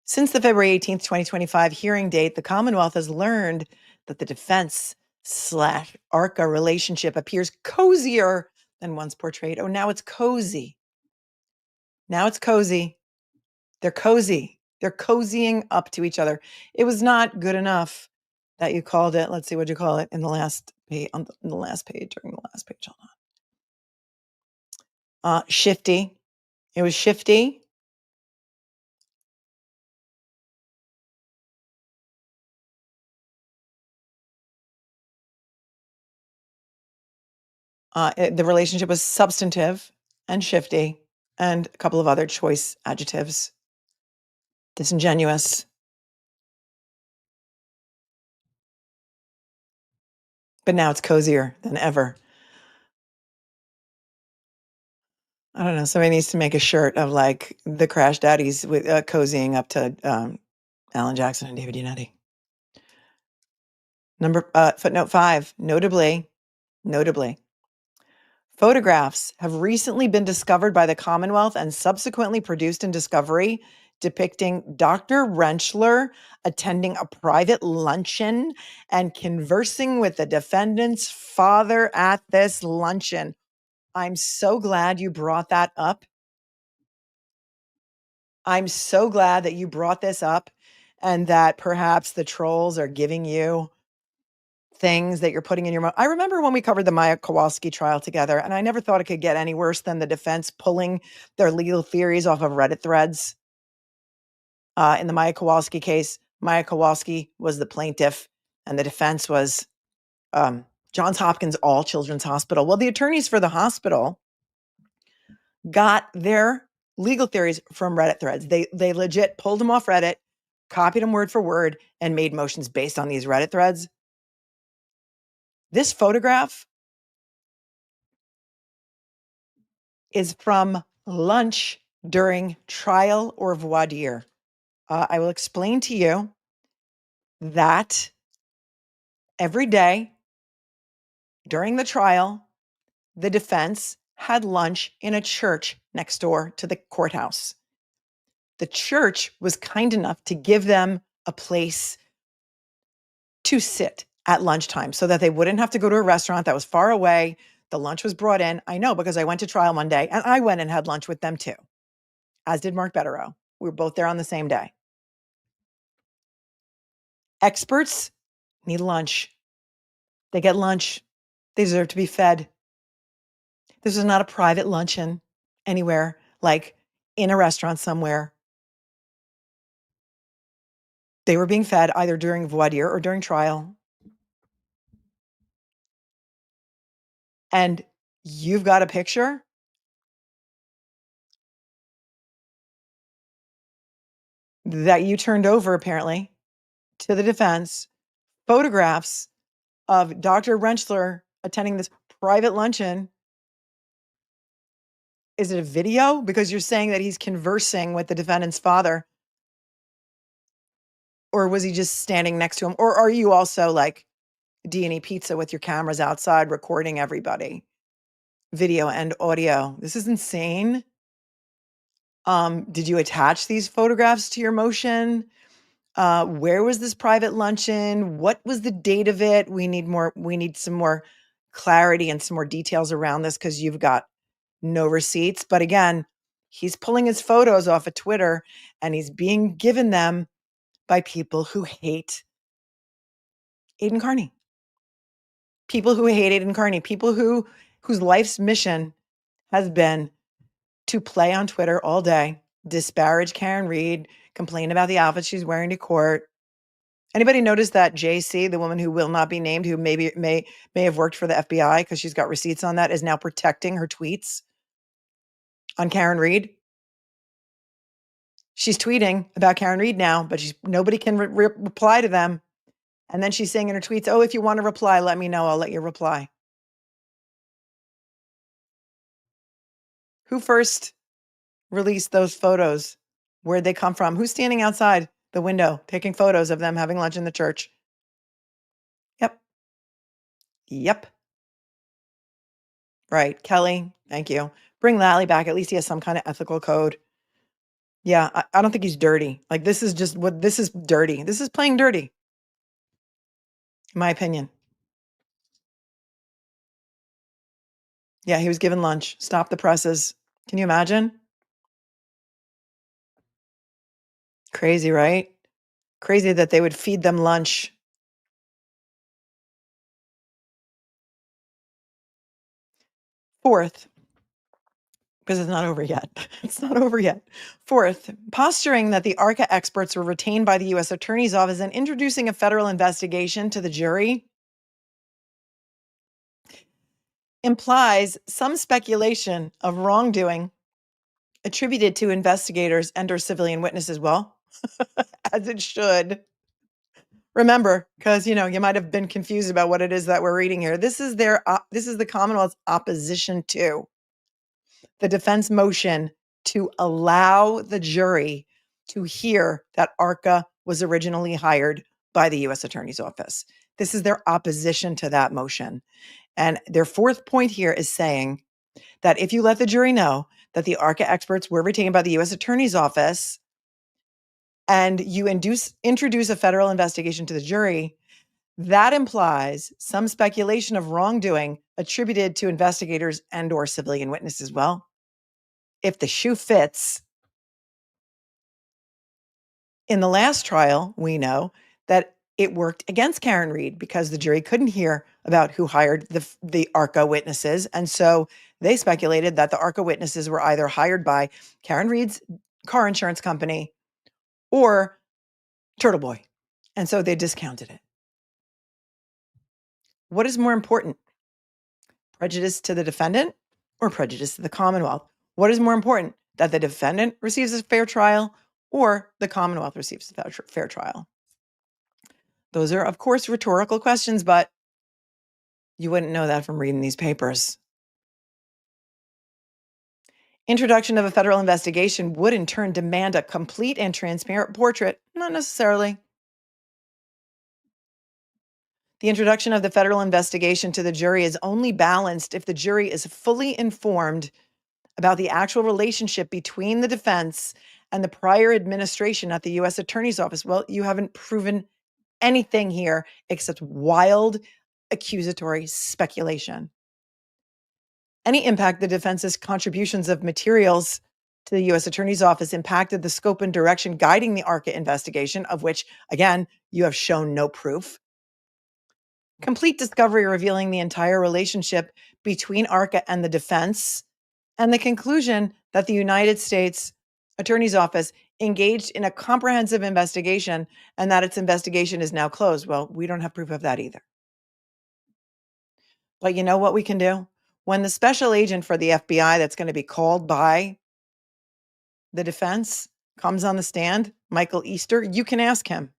Since the February 18th, 2025 hearing date, the Commonwealth has learned that the defense/ARCCA relationship appears cozier than once portrayed. Oh, now it's cozy. Now it's cozy. They're cozy. They're cozying up to each other. It was not good enough that you called it. Let's see, what'd you call it in the last page? During the last page. Hold on. Shifty. It was shifty. The relationship was substantive and shifty, and a couple of other choice adjectives. Disingenuous. But now it's cozier than ever. I don't know. Somebody needs to make a shirt of like the Crash Daddies with cozying up to Alan Jackson and David Unetti. Footnote 5. Notably, Photographs have recently been discovered by the Commonwealth and subsequently produced in discovery depicting Dr. Rentschler attending a private luncheon and conversing with the defendant's father at this luncheon. I'm so glad you brought that up. I'm so glad that you brought this up and that perhaps the trolls are giving you things that you're putting in your mouth. I remember when we covered the Maya Kowalski trial together, and I never thought it could get any worse than the defense pulling their legal theories off of Reddit threads. In the Maya Kowalski case, Maya Kowalski was the plaintiff, and the defense was Johns Hopkins All Children's Hospital. Well, the attorneys for the hospital got their legal theories from Reddit threads. They legit pulled them off Reddit, copied them word for word, and made motions based on these Reddit threads. This photograph is from lunch during trial or voir dire. I will explain to you that every day during the trial, the defense had lunch in a church next door to the courthouse. The church was kind enough to give them a place to sit at lunchtime so that they wouldn't have to go to a restaurant that was far away. The lunch was brought in. I know because I went to trial one day and I went and had lunch with them too, as did Mark Betterow. We were both there on the same day. Experts need lunch. They get lunch. They deserve to be fed. This is not a private luncheon anywhere, like in a restaurant somewhere. They were being fed either during voir dire or during trial. And you've got a picture that you turned over, apparently, to the defense, photographs of Dr. Rentschler attending this private luncheon. Is it a video? Because you're saying that he's conversing with the defendant's father. Or was he just standing next to him? Or are you also like D&E Pizza with your cameras outside recording everybody? Video and audio. This is insane. Did you attach these photographs to your motion? Where was this private luncheon? What was the date of it? We need some more clarity and some more details around this because you've got no receipts. But again, he's pulling his photos off of Twitter and he's being given them by people who hate Aidan Carney. People who hate Aidan Carney. People whose life's mission has been to play on Twitter all day, disparage Karen Reed, complain about the outfit she's wearing to court. Anybody notice that JC, the woman who will not be named, who may have worked for the FBI because she's got receipts on that, is now protecting her tweets on Karen Reed? She's tweeting about Karen Reed now, but nobody can reply to them. And then she's saying in her tweets, oh, if you want to reply, let me know. I'll let you reply. Who first released those photos? Where'd they come from? Who's standing outside the window taking photos of them having lunch in the church? Yep. Right. Kelly, thank you. Bring Lally back. At least he has some kind of ethical code. Yeah, I don't think he's dirty. Like this is dirty. This is playing dirty. In my opinion. Yeah, he was given lunch. Stop the presses. Can you imagine? Crazy, right? Crazy that they would feed them lunch. Fourth, because it's not over yet. It's not over yet. Fourth, posturing that the ARCCA experts were retained by the US Attorney's Office and introducing a federal investigation to the jury implies some speculation of wrongdoing attributed to investigators and or civilian witnesses. Well, as it should. Remember, because you might have been confused about what it is that we're reading here. This is the Commonwealth's opposition to the defense motion to allow the jury to hear that ARCCA was originally hired by the US Attorney's Office. This is their opposition to that motion. And their fourth point here is saying that if you let the jury know that the ARCCA experts were retained by the US Attorney's Office and you introduce a federal investigation to the jury, that implies some speculation of wrongdoing attributed to investigators and or civilian witnesses. Well, if the shoe fits, in the last trial, we know that it worked against Karen Reed because the jury couldn't hear about who hired the ARCCA witnesses. And so they speculated that the ARCCA witnesses were either hired by Karen Reed's car insurance company or Turtle Boy. And so they discounted it. What is more important? Prejudice to the defendant or prejudice to the Commonwealth? What is more important, that the defendant receives a fair trial or the Commonwealth receives a fair trial? Those are, of course, rhetorical questions, but you wouldn't know that from reading these papers. Introduction of a federal investigation would in turn demand a complete and transparent portrait. Not necessarily. The introduction of the federal investigation to the jury is only balanced if the jury is fully informed about the actual relationship between the defense and the prior administration at the US Attorney's Office. Well, you haven't proven anything here except wild accusatory speculation. Any impact the defense's contributions of materials to the US Attorney's Office impacted the scope and direction guiding the ARCCA investigation, of which, again, you have shown no proof. Complete discovery revealing the entire relationship between ARCCA and the defense, and the conclusion that the United States Attorney's Office engaged in a comprehensive investigation and that its investigation is now closed. Well, we don't have proof of that either. But you know what we can do? When the special agent for the FBI that's going to be called by the defense comes on the stand, Michael Easter, you can ask him.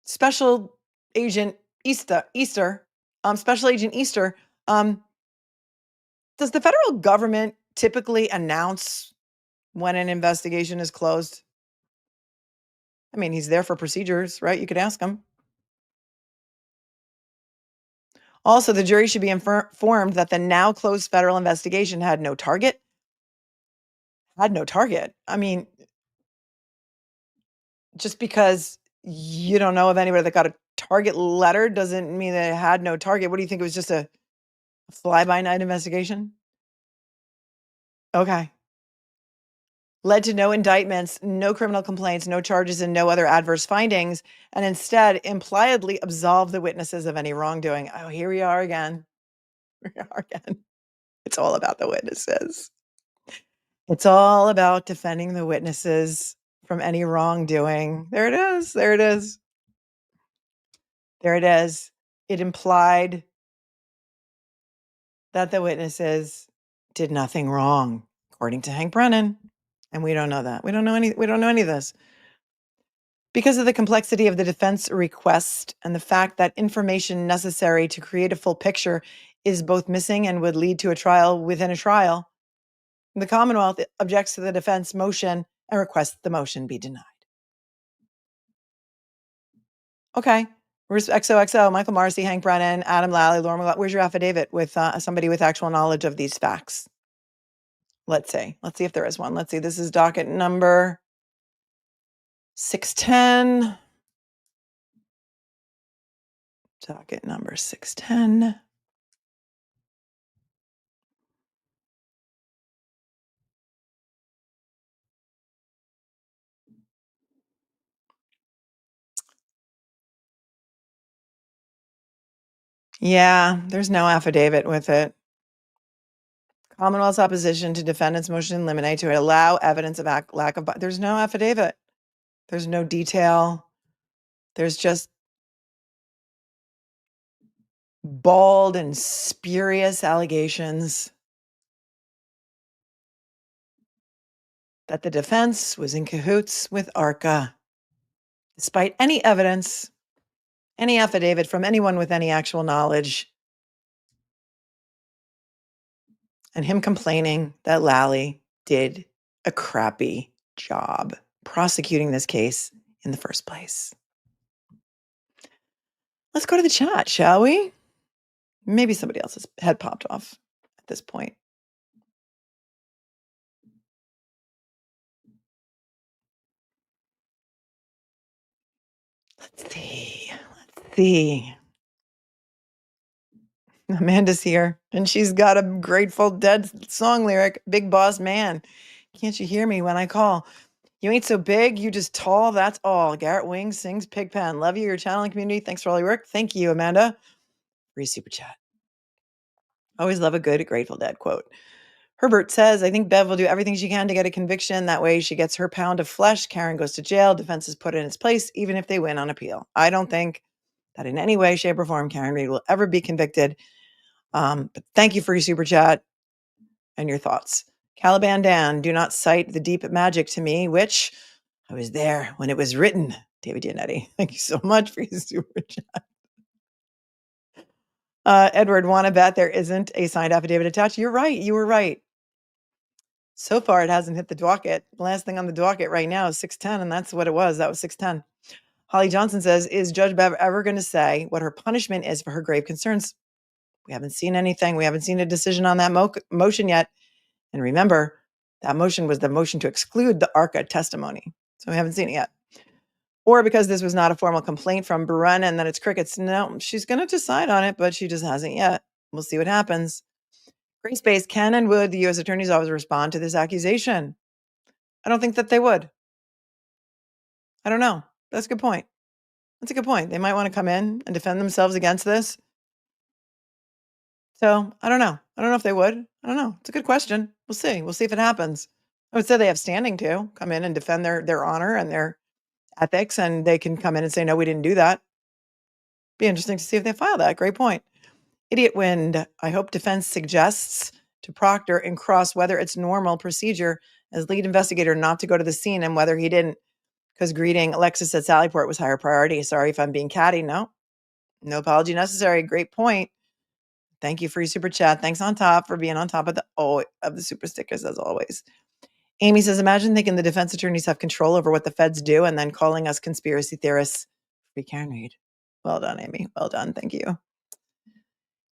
Special Agent Easter, Special Agent Easter, does the federal government typically announce when an investigation is closed? I mean, he's there for procedures, right? You could ask him. Also, the jury should be informed that the now closed federal investigation had no target. Had no target. I mean, just because you don't know of anybody that got a target letter doesn't mean that it had no target. What do you think? It was just a fly-by-night investigation? Okay. Led to no indictments, no criminal complaints, no charges, and no other adverse findings, and instead impliedly absolved the witnesses of any wrongdoing. Oh, here we are again. Here we are again. It's all about the witnesses. It's all about defending the witnesses from any wrongdoing. There it is. There it is. There it is. It implied that the witnesses did nothing wrong, according to Hank Brennan. And we don't know that. We don't know any of this. Because of the complexity of the defense request and the fact that information necessary to create a full picture is both missing and would lead to a trial within a trial, the Commonwealth objects to the defense motion and requests the motion be denied. Okay. Where's XOXO, Michael Marcy, Hank Brennan, Adam Lally, Laura McLaughlin? Where's your affidavit with somebody with actual knowledge of these facts? Let's see. Let's see if there is one. Let's see. This is docket number 610. Docket number 610. Yeah, there's no affidavit with it. Commonwealth's opposition to defendant's motion in limine to allow evidence of lack of, there's no affidavit. There's no detail. There's just bald and spurious allegations that the defense was in cahoots with ARCCA, despite any evidence, any affidavit from anyone with any actual knowledge, and him complaining that Lally did a crappy job prosecuting this case in the first place. Let's go to the chat, shall we? Maybe somebody else's head popped off at this point. Let's see. Let's see. Amanda's here, and she's got a Grateful Dead song lyric, Big Boss Man. Can't you hear me when I call? You ain't so big, you just tall, that's all. Garret Wing sings Pigpen. Love you, your channel and community. Thanks for all your work. Thank you, Amanda. Free super chat. Always love a good Grateful Dead quote. Herbert says, I think Bev will do everything she can to get a conviction. That way she gets her pound of flesh. Karen goes to jail. Defense is put in its place, even if they win on appeal. I don't think that in any way, shape, or form Karen Reed will ever be convicted. But thank you for your super chat and your thoughts. Caliban Dan, do not cite the deep magic to me, which I was there when it was written. David Giannetti, thank you so much for your super chat. Edward, want to bet there isn't a signed affidavit attached? You're right. You were right. So far, it hasn't hit the docket. The last thing on the docket right now is 610, and that's what it was. That was 610. Holly Johnson says, is Judge Bev ever going to say what her punishment is for her grave concerns? We haven't seen anything. We haven't seen a decision on that motion yet. And remember, that motion was the motion to exclude the ARCCA testimony. So we haven't seen it yet. Or because this was not a formal complaint from Buren and that it's crickets. No, she's going to decide on it, but she just hasn't yet. We'll see what happens. Gray space, can and would the U.S. Attorney's Office respond to this accusation? I don't think that they would. I don't know. That's a good point. That's a good point. They might want to come in and defend themselves against this. So I don't know. I don't know if they would. I don't know. It's a good question. We'll see. We'll see if it happens. I would say they have standing to come in and defend their honor and their ethics, and they can come in and say, no, we didn't do that. Be interesting to see if they file that. Great point. Idiot Wind, I hope defense suggests to Proctor and Cross whether it's normal procedure as lead investigator not to go to the scene and whether he didn't, because greeting Lexus at Sallyport was higher priority. Sorry if I'm being catty. No apology necessary. Great point. Thank you for your super chat. Thanks on top for being on top of the super stickers as always. Amy says, imagine thinking the defense attorneys have control over what the feds do and then calling us conspiracy theorists. Free Karen Reed. Well done, Amy. Well done. Thank you.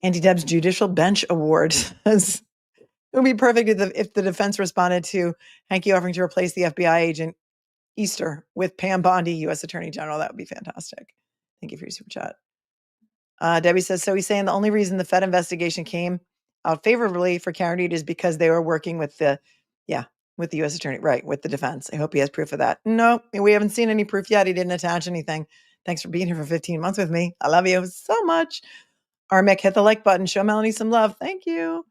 Andy Deb's Judicial Bench Award says, it would be perfect if the defense responded to Hanky offering to replace the FBI agent Easter with Pam Bondi, U.S. Attorney General. That would be fantastic. Thank you for your super chat. Debbie says, so he's saying the only reason the Fed investigation came out favorably for Karen Reed is because they were working with the U.S. Attorney, right, with the defense. I hope he has proof of that. No, we haven't seen any proof yet. He didn't attach anything. Thanks for being here for 15 months with me. I love you so much. Armick, hit the like button. Show Melanie some love. Thank you.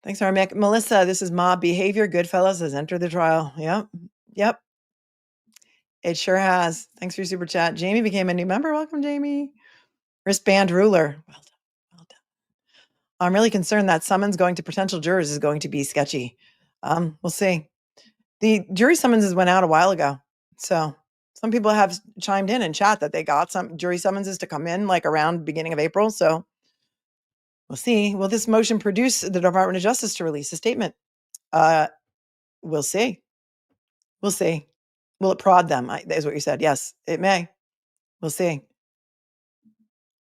Thanks, Armick. Melissa, this is mob behavior. Goodfellas has entered the trial. Yep. It sure has. Thanks for your super chat. Jamie became a new member. Welcome, Jamie. Wristband ruler. Well done. I'm really concerned that summons going to potential jurors is going to be sketchy. We'll see. The jury summonses went out a while ago. So some people have chimed in chat that they got some jury summonses to come in like around beginning of April. So we'll see. Will this motion produce the Department of Justice to release a statement? We'll see. We'll see. Will it prod them? Is what you said. Yes, it may. We'll see.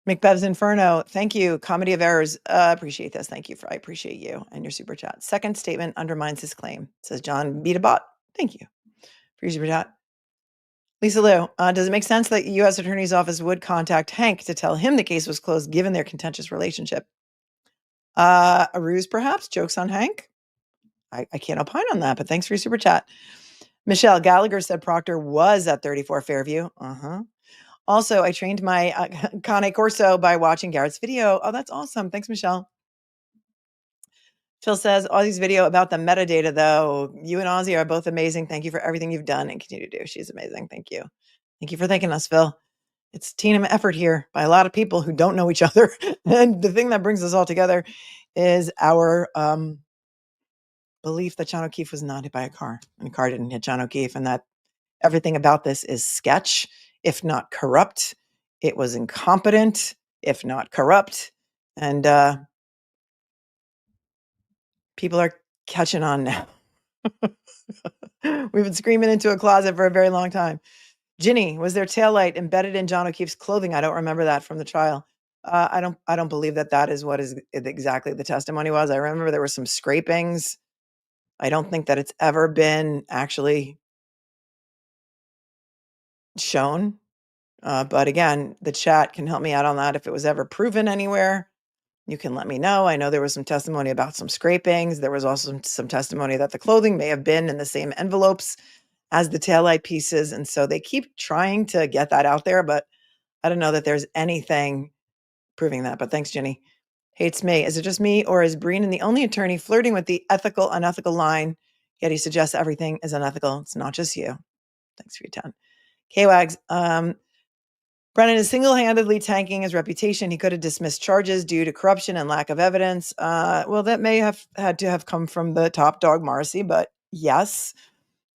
Macbeth's Inferno. Thank you. Comedy of Errors. Appreciate this. Thank you. I appreciate you and your super chat. Second statement undermines his claim. Says John beat a bot. Thank you for your super chat. Lisa Liu. Does it make sense that U.S. Attorney's Office would contact Hank to tell him the case was closed given their contentious relationship? A ruse, perhaps? Jokes on Hank? I can't opine on that, but thanks for your super chat. Michelle Gallagher said Proctor was at 34 Fairview. Also, I trained my Cane Corso by watching Garrett's video. Oh, that's awesome. Thanks, Michelle. Phil says, Aussie's video about the metadata, though. You and Aussie are both amazing. Thank you for everything you've done and continue to do. She's amazing. Thank you. Thank you for thanking us, Phil. It's team effort here by a lot of people who don't know each other. And the thing that brings us all together is our belief that John O'Keefe was not hit by a car. And the car didn't hit John O'Keefe. And that everything about this is sketch, if not corrupt. It was incompetent, if not corrupt. And people are catching on now. We've been screaming into a closet for a very long time. Ginny, was there taillight embedded in John O'Keefe's clothing? I don't remember that from the trial. I don't believe that is what is exactly the testimony was. I remember there were some scrapings. I don't think that it's ever been actually shown. But again, the chat can help me out on that. If it was ever proven anywhere, you can let me know. I know there was some testimony about some scrapings. There was also some testimony that the clothing may have been in the same envelopes as the taillight pieces. And so they keep trying to get that out there, but I don't know that there's anything proving that. But thanks, Jenny. Hates me. Is it just me, or is Breen the only attorney flirting with the ethical, unethical line? Yet he suggests everything is unethical. It's not just you. Thanks for your 10. K-Wags. Brennan is single-handedly tanking his reputation. He could have dismissed charges due to corruption and lack of evidence. Well, that may have had to have come from the top dog, Marcy, but yes.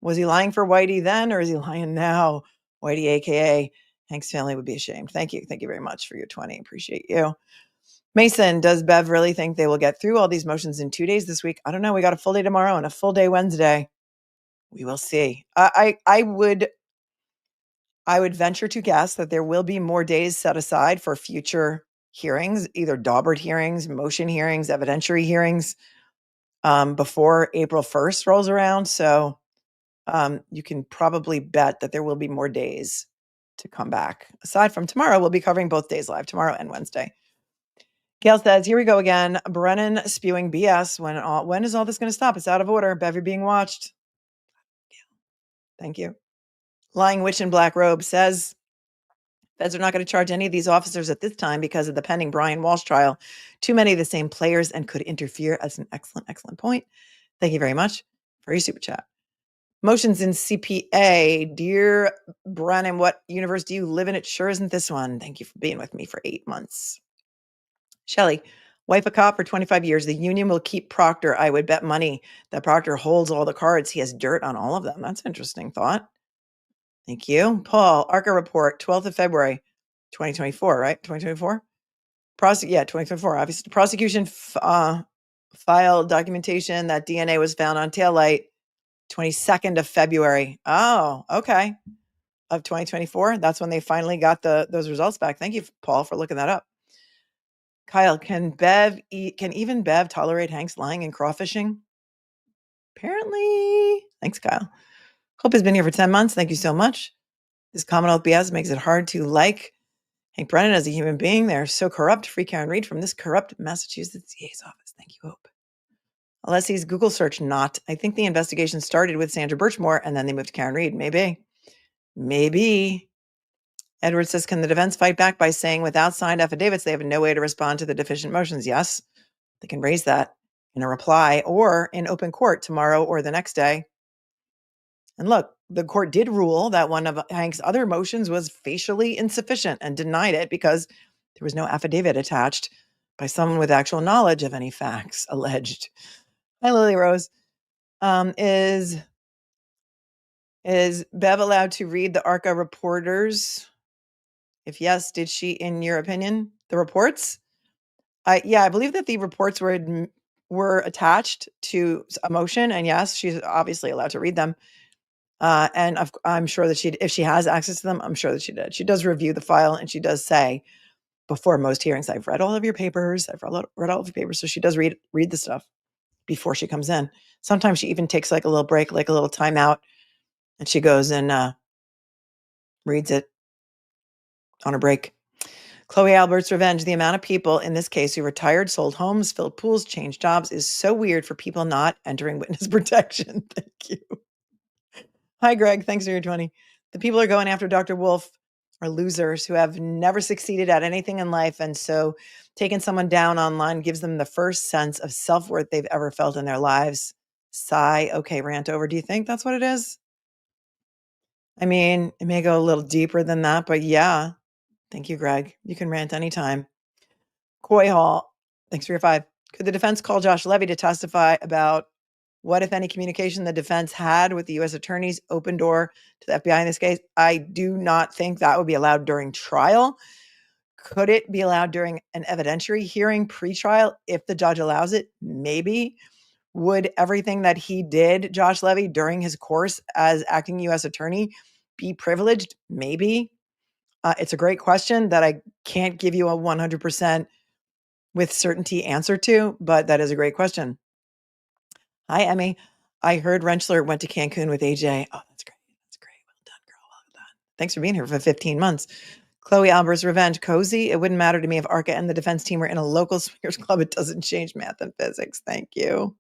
Was he lying for Whitey then, or is he lying now? Whitey, a.k.a. Hank's family would be ashamed. Thank you. Thank you very much for your 20. Appreciate you. Mason, does Bev really think they will get through all these motions in 2 days this week? I don't know. We got a full day tomorrow and a full day Wednesday. We will see. I would venture to guess that there will be more days set aside for future hearings, either Daubert hearings, motion hearings, evidentiary hearings, before April 1st rolls around. So you can probably bet that there will be more days to come back. Aside from tomorrow, we'll be covering both days live, tomorrow and Wednesday. Gail says, here we go again. Brennan spewing BS. When is all this going to stop? It's out of order. Bev, you're being watched. Thank you. Lying Witch in Black Robe says, feds are not going to charge any of these officers at this time because of the pending Brian Walsh trial. Too many of the same players and could interfere. That's an excellent, excellent point. Thank you very much for your super chat. Motions in CPA. Dear Brennan, what universe do you live in? It sure isn't this one. Thank you for being with me for 8 months. Shelley, wife a cop for 25 years. The union will keep Proctor. I would bet money that Proctor holds all the cards. He has dirt on all of them. That's an interesting thought. Thank you. Paul, ARCCA report, 12th of February, 2024, right? 2024? 2024. Obviously, the prosecution filed documentation that DNA was found on taillight, 22nd of February. Oh, okay. Of 2024. That's when they finally got those results back. Thank you, Paul, for looking that up. Kyle, can even Bev tolerate Hank's lying and crawfishing? Apparently. Thanks, Kyle. Hope has been here for 10 months. Thank you so much. This Commonwealth BS makes it hard to like Hank Brennan as a human being. They're so corrupt. Free Karen Reed from this corrupt Massachusetts DA's office. Thank you, Hope. Alessi's Google search not. I think the investigation started with Sandra Birchmore and then they moved to Karen Reed. Maybe. Edward says, can the defense fight back by saying without signed affidavits, they have no way to respond to the deficient motions? Yes, they can raise that in a reply or in open court tomorrow or the next day. And look, the court did rule that one of Hank's other motions was facially insufficient and denied it because there was no affidavit attached by someone with actual knowledge of any facts alleged. Hi, Lily Rose. Is Bev allowed to read the ARCCA reporters? If yes, did she, in your opinion, the reports? I believe that the reports were attached to a motion, and yes, she's obviously allowed to read them. And I'm sure that if she has access to them, I'm sure that she did. She does review the file, and she does say before most hearings, I've read all of your papers. So she does read the stuff before she comes in. Sometimes she even takes like a little break, like a little timeout, and she goes and reads it on a break. Chloe Albert's revenge. The amount of people in this case who retired, sold homes, filled pools, changed jobs is so weird for people not entering witness protection. Thank you. Hi, Greg. Thanks for your 20. The people who are going after Dr. Wolf are losers who have never succeeded at anything in life. And so taking someone down online gives them the first sense of self-worth they've ever felt in their lives. Sigh. Okay, rant over. Do you think that's what it is? I mean, it may go a little deeper than that, but yeah. Thank you, Greg. You can rant anytime. Coy Hall, thanks for your 5. Could the defense call Josh Levy to testify about what, if any, communication the defense had with the U.S. attorney's open door to the FBI in this case? I do not think that would be allowed during trial. Could it be allowed during an evidentiary hearing pre-trial if the judge allows it? Maybe. Would everything that he did, Josh Levy, during his course as acting U.S. attorney be privileged? Maybe. It's a great question that I can't give you a 100% with certainty answer to, but that is a great question. Hi, Emmy. I heard Rentschler went to Cancun with AJ. Oh, that's great. That's great. Well done, girl. Well done. Thanks for being here for 15 months. Chloe Albert's Revenge. Cozy. It wouldn't matter to me if ARCCA and the defense team were in a local swingers club. It doesn't change math and physics. Thank you.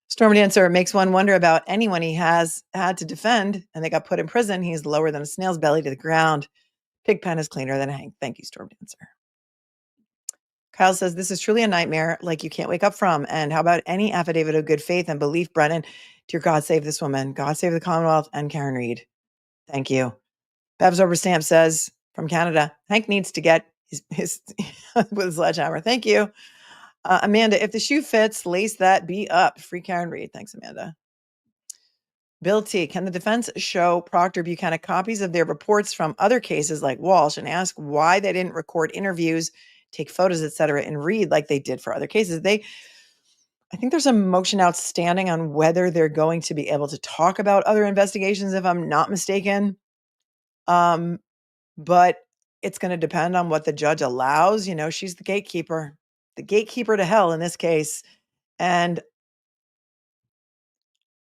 Storm Dancer. It makes one wonder about anyone he has had to defend and they got put in prison. He's lower than a snail's belly to the ground. Pigpen is cleaner than Hank. Thank you, Storm Dancer. Kyle says, this is truly a nightmare like you can't wake up from. And how about any affidavit of good faith and belief, Brennan? Dear God, save this woman. God save the Commonwealth and Karen Reed. Thank you. Babs Overstamp says, from Canada, Hank needs to get his with his sledgehammer. Thank you. Amanda, if the shoe fits, lace that B up. Free Karen Reed. Thanks, Amanda. Bill T, can the defense show Proctor Buchanan copies of their reports from other cases like Walsh and ask why they didn't record interviews, take photos, etc., and read like they did for other cases? I think there's a motion outstanding on whether they're going to be able to talk about other investigations, if I'm not mistaken. But it's going to depend on what the judge allows. You know, she's the gatekeeper to hell in this case. And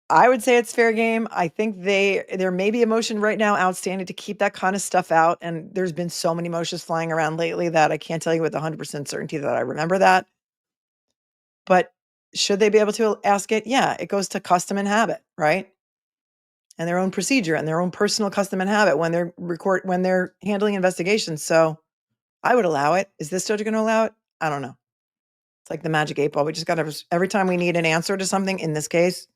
I would say it's fair game. I think there may be a motion right now outstanding to keep that kind of stuff out. And there's been so many motions flying around lately that I can't tell you with 100% certainty that I remember that. But should they be able to ask it? Yeah, it goes to custom and habit, right? And their own procedure and their own personal custom and habit when they're handling investigations. So I would allow it. Is this judge going to allow it? I don't know. It's like the magic 8 ball. We just got to, every time we need an answer to something, in this case,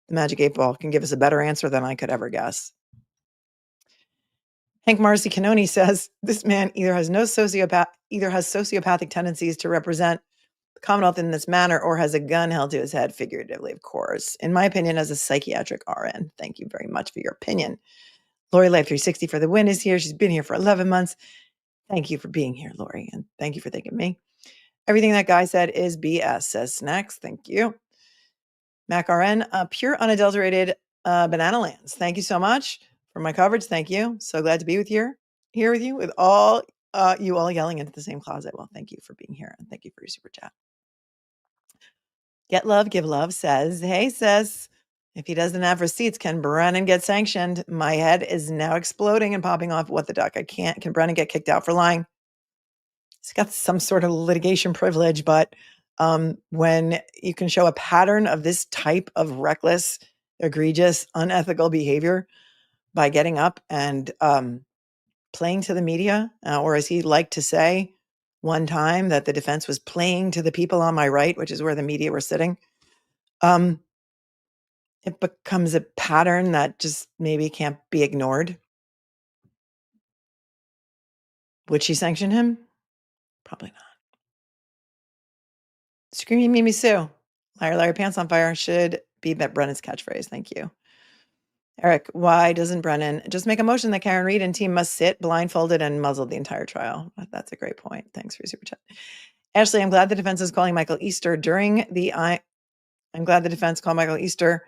the magic 8 ball can give us a better answer than I could ever guess. Hank Marcy Canoni says this man either has sociopathic tendencies to represent the Commonwealth in this manner or has a gun held to his head, figuratively, of course. In my opinion, as a psychiatric RN. Thank you very much for your opinion. Lori Life 360 for the win is here. She's been here for 11 months. Thank you for being here, Lori, and thank you for thanking me. Everything that guy said is BS, says Snacks. Thank you. Mac RN, pure unadulterated banana lands. Thank you so much for my coverage. Thank you. So glad to be here with you, with all you all yelling into the same closet. Well, thank you for being here, and thank you for your super chat. Get Love, Give Love says, hey, sis, if he doesn't have receipts, can Brennan get sanctioned? My head is now exploding and popping off. What the duck? Can Brennan get kicked out for lying? He's got some sort of litigation privilege, but when you can show a pattern of this type of reckless, egregious, unethical behavior by getting up and playing to the media, or as he liked to say one time, that the defense was playing to the people on my right, which is where the media were sitting, it becomes a pattern that just maybe can't be ignored. Would she sanction him? Probably not. Screaming Mimi Sue. Liar, liar, pants on fire should be Brennan's catchphrase. Thank you. Eric, why doesn't Brennan just make a motion that Karen Reed and team must sit blindfolded and muzzled the entire trial? That's a great point. Thanks for your super chat. Ashley, I'm glad the defense is calling Michael Easter during the I'm glad the defense called Michael Easter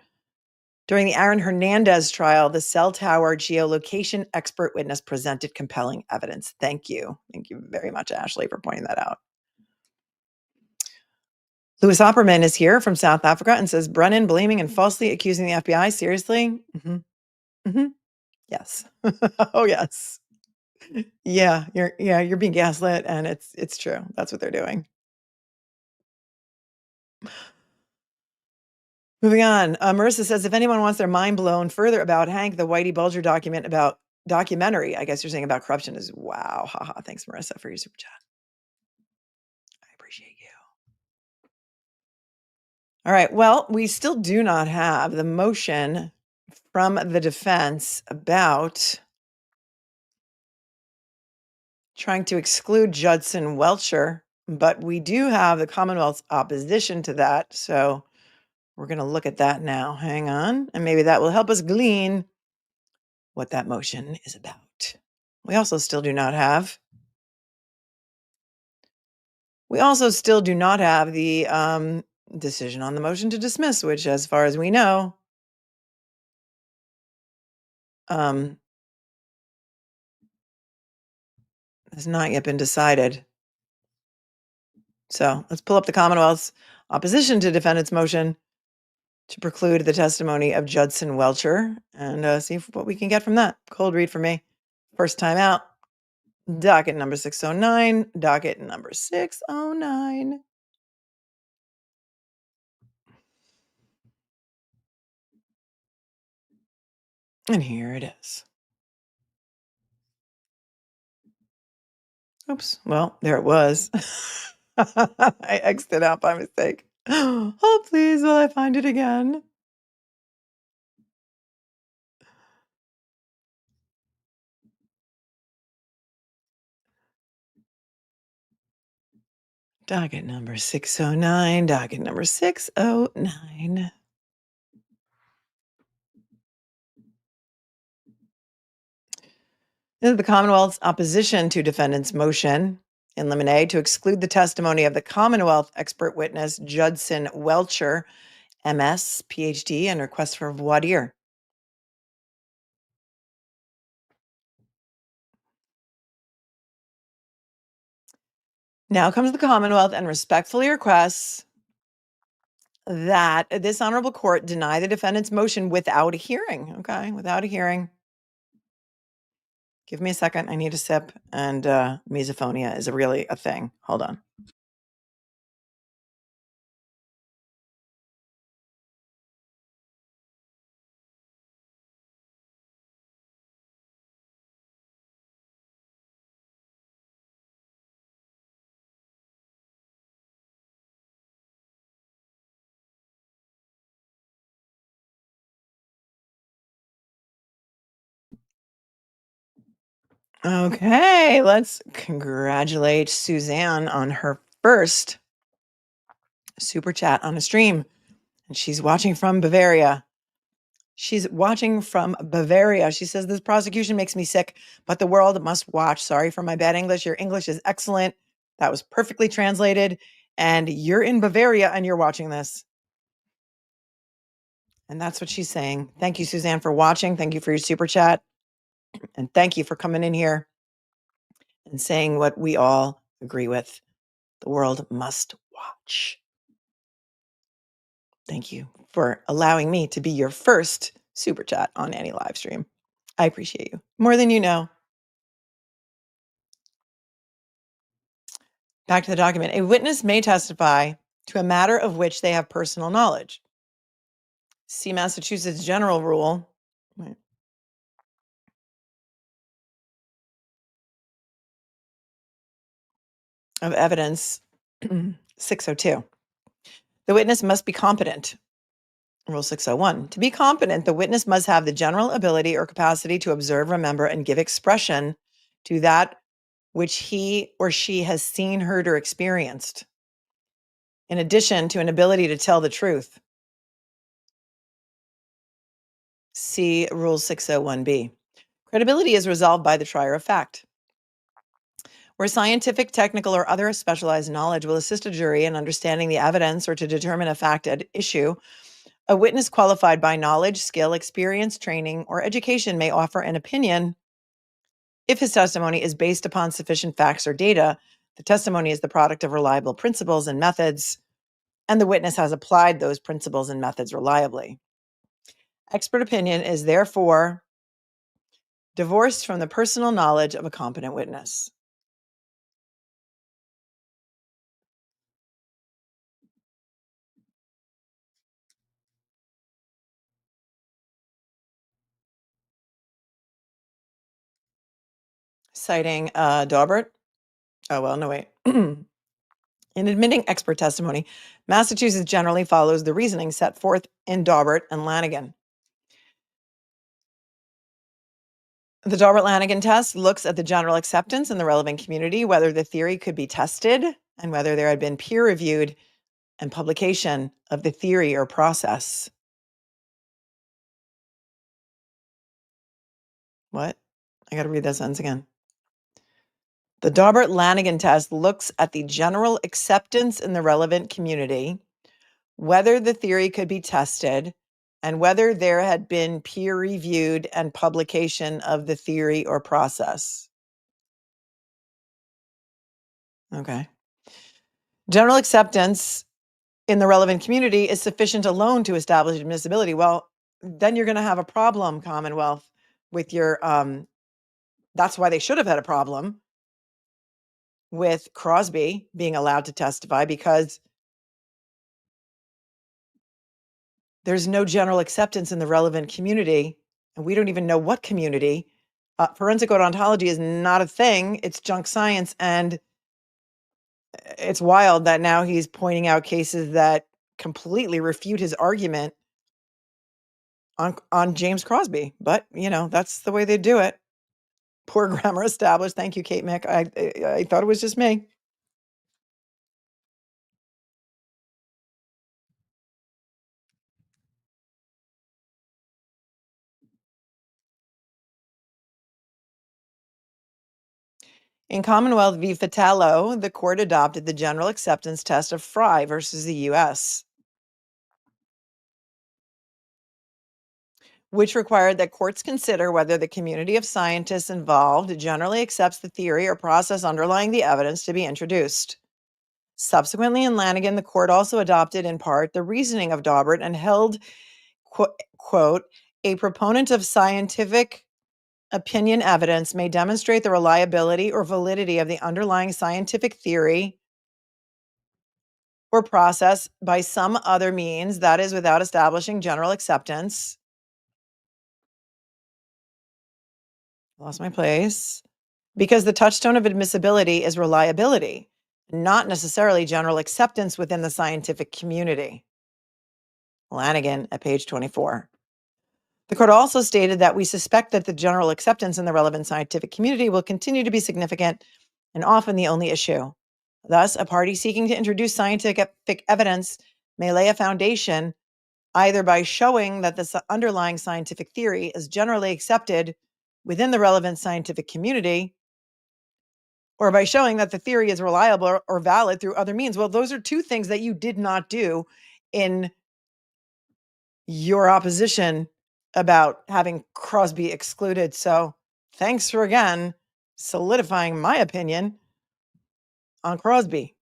during the Aaron Hernandez trial. The cell tower geolocation expert witness presented compelling evidence. Thank you. Thank you very much, Ashley, for pointing that out. Louis Opperman is here from South Africa and says, Brennan blaming and falsely accusing the FBI. Seriously? Yes. Oh, yes. Yeah, you're being gaslit, and it's true. That's what they're doing. Moving on. Marissa says, if anyone wants their mind blown further about Hank, the Whitey Bulger documentary, I guess you're saying about corruption, is wow. Haha. Thanks, Marissa, for your super chat. I appreciate you. All right. Well, we still do not have the motion from the defense about trying to exclude Judson Welcher, but we do have the Commonwealth's opposition to that. So we're going to look at that now. Hang on. And maybe that will help us glean what that motion is about. We also still do not have the decision on the motion to dismiss, which, as far as we know, has not yet been decided. So let's pull up the Commonwealth's opposition to defendant's motion to preclude the testimony of Judson Welcher and see what we can get from that. Cold read for me. First time out. Docket number 609. Docket number 609. And here it is. Oops. Well, there it was. I exited out by mistake. Oh, please, will I find it again? Docket number 609. Docket number 609. This is the Commonwealth's opposition to defendant's motion in limine to exclude the testimony of the Commonwealth expert witness Judson Welcher, MS, PhD, and request for voir dire. Now comes the Commonwealth and respectfully requests that this honorable court deny the defendant's motion without a hearing. Okay, without a hearing. Give me a second. I need a sip, and misophonia is really a thing. Hold on. Okay, let's congratulate Suzanne on her first super chat on a stream. And she's watching from Bavaria. She's watching from Bavaria. She says, this prosecution makes me sick, but the world must watch. Sorry for my bad English. Your English is excellent. That was perfectly translated. And you're in Bavaria and you're watching this. And that's what she's saying. Thank you, Suzanne, for watching. Thank you for your super chat. And thank you for coming in here and saying what we all agree with. The world must watch. Thank you for allowing me to be your first super chat on any live stream. I appreciate you more than you know. Back to the document. A witness may testify to a matter of which they have personal knowledge. See Massachusetts General Rule. Of Evidence 602. The witness must be competent. Rule 601. To be competent, the witness must have the general ability or capacity to observe, remember, and give expression to that which he or she has seen, heard, or experienced, in addition to an ability to tell the truth. See Rule 601B. Credibility is resolved by the trier of fact. Where scientific, technical, or other specialized knowledge will assist a jury in understanding the evidence or to determine a fact at issue, a witness qualified by knowledge, skill, experience, training, or education may offer an opinion. If his testimony is based upon sufficient facts or data, the testimony is the product of reliable principles and methods, and the witness has applied those principles and methods reliably. Expert opinion is therefore divorced from the personal knowledge of a competent witness. Citing Daubert. Oh, well, no, wait. In admitting expert testimony, Massachusetts generally follows the reasoning set forth in Daubert and Lanigan. The Daubert-Lanigan test looks at the general acceptance in the relevant community, whether the theory could be tested, and whether there had been peer-reviewed and publication of the theory or process. What? I got to read that sentence again. The Daubert-Lanigan test looks at the general acceptance in the relevant community, whether the theory could be tested, and whether there had been peer-reviewed and publication of the theory or process. Okay. General acceptance in the relevant community is sufficient alone to establish admissibility. Well, then you're going to have a problem, Commonwealth, with your, that's why they should have had a problem with Crosby being allowed to testify, because there's no general acceptance in the relevant community, and we don't even know what community. Forensic odontology is not a thing. It's junk science, and it's wild that now he's pointing out cases that completely refute his argument on James Crosby. But, that's the way they do it. Poor grammar established. Thank you, Kate Mick. I thought it was just me. In Commonwealth v. Fatalo, the court adopted the general acceptance test of Fry versus the US, which required that courts consider whether the community of scientists involved generally accepts the theory or process underlying the evidence to be introduced. Subsequently, in Lanigan, the court also adopted in part the reasoning of Daubert and held, quote, a proponent of scientific opinion evidence may demonstrate the reliability or validity of the underlying scientific theory or process by some other means, that is, without establishing general acceptance. Lost my place. Because the touchstone of admissibility is reliability, not necessarily general acceptance within the scientific community. Lanigan at page 24. The court also stated that we suspect that the general acceptance in the relevant scientific community will continue to be significant and often the only issue. Thus, a party seeking to introduce scientific evidence may lay a foundation either by showing that the underlying scientific theory is generally accepted within the relevant scientific community, or by showing that the theory is reliable or valid through other means. Well, those are two things that you did not do in your opposition about having Crosby excluded. So thanks for again solidifying my opinion on Crosby.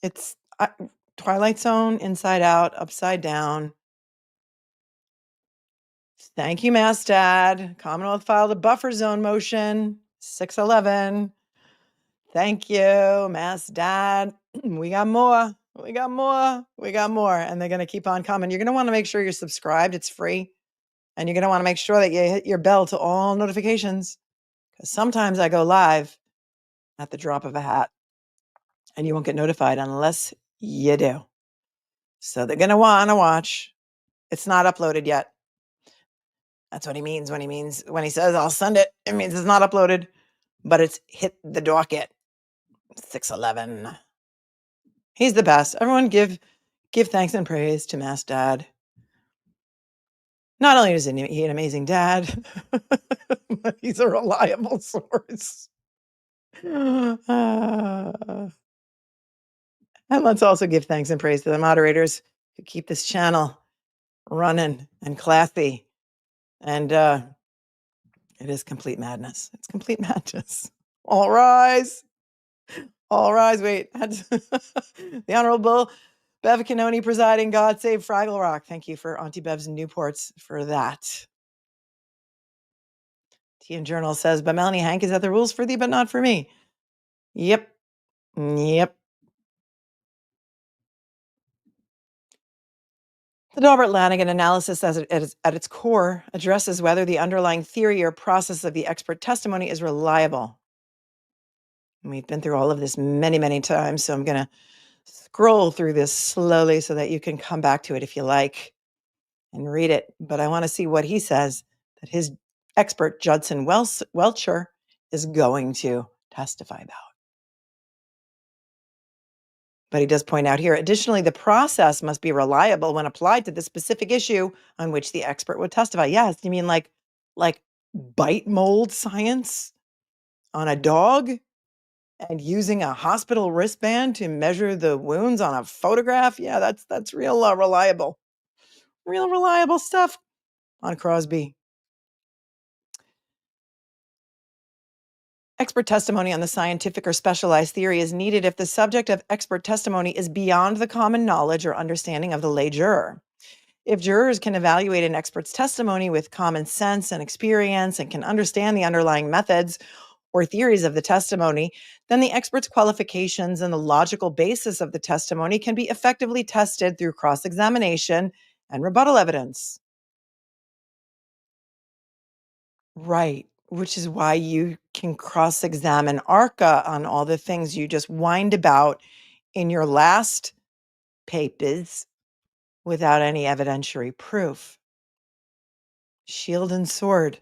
It's Twilight Zone, Inside Out, Upside Down. Thank you, Mass Dad. Commonwealth filed a buffer zone motion, 611. Thank you, Mass Dad. We got more. We got more. We got more. And they're going to keep on coming. You're going to want to make sure you're subscribed. It's free. And you're going to want to make sure that you hit your bell to all notifications, because sometimes I go live at the drop of a hat and you won't get notified unless you do. So they're going to want to watch. It's not uploaded yet. That's what he means when he says I'll send it. It means it's not uploaded, but it's hit the docket. 611. He's the best. Everyone give thanks and praise to Mass Dad. Not only is he an amazing dad, but he's a reliable source. And let's also give thanks and praise to the moderators who keep this channel running and classy. And it is complete madness. It's complete madness. All rise. All rise. Wait. The Honorable Bev Canoni presiding. God save Fraggle Rock. Thank you for Auntie Bev's Newports for that. TN Journal says, but Melanie Hank, is that the rules for thee, but not for me? Yep. Yep. The Daubert-Lanigan analysis at its core addresses whether the underlying theory or process of the expert testimony is reliable. And we've been through all of this many, many times, so I'm going to scroll through this slowly so that you can come back to it if you like and read it. But I want to see what he says that his expert, Judson Welcher, is going to testify about. But he does point out here, additionally, the process must be reliable when applied to the specific issue on which the expert would testify. Yes, you mean like bite mold science on a dog and using a hospital wristband to measure the wounds on a photograph? Yeah, that's real reliable. Real reliable stuff on Crosby. Expert testimony on the scientific or specialized theory is needed if the subject of expert testimony is beyond the common knowledge or understanding of the lay juror. If jurors can evaluate an expert's testimony with common sense and experience and can understand the underlying methods or theories of the testimony, then the expert's qualifications and the logical basis of the testimony can be effectively tested through cross-examination and rebuttal evidence. Right, which is why you can cross-examine ARCCA on all the things you just whined about in your last papers without any evidentiary proof. Shield and sword.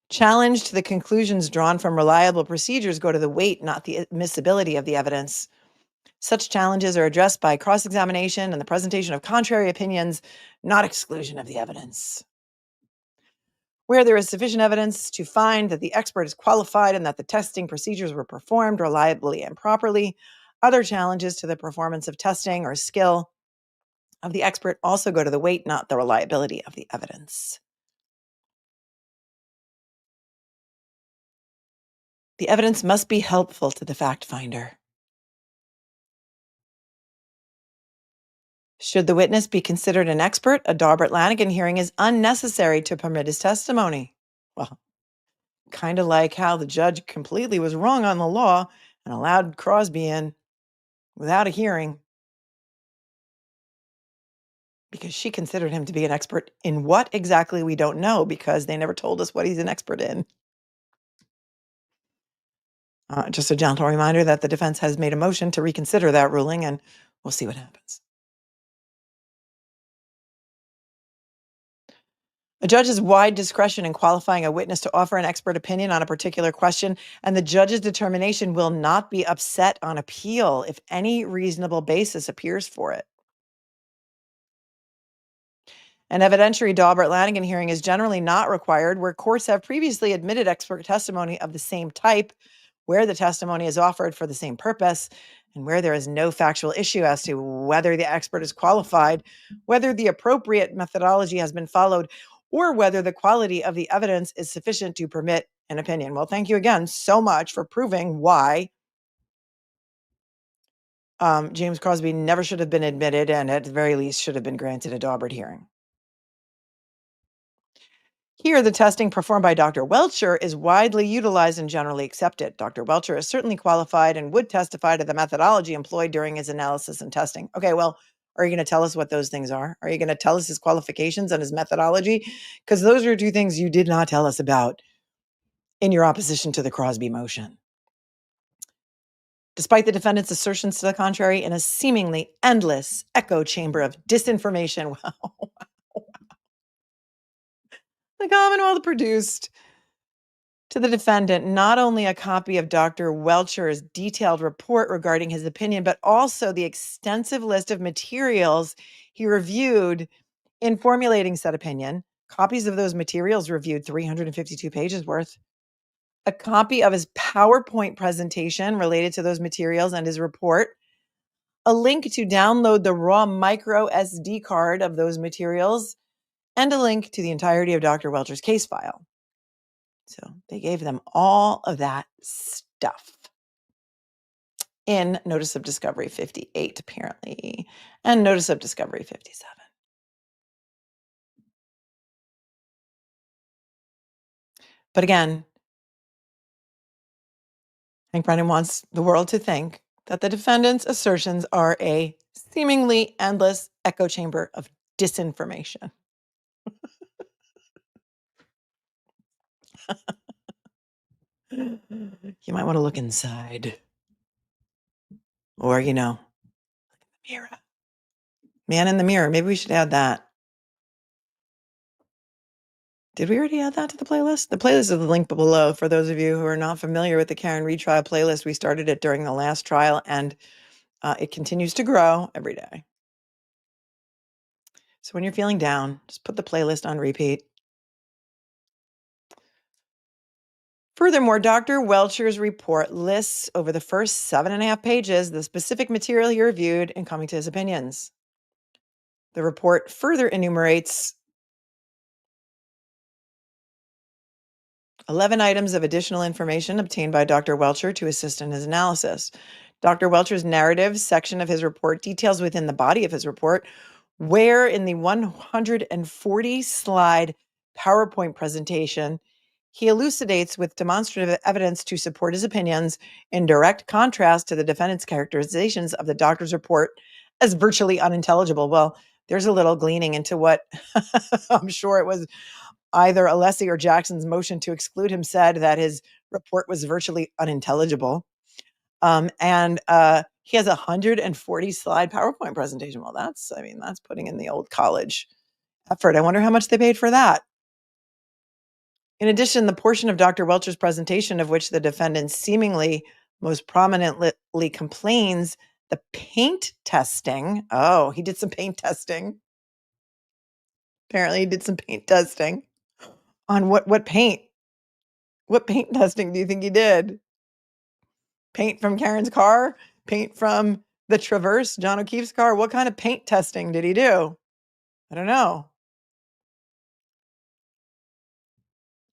Challenge to the conclusions drawn from reliable procedures go to the weight, not the admissibility of the evidence. Such challenges are addressed by cross-examination and the presentation of contrary opinions, not exclusion of the evidence. Where there is sufficient evidence to find that the expert is qualified and that the testing procedures were performed reliably and properly, other challenges to the performance of testing or skill of the expert also go to the weight, not the reliability of the evidence. The evidence must be helpful to the fact finder. Should the witness be considered an expert, a Daubert-Lanigan hearing is unnecessary to permit his testimony. Well, kind of like how the judge completely was wrong on the law and allowed Crosby in without a hearing because she considered him to be an expert in what exactly we don't know because they never told us what he's an expert in. Just a gentle reminder that the defense has made a motion to reconsider that ruling, and we'll see what happens. A judge has wide discretion in qualifying a witness to offer an expert opinion on a particular question, and the judge's determination will not be upset on appeal if any reasonable basis appears for it. An evidentiary Daubert-Lanigan hearing is generally not required where courts have previously admitted expert testimony of the same type, where the testimony is offered for the same purpose, and where there is no factual issue as to whether the expert is qualified, whether the appropriate methodology has been followed, or whether the quality of the evidence is sufficient to permit an opinion. Well, thank you again so much for proving why James Crosby never should have been admitted and at the very least should have been granted a Daubert hearing. Here, the testing performed by Dr. Welcher is widely utilized and generally accepted. Dr. Welcher is certainly qualified and would testify to the methodology employed during his analysis and testing. Okay, well, are you going to tell us what those things are? Are you going to tell us his qualifications and his methodology? Because those are two things you did not tell us about in your opposition to the Crosby motion. Despite the defendant's assertions to the contrary, in a seemingly endless echo chamber of disinformation, the Commonwealth produced to the defendant not only a copy of Dr. Welcher's detailed report regarding his opinion, but also the extensive list of materials he reviewed in formulating said opinion. Copies of those materials reviewed 352 pages worth. A copy of his PowerPoint presentation related to those materials and his report. A link to download the raw micro SD card of those materials, and a link to the entirety of Dr. Welcher's case file. So they gave them all of that stuff in Notice of Discovery 58, apparently, and Notice of Discovery 57. But again, Hank Brennan wants the world to think that the defendant's assertions are a seemingly endless echo chamber of disinformation. You might want to look inside. Or, mirror. Man in the mirror. Maybe we should add that. Did we already add that to the playlist? The playlist is the link below for those of you who are not familiar with the Karen Reed trial playlist. We started it during the last trial, and it continues to grow every day. So when you're feeling down, just put the playlist on repeat. Furthermore, Dr. Welcher's report lists over the first 7.5 pages the specific material he reviewed in coming to his opinions. The report further enumerates 11 items of additional information obtained by Dr. Welcher to assist in his analysis. Dr. Welcher's narrative section of his report details within the body of his report where in the 140 slide PowerPoint presentation he elucidates with demonstrative evidence to support his opinions in direct contrast to the defendant's characterizations of the doctor's report as virtually unintelligible. Well, there's a little gleaning into what I'm sure it was either Alessi or Jackson's motion to exclude him said that his report was virtually unintelligible. And he has a 140 slide PowerPoint presentation. Well, that's putting in the old college effort. I wonder how much they paid for that. In addition, the portion of Dr. Welcher's presentation of which the defendant seemingly most prominently complains, the paint testing. Oh, he did some paint testing. Apparently he did some paint testing. On what paint? What paint testing do you think he did? Paint from Karen's car? Paint from the Traverse, John O'Keefe's car? What kind of paint testing did he do? I don't know.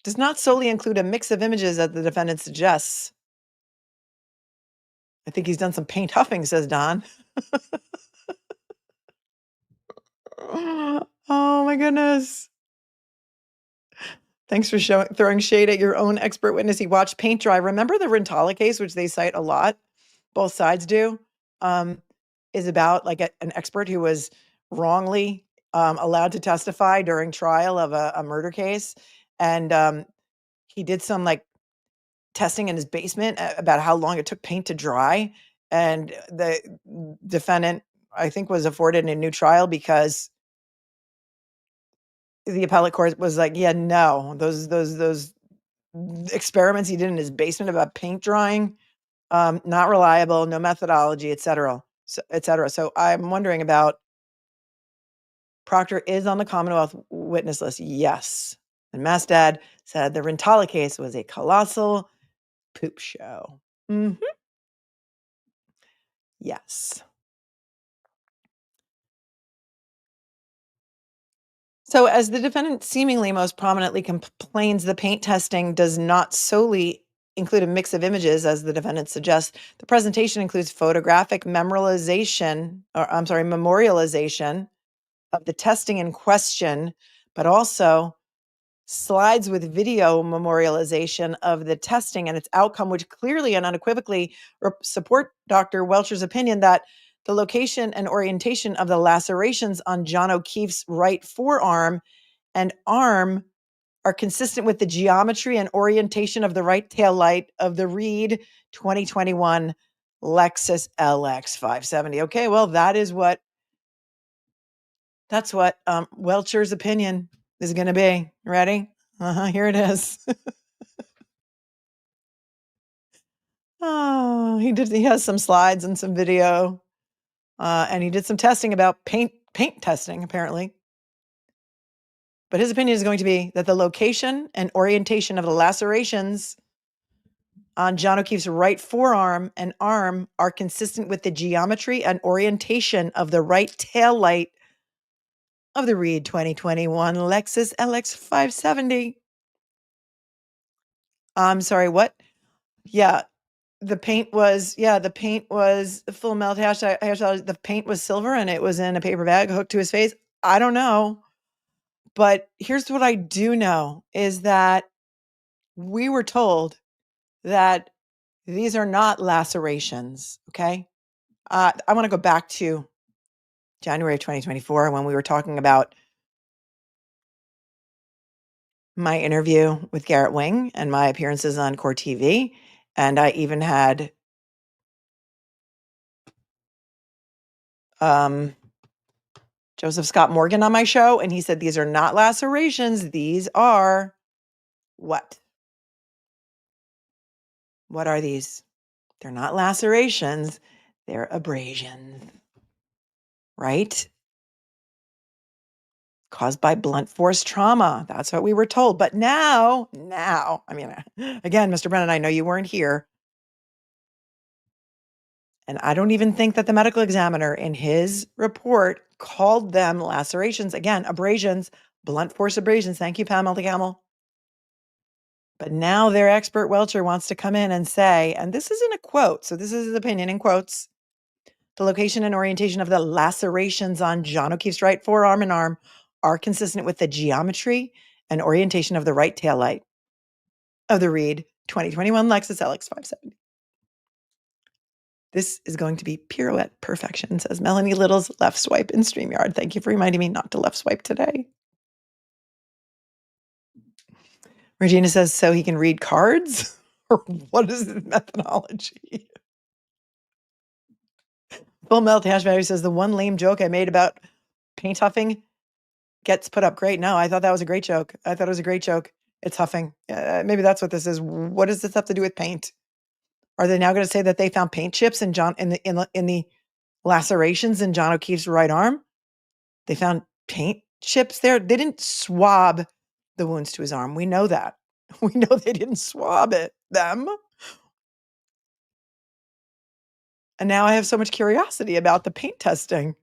Does not solely include a mix of images as the defendant suggests. I think he's done some paint huffing, says Don. Oh my goodness. Thanks for throwing shade at your own expert witness. He watched paint dry. Remember the Rentala case, which they cite a lot? Both sides do. Is about like an expert who was wrongly allowed to testify during trial of a murder case. And he did some like testing in his basement about how long it took paint to dry. And the defendant, I think, was afforded a new trial because the appellate court was like, yeah, no, those experiments he did in his basement about paint drying, not reliable, no methodology, et cetera. So I'm wondering about Proctor is on the Commonwealth witness list. Yes. And Mastad said the Rentala case was a colossal poop show. Mm-hmm. Yes. So as the defendant seemingly most prominently complains, the paint testing does not solely include a mix of images, as the defendant suggests. The presentation includes photographic memorialization of the testing in question, but also slides with video memorialization of the testing and its outcome, which clearly and unequivocally support Dr. Welcher's opinion that the location and orientation of the lacerations on John O'Keefe's right forearm and arm are consistent with the geometry and orientation of the right tail light of the Reed 2021 Lexus LX 570. Okay, well, that's what Welcher's opinion is going to be. Ready? Here it is. Oh, he has some slides and some video. And he did some testing about paint testing, apparently. But his opinion is going to be that the location and orientation of the lacerations on John O'Keefe's right forearm and arm are consistent with the geometry and orientation of the right tail light of the Reed 2021 Lexus LX 570. I'm sorry, what? Yeah, the paint was full melt hash. The paint was silver and it was in a paper bag hooked to his face. I don't know. But here's what I do know is that we were told that these are not lacerations, okay? I want to go back to January of 2024 when we were talking about my interview with Garret Wing and my appearances on Court TV. And I even had Joseph Scott Morgan on my show, and he said these are not lacerations. These are what? What are these? They're not lacerations. They're abrasions, right? Caused by blunt force trauma. That's what we were told. But now, I mean, again, Mr. Brennan, I know you weren't here. And I don't even think that the medical examiner in his report called them lacerations. Again, abrasions, blunt force abrasions. Thank you, Pamela the Camel. But now their expert Welcher wants to come in and say, and this isn't a quote, so this is his opinion in quotes, the location and orientation of the lacerations on John O'Keefe's right forearm and arm are consistent with the geometry and orientation of the right taillight of the Reed 2021 Lexus LX 570. This is going to be pirouette perfection, says Melanie Little's left swipe in StreamYard. Thank you for reminding me not to left swipe today. Regina says, so he can read cards? Or what is his methodology? Full Melt Hashberry says, the one lame joke I made about paint huffing gets put up. Great. No, I thought that was a great joke. I thought it was a great joke. It's huffing. Maybe that's what this is. What does this have to do with paint? Are they now going to say that they found paint chips in the lacerations in John O'Keefe's right arm? They found paint chips there. They didn't swab the wounds to his arm. We know that. We know they didn't swab them. And now I have so much curiosity about the paint testing.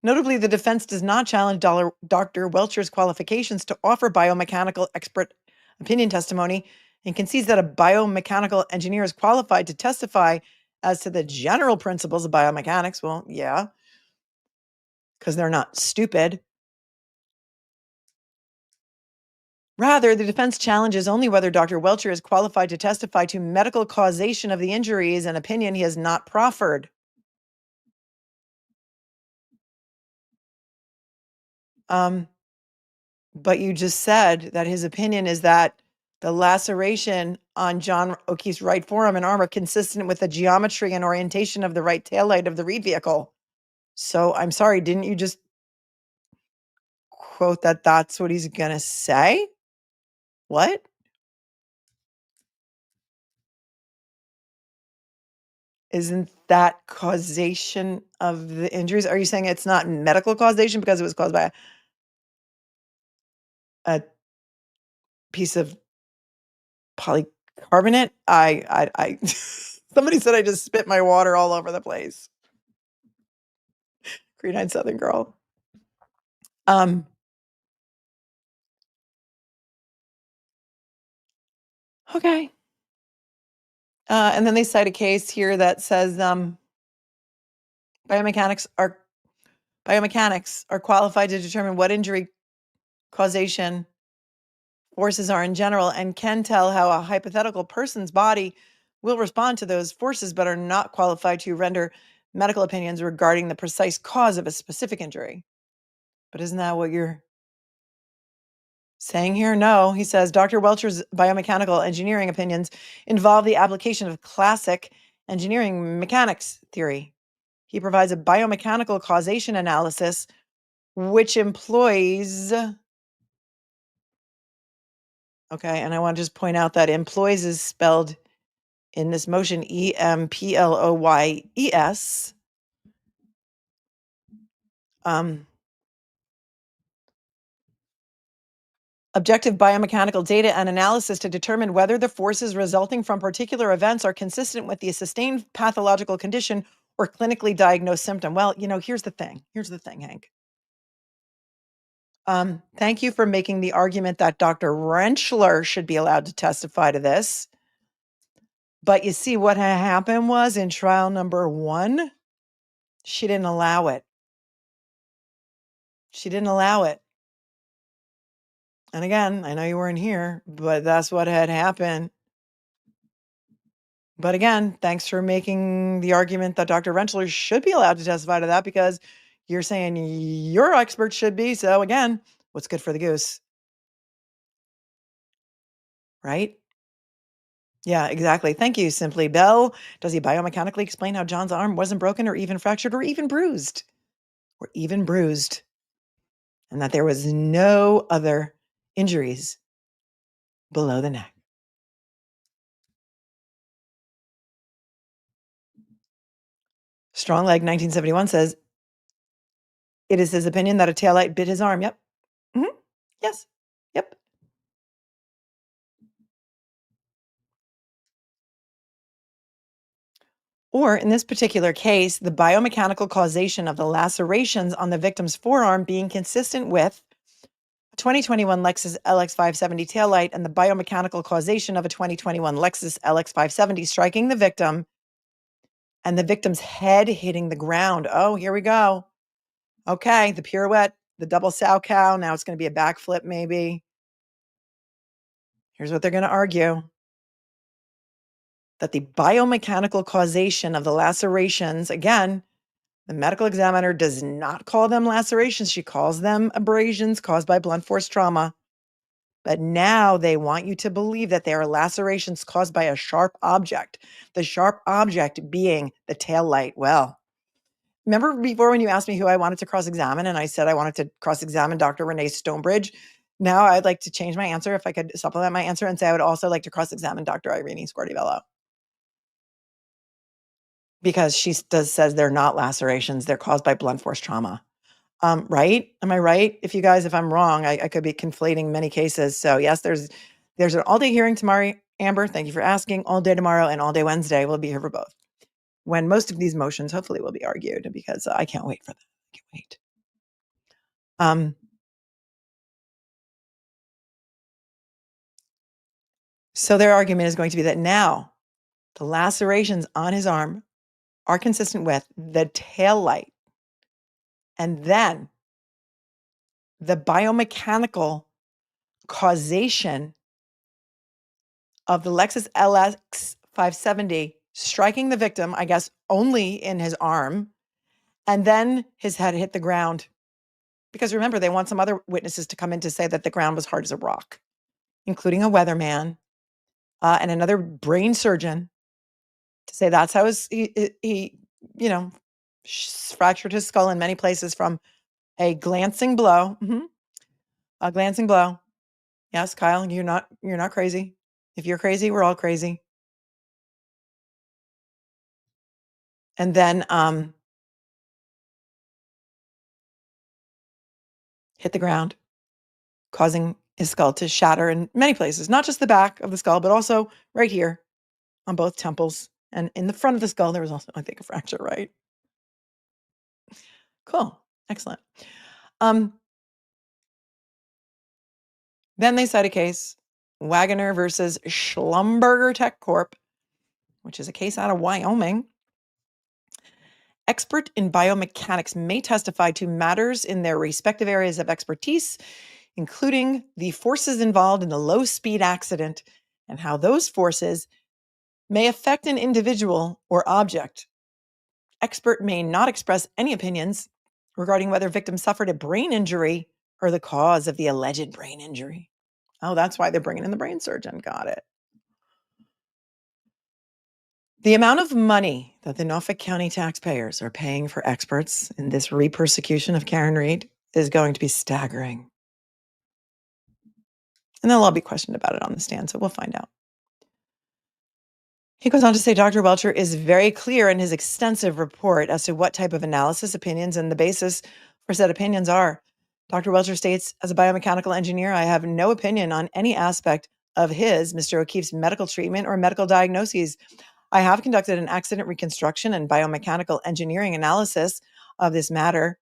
Notably, the defense does not challenge Dr. Welcher's qualifications to offer biomechanical expert opinion testimony and concedes that a biomechanical engineer is qualified to testify as to the general principles of biomechanics. Well, yeah, because they're not stupid. Rather, the defense challenges only whether Dr. Welcher is qualified to testify to medical causation of the injuries, an opinion he has not proffered. But you just said that his opinion is that the laceration on John O'Keefe's right forearm and arm are consistent with the geometry and orientation of the right taillight of the Reed vehicle. So I'm sorry, didn't you just quote that that's what he's going to say? What? Isn't that causation of the injuries? Are you saying it's not medical causation because it was caused by a piece of polycarbonate? I somebody said I just spit my water all over the place. Green-eyed Southern girl. Okay. And then they cite a case here that says biomechanics are qualified to determine what injury causation forces are in general and can tell how a hypothetical person's body will respond to those forces, but are not qualified to render medical opinions regarding the precise cause of a specific injury. But isn't that what you're saying here? No, he says Dr. Welcher's biomechanical engineering opinions involve the application of classic engineering mechanics theory. He provides a biomechanical causation analysis which employs, okay, and I want to just point out that employs is spelled in this motion EMPLOYES. Objective biomechanical data and analysis to determine whether the forces resulting from particular events are consistent with the sustained pathological condition or clinically diagnosed symptom. Well, here's the thing. Here's the thing, Hank. Thank you for making the argument that Dr. Rentschler should be allowed to testify to this. But you see, what had happened was in trial number 1, she didn't allow it. She didn't allow it. And again, I know you weren't here, but that's what had happened. But again, thanks for making the argument that Dr. Rentschler should be allowed to testify to that, because you're saying your expert should be. So again, what's good for the goose? Right? Yeah, exactly. Thank you, Simply Bell. Does he biomechanically explain how John's arm wasn't broken or even fractured or even bruised? Or even bruised. And that there was no other injuries below the neck. Strongleg 1971 says, it is his opinion that a taillight bit his arm. Yep. Yes. Yep. Or in this particular case, the biomechanical causation of the lacerations on the victim's forearm being consistent with a 2021 Lexus LX570 taillight and the biomechanical causation of a 2021 Lexus LX570 striking the victim and the victim's head hitting the ground. Oh, here we go. Okay, the pirouette, the double sow cow. Now it's going to be a backflip, maybe. Here's what they're going to argue: that the biomechanical causation of the lacerations, again, the medical examiner does not call them lacerations. She calls them abrasions caused by blunt force trauma. But now they want you to believe that they are lacerations caused by a sharp object, the sharp object being the tail light. Well, remember before when you asked me who I wanted to cross-examine and I said I wanted to cross-examine Dr. Renee Stonebridge? Now I'd like to change my answer, if I could supplement my answer, and say I would also like to cross-examine Dr. Irene Scordivello. Because she says they're not lacerations, they're caused by blunt force trauma. Right? Am I right? If I'm wrong, I could be conflating many cases. So yes, there's an all-day hearing tomorrow, Amber. Thank you for asking. All day tomorrow and all day Wednesday. We'll be here for both, when most of these motions hopefully will be argued, because I can't wait for that. I can't wait. So their argument is going to be that now the lacerations on his arm are consistent with the tail light, and then the biomechanical causation of the Lexus LX 570 striking the victim, I guess, only in his arm, and then his head hit the ground. Because remember, they want some other witnesses to come in to say that the ground was hard as a rock, including a weatherman and another brain surgeon, to say that's how he fractured his skull in many places from a glancing blow. A glancing blow. Yes, Kyle, you're not crazy. If you're crazy, we're all crazy. And then hit the ground, causing his skull to shatter in many places, not just the back of the skull, but also right here on both temples. And in the front of the skull, there was also, I think, a fracture, right? Cool. Excellent. Then they cite a case, Wagoner versus Schlumberger Tech Corp, which is a case out of Wyoming. Expert in biomechanics may testify to matters in their respective areas of expertise, including the forces involved in a low-speed accident and how those forces may affect an individual or object. Expert may not express any opinions regarding whether victim suffered a brain injury or the cause of the alleged brain injury. Oh, that's why they're bringing in the brain surgeon. Got it. The amount of money that the Norfolk County taxpayers are paying for experts in this re-persecution of Karen Reed is going to be staggering. And they'll all be questioned about it on the stand, so we'll find out. He goes on to say Dr. Welcher is very clear in his extensive report as to what type of analysis, opinions, and the basis for said opinions are. Dr. Welcher states, as a biomechanical engineer, I have no opinion on any aspect of Mr. O'Keefe's medical treatment or medical diagnoses. I have conducted an accident reconstruction and biomechanical engineering analysis of this matter.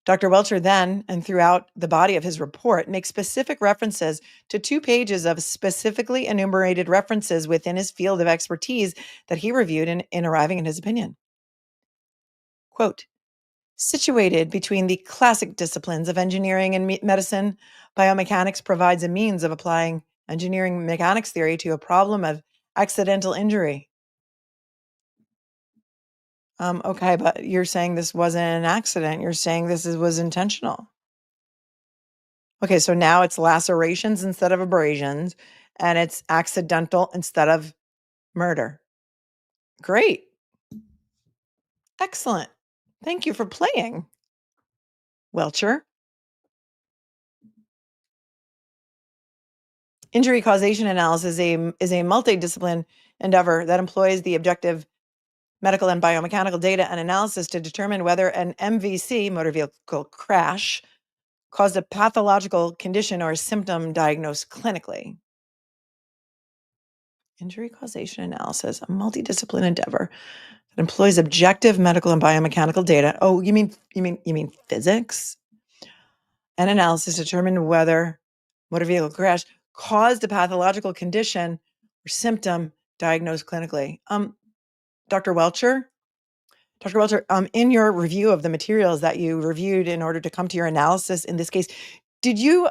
Dr. Welcher then, and throughout the body of his report, makes specific references to 2 pages of specifically enumerated references within his field of expertise that he reviewed in arriving at his opinion. Quote, situated between the classic disciplines of engineering and medicine, biomechanics provides a means of applying engineering mechanics theory to a problem of accidental injury. Okay, but you're saying this wasn't an accident. You're saying this was intentional. Okay, so now it's lacerations instead of abrasions, and it's accidental instead of murder. Great. Excellent. Thank you for playing, Welcher. Injury causation analysis is a multidiscipline endeavor that employs the objective medical and biomechanical data and analysis to determine whether an MVC, motor vehicle crash, caused a pathological condition or a symptom diagnosed clinically. injury causation analysis, a multidiscipline endeavor that employs objective medical and biomechanical data. Oh, you mean physics? And analysis to determine whether motor vehicle crash caused a pathological condition or symptom diagnosed clinically. Dr. Welcher, in your review of the materials that you reviewed in order to come to your analysis in this case, did you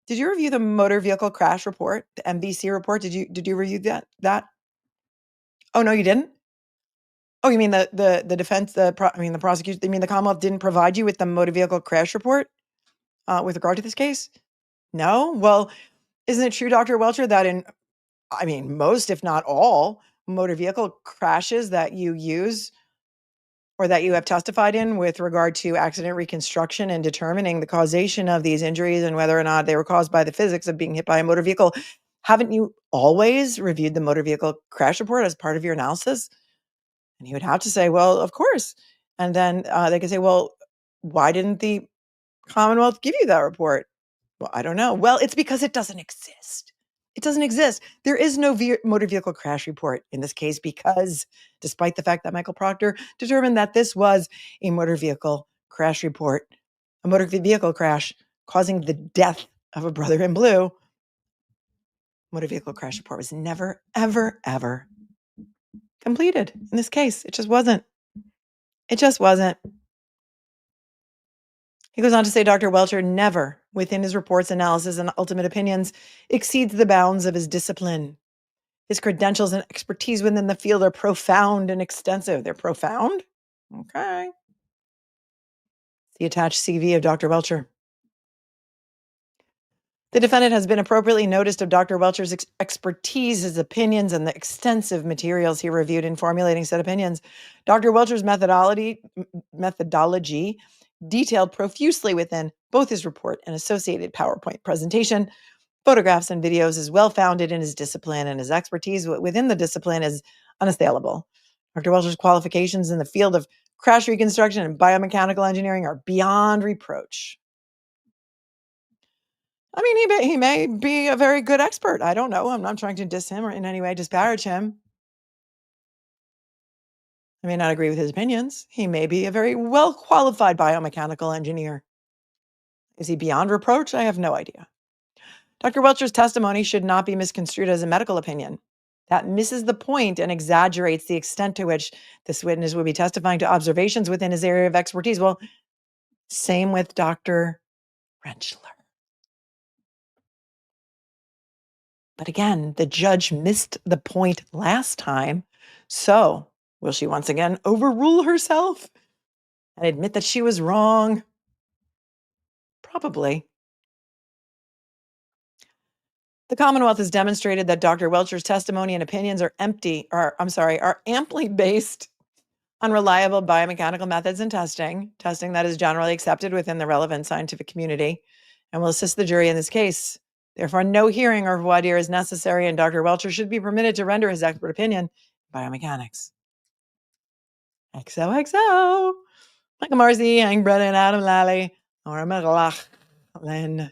review the motor vehicle crash report, the MVC report? Did you review that? Oh, no, you didn't? Oh, you mean the defense, the prosecution, you mean the Commonwealth didn't provide you with the motor vehicle crash report with regard to this case? No? Well, isn't it true, Dr. Welcher, that in most, if not all, motor vehicle crashes that you use or that you have testified in with regard to accident reconstruction and determining the causation of these injuries and whether or not they were caused by the physics of being hit by a motor vehicle, haven't you always reviewed the motor vehicle crash report as part of your analysis? And he would have to say, well, of course. And then they could say, well, why didn't the Commonwealth give you that report? Well, I don't know. Well, it's because it doesn't exist. It doesn't exist. There is no motor vehicle crash report in this case because despite the fact that Michael Proctor determined that this was a motor vehicle crash report, a motor vehicle crash causing the death of a brother in blue, motor vehicle crash report was never, ever, ever completed in this case. It just wasn't. It just wasn't. He goes on to say Dr. Welcher never, within his reports, analysis, and ultimate opinions, exceeds the bounds of his discipline. His credentials and expertise within the field are profound and extensive. They're profound? Okay. The attached CV of Dr. Welcher. The defendant has been appropriately noticed of Dr. Welcher's expertise, his opinions, and the extensive materials he reviewed in formulating said opinions. Dr. Welcher's methodology detailed profusely within both his report and associated PowerPoint presentation, photographs and videos is well-founded in his discipline, and his expertise within the discipline is unassailable. Dr. Welcher's qualifications in the field of crash reconstruction and biomechanical engineering are beyond reproach. He may be a very good expert. I don't know. I'm not trying to diss him or in any way disparage him. I may not agree with his opinions. He may be a very well-qualified biomechanical engineer. Is he beyond reproach? I have no idea. Dr. Welcher's testimony should not be misconstrued as a medical opinion. That misses the point and exaggerates the extent to which this witness would be testifying to observations within his area of expertise. Well, same with Dr. Rentschler. But again, the judge missed the point last time. So, will she once again overrule herself and admit that she was wrong? Probably. The Commonwealth has demonstrated that Dr. Welcher's testimony and opinions are amply based on reliable biomechanical methods and testing that is generally accepted within the relevant scientific community, and will assist the jury in this case. Therefore, no hearing or voir dire is necessary, and Dr. Welcher should be permitted to render his expert opinion in biomechanics. XOXO. Michael Marcy, Hank Brennan, Adam Lally, Laura McLaughlin.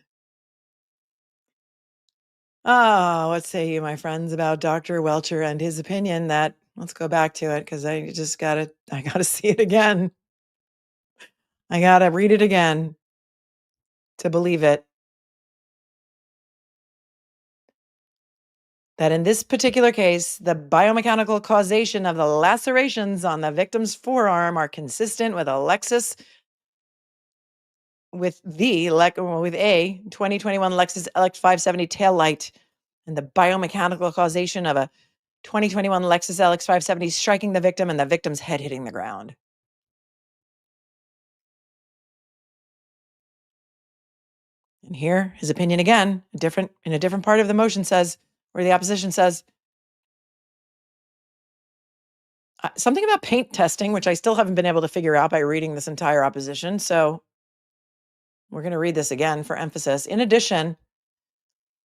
What say you, my friends, about Dr. Welcher and his opinion that, let's go back to it because I gotta see it again. I gotta read it again to believe it. That in this particular case, the biomechanical causation of the lacerations on the victim's forearm are consistent with a Lexus, with a 2021 Lexus LX570 taillight, and the biomechanical causation of a 2021 Lexus LX570 striking the victim and the victim's head hitting the ground. And here, his opinion again, in a different part of the motion says, where the opposition says, something about paint testing, which I still haven't been able to figure out by reading this entire opposition. So we're going to read this again for emphasis. In addition,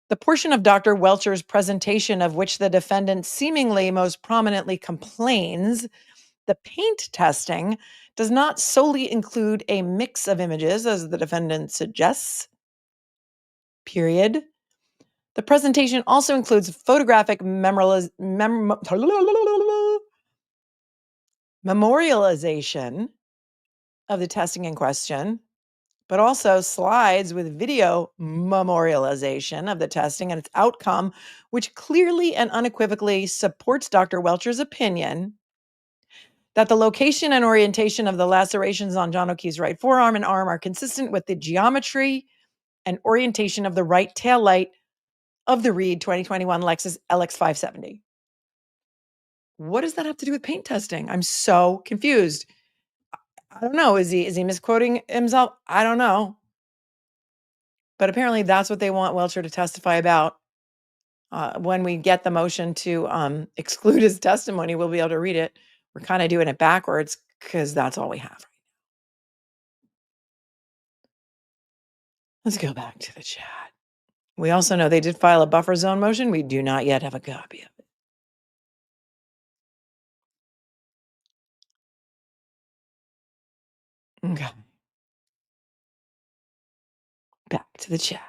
the portion of Dr. Welcher's presentation of which the defendant seemingly most prominently complains, the paint testing, does not solely include a mix of images, as the defendant suggests. Period. The presentation also includes photographic memorialization of the testing in question, but also slides with video memorialization of the testing and its outcome, which clearly and unequivocally supports Dr. Welcher's opinion that the location and orientation of the lacerations on John O'Keefe's right forearm and arm are consistent with the geometry and orientation of the right tail light of the Reed 2021 Lexus LX570. What does that have to do with paint testing? I'm so confused. I don't know. Is he misquoting himself? I don't know. But apparently that's what they want Welcher to testify about. When we get the motion to exclude his testimony, we'll be able to read it. We're kind of doing it backwards because that's all we have. Let's go back to the chat. We also know they did file a buffer zone motion. We do not yet have a copy of it. Okay. Back to the chat.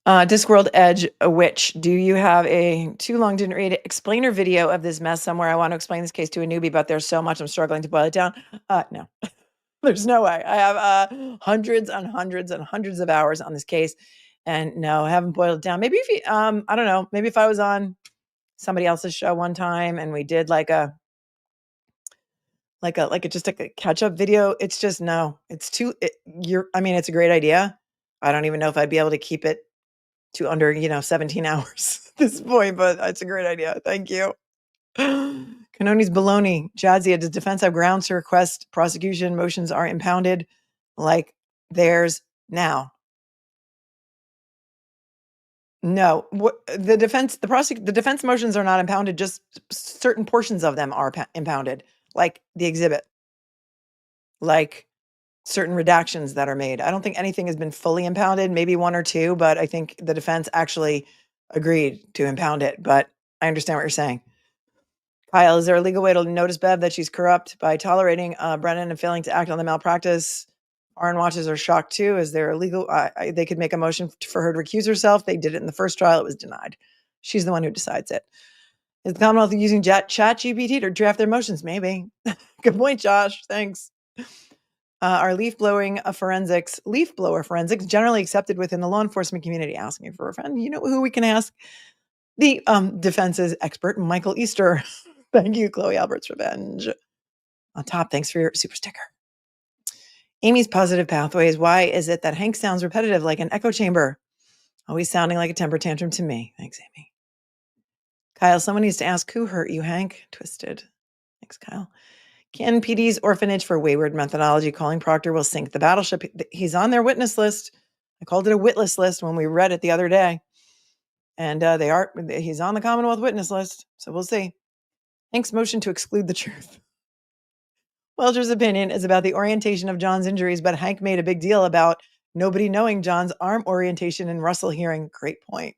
Discworld Edge Witch, do you have a too long didn't read it explainer video of this mess somewhere? I want to explain this case to a newbie, but there's so much I'm struggling to boil it down. No, there's no way. I have hundreds and hundreds and hundreds of hours on this case, and no, I haven't boiled it down. Maybe if you, I don't know, maybe if I was on somebody else's show one time and we did like a just like a catch up video, it's just no, it's too. I mean, it's a great idea. I don't even know if I'd be able to keep it to under 17 hours at this point, but it's a great idea. Thank you. Canoni's baloney. Jadzia, does defense have grounds to request prosecution motions are impounded like theirs now? No, the defense motions are not impounded. Just certain portions of them are impounded, like the exhibit, like certain redactions that are made. I don't think anything has been fully impounded, maybe one or two, but I think the defense actually agreed to impound it. But I understand what you're saying. Kyle, is there a legal way to notice Bev that she's corrupt by tolerating Brennan and failing to act on the malpractice? RN watches are shocked too. Is there a legal, they could make a motion for her to recuse herself. They did it in the first trial. It was denied. She's the one who decides it. Is the Commonwealth using chat GPT to draft their motions? Maybe. Good point, Josh. Thanks. Are leaf blower forensics generally accepted within the law enforcement community? Asking for a friend. You know who we can ask? The defense's expert, Michael Easter. Thank you, Chloe Albert's Revenge. On top, thanks for your super sticker. Amy's positive pathways. Why is it that Hank sounds repetitive like an echo chamber? Always sounding like a temper tantrum to me. Thanks, Amy. Kyle, someone needs to ask who hurt you, Hank. Twisted. Thanks, Kyle. Ken PD's orphanage for wayward methodology calling Proctor will sink the battleship. He's on their witness list. I called it a witless list when we read it the other day. And he's on the Commonwealth witness list. So we'll see. Hank's motion to exclude the truth. Welcher's opinion is about the orientation of John's injuries, but Hank made a big deal about nobody knowing John's arm orientation and Russell hearing. Great point.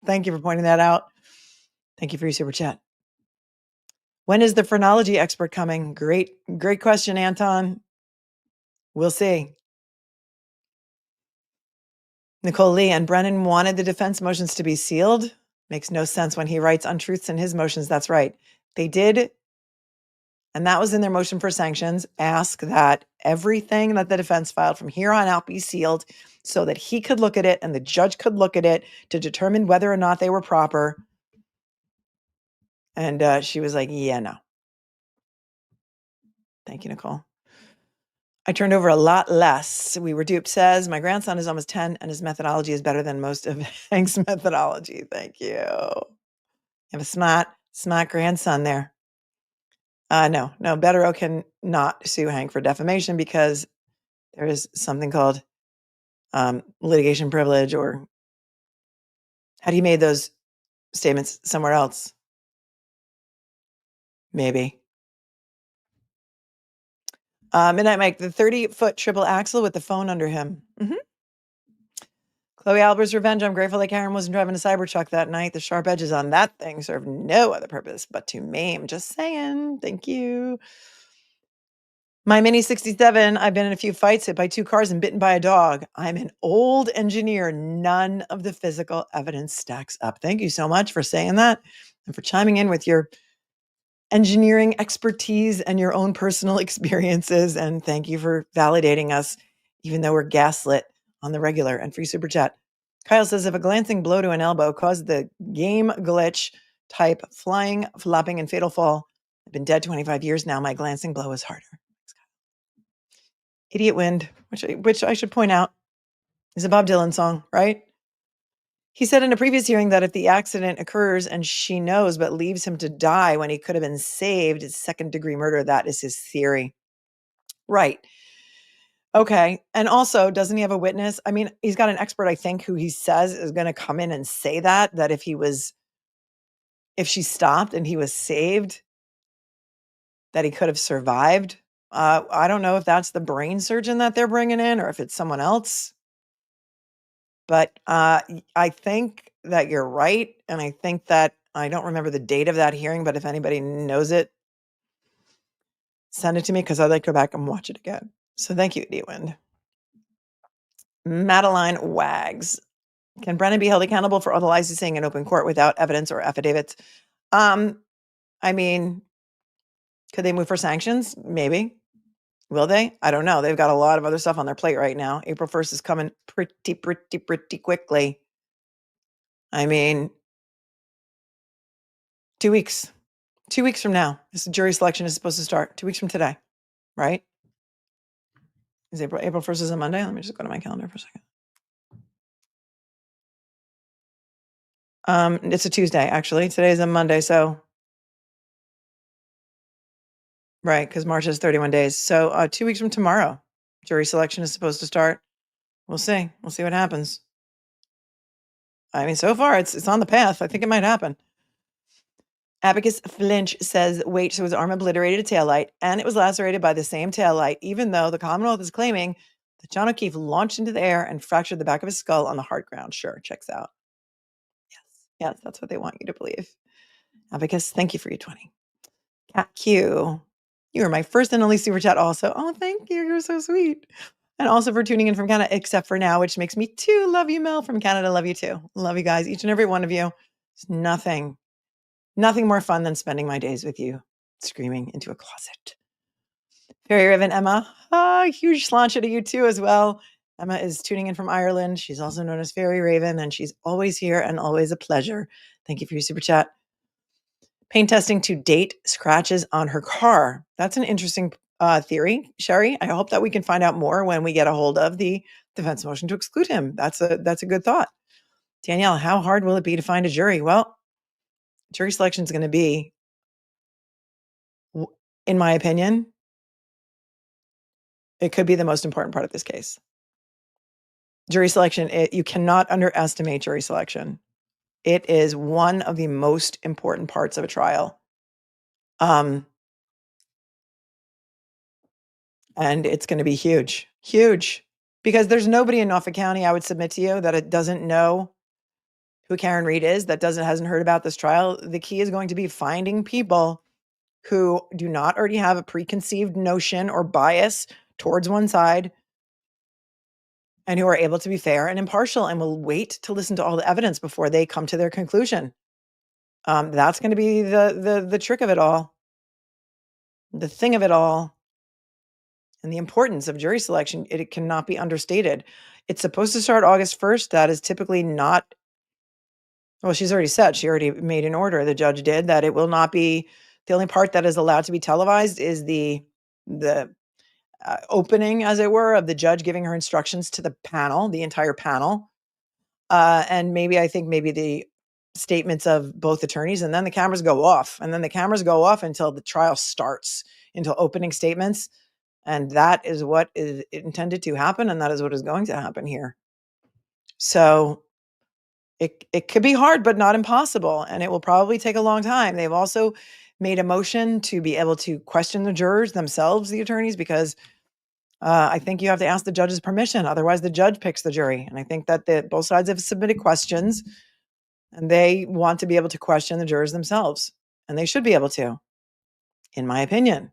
Thank you for pointing that out. Thank you for your super chat. When is the phrenology expert coming? Great question, Anton. We'll see. Nicole Lee, and Brennan wanted the defense motions to be sealed. Makes no sense when he writes untruths in his motions. That's right. They did, and that was in their motion for sanctions, ask that everything that the defense filed from here on out be sealed so that he could look at it and the judge could look at it to determine whether or not they were proper. And she was like, yeah, no. Thank you, Nicole. I turned over a lot less. We were duped. Says, my grandson is almost 10 and his methodology is better than most of Hank's methodology. Thank you. You have a smart grandson there. No, Bettero can not sue Hank for defamation because there is something called litigation privilege, or had he made those statements somewhere else? Maybe. Midnight Mike, the 30-foot triple axle with the phone under him. Mm-hmm. Chloe Albert's Revenge. I'm grateful that Karen wasn't driving a Cybertruck that night. The sharp edges on that thing serve no other purpose but to maim. Just saying. Thank you. My Mini 67, I've been in a few fights, hit by 2 cars, and bitten by a dog. I'm an old engineer. None of the physical evidence stacks up. Thank you so much for saying that and for chiming in with your engineering expertise and your own personal experiences. And thank you for validating us, even though we're gaslit on the regular. And free super chat. Kyle says, if a glancing blow to an elbow caused the game glitch type flying, flopping, and fatal fall, I've been dead 25 years now. My glancing blow is harder. Idiot Wind, which I should point out is a Bob Dylan song, right? He said in a previous hearing that if the accident occurs and she knows but leaves him to die when he could have been saved, it's second-degree murder. That is his theory. Right. Okay. And also, doesn't he have a witness? I mean, he's got an expert, I think, who he says is going to come in and say that if she stopped and he was saved, that he could have survived. I don't know if that's the brain surgeon that they're bringing in or if it's someone else. But I think that you're right. And I think that I don't remember the date of that hearing, but if anybody knows it, send it to me because I'd like to go back and watch it again. So thank you, D-Wind. Madeline Wags. Can Brennan be held accountable for all the lies he's saying in open court without evidence or affidavits? I mean, could they move for sanctions? Maybe. Will they? I don't know. They've got a lot of other stuff on their plate right now. April 1st is coming pretty quickly. I mean, 2 weeks. 2 weeks from now, this jury selection is supposed to start. 2 weeks from today, right? Is April 1st is a Monday? Let me just go to my calendar for a second. It's a Tuesday, actually. Today is a Monday, so right, because March has 31 days. So 2 weeks from tomorrow, jury selection is supposed to start. We'll see. We'll see what happens. I mean, so far it's on the path. I think it might happen. Abacus Flinch says, wait, so his arm obliterated a taillight, and it was lacerated by the same taillight, even though the Commonwealth is claiming that John O'Keefe launched into the air and fractured the back of his skull on the hard ground. Sure, checks out. Yes, that's what they want you to believe. Abacus, thank you for your 20. Cat Q, you were my first and only super chat also. Oh, thank you. You're so sweet. And also for tuning in from Canada, except for now, which makes me too. Love you, Mel, from Canada. Love you too. Love you guys, each and every one of you. There's nothing more fun than spending my days with you, screaming into a closet. Fairy Raven Emma, huge sláinte to you too as well. Emma is tuning in from Ireland. She's also known as Fairy Raven, and she's always here and always a pleasure. Thank you for your super chat. Pain testing to date scratches on her car. That's an interesting theory, Sherry. I hope that we can find out more when we get a hold of the defense motion to exclude him. That's a good thought. Danielle, how hard will it be to find a jury? Well, jury selection is going to be, in my opinion, it could be the most important part of this case. Jury selection, you cannot underestimate jury selection. It is one of the most important parts of a trial. And it's going to be huge, because there's nobody in Norfolk County, I would submit to you, that it doesn't know who Karen Reed is, that hasn't heard about this trial. The key is going to be finding people who do not already have a preconceived notion or bias towards one side and who are able to be fair and impartial and will wait to listen to all the evidence before they come to their conclusion. That's going to be the trick of it all, the thing of it all. And the importance of jury selection, it cannot be understated. It's supposed to start August 1st. That is typically not, well, she's already said, she already made an order, the judge did, that it will not be, the only part that is allowed to be televised is the opening, as it were, of the judge giving her instructions to the panel, the entire panel. And maybe the statements of both attorneys, and then the cameras go off. And then the cameras go off until the trial starts, until opening statements. And that is what is intended to happen. And that is what is going to happen here. So it could be hard, but not impossible. And it will probably take a long time. They've also made a motion to be able to question the jurors themselves, the attorneys, because I think you have to ask the judge's permission. Otherwise, the judge picks the jury. And I think that both sides have submitted questions and they want to be able to question the jurors themselves. And they should be able to, in my opinion.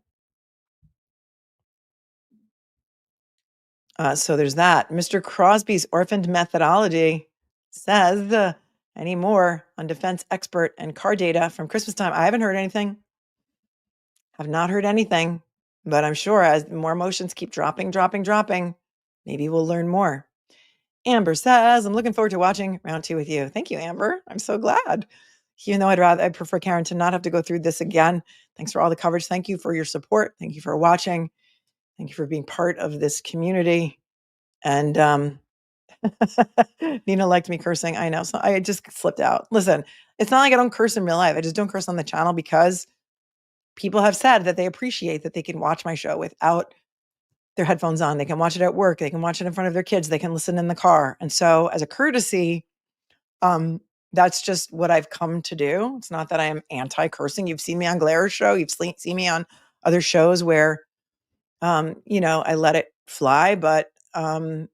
So there's that. Mr. Crosby's orphaned methodology says any more on defense expert and car data from Christmas time. I haven't heard anything. Have not heard anything, but I'm sure as more motions keep dropping, maybe we'll learn more. Amber says, I'm looking forward to watching round 2 with you. Thank you, Amber. I'm so glad. Even though I'd prefer Karen to not have to go through this again. Thanks for all the coverage. Thank you for your support. Thank you for watching. Thank you for being part of this community. And Nina liked me cursing. I know. So I just slipped out. Listen, it's not like I don't curse in real life. I just don't curse on the channel because people have said that they appreciate that they can watch my show without their headphones on. They can watch it at work. They can watch it in front of their kids. They can listen in the car. And so as a courtesy, that's just what I've come to do. It's not that I am anti-cursing. You've seen me on Glara's show. You've seen me on other shows where, I let it fly, but, and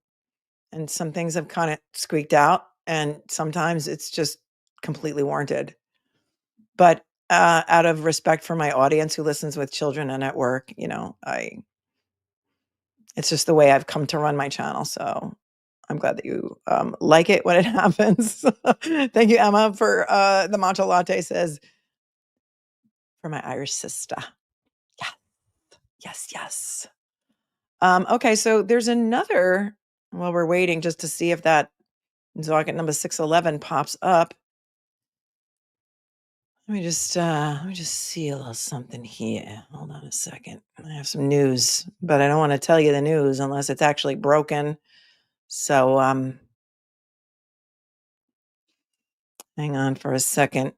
some things have kind of squeaked out and sometimes it's just completely warranted. But, out of respect for my audience who listens with children and at work, it's just the way I've come to run my channel. So I'm glad that you like it when it happens. Thank you, Emma, for the matcha latte says, for my Irish sister. Yeah. Yes. Okay, so there's another, well, we're waiting just to see if that docket number 611 pops up. Let me just see a little something here. Hold on a second. I have some news, but I don't want to tell you the news unless it's actually broken. So hang on for a second.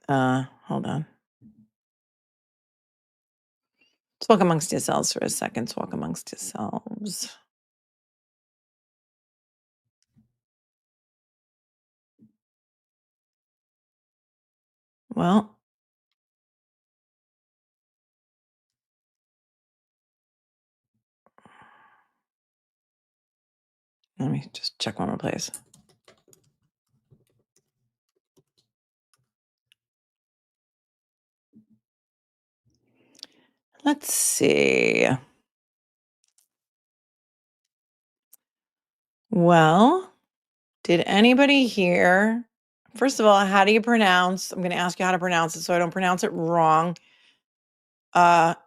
Hold on. Talk amongst yourselves for a second. Talk amongst yourselves. Well, let me just check one more place. Let's see. Well, did anybody hear? First of all, how do you pronounce? I'm going to ask you how to pronounce it so I don't pronounce it wrong. Yarmouth.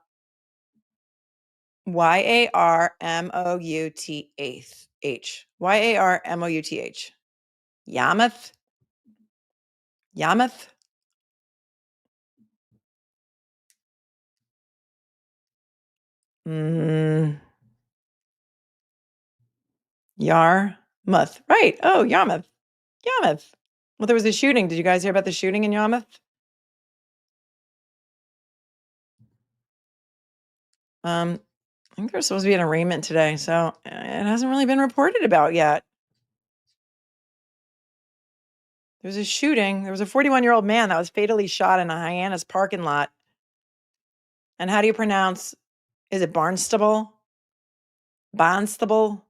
Yarmouth. Yarmouth. Yarmouth. Yarmouth. Right. Oh, Yarmouth. Yarmouth. Well, there was a shooting. Did you guys hear about the shooting in Yarmouth? I think there's supposed to be an arraignment today, so it hasn't really been reported about yet. There was a shooting. There was a 41-year-old man that was fatally shot in a Hyannis parking lot. And how do you pronounce? Is it Barnstable? Barnstable?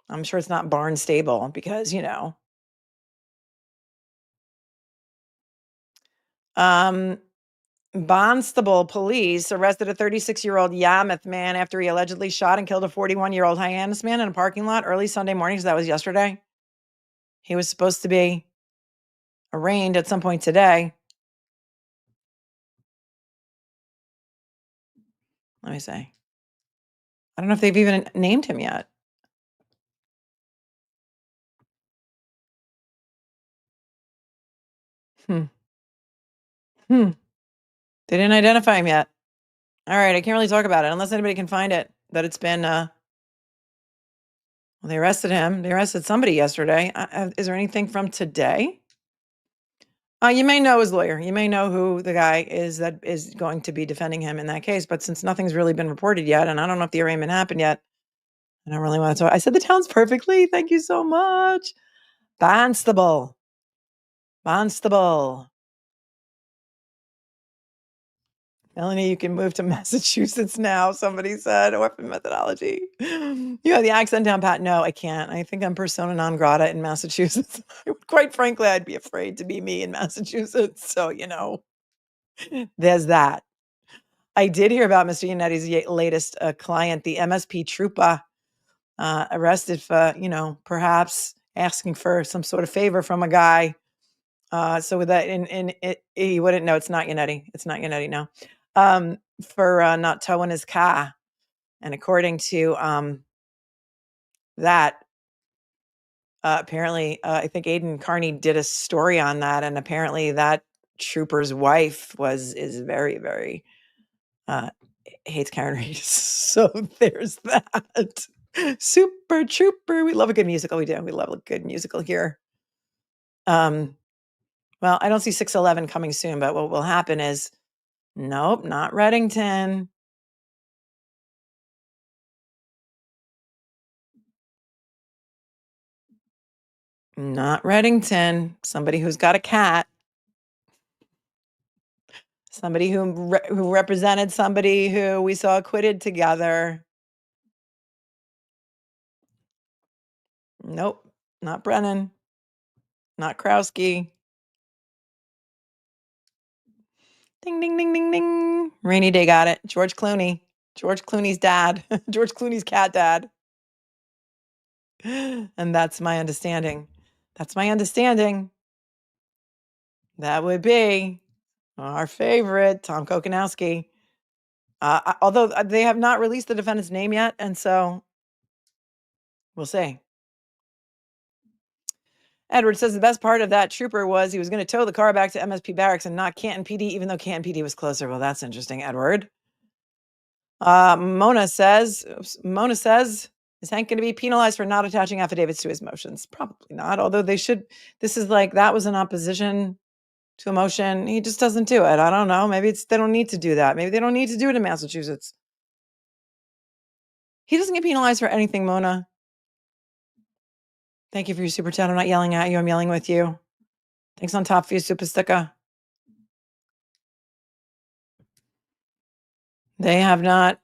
I'm sure it's not Barnstable because, Barnstable police arrested a 36-year-old Yarmouth man after he allegedly shot and killed a 41-year-old Hyannis man in a parking lot early Sunday morning. So that was yesterday. He was supposed to be arraigned at some point today. Let me say. I don't know if they've even named him yet. They didn't identify him yet. All right, I can't really talk about it unless anybody can find it. That it's been, well, they arrested him. They arrested somebody yesterday. Is there anything from today? You may know his lawyer. You may know who the guy is that is going to be defending him in that case. But since nothing's really been reported yet, and I don't know if the arraignment happened yet, I don't really want to talk. I said the town's perfectly. Thank you so much. Barnstable. Barnstable. Melanie, you can move to Massachusetts now, somebody said. Orphan methodology. You have the accent down pat. No, I can't. I think I'm persona non grata in Massachusetts. Quite frankly, I'd be afraid to be me in Massachusetts. So, There's that. I did hear about Mr. Unetti's latest client, the MSP trooper, arrested for, perhaps asking for some sort of favor from a guy. So with that, he wouldn't know. It's not Unetti. It's not Unetti. No, for not towing his car, and according to that, apparently, I think Aiden Carney did a story on that, and apparently that trooper's wife is very, very hates Karen Reed. So there's that. Super Trooper. We love a good musical. We do. We love a good musical here. Well, I don't see 611 coming soon, but what will happen is, nope, not Reddington. Not Reddington. Somebody who's got a cat. Somebody who represented somebody who we saw acquitted together. Nope, not Brennan. Not Krowski. Ding, ding, ding, ding, ding. Rainy Day got it. George Clooney. George Clooney's dad. George Clooney's cat dad. And that's my understanding. That's my understanding. That would be our favorite, Tom Kokonowski. Although they have not released the defendant's name yet, and so we'll see. Edward says the best part of that trooper was he was going to tow the car back to MSP Barracks and not Canton PD, even though Canton PD was closer. Well, that's interesting, Edward. Mona says, is Hank going to be penalized for not attaching affidavits to his motions? Probably not, although they should. This is like, that was an opposition to a motion. He just doesn't do it. I don't know. Maybe they don't need to do that. Maybe they don't need to do it in Massachusetts. He doesn't get penalized for anything, Mona. Thank you for your super chat. I'm not yelling at you. I'm yelling with you. Thanks on top for your super sticker. They have not.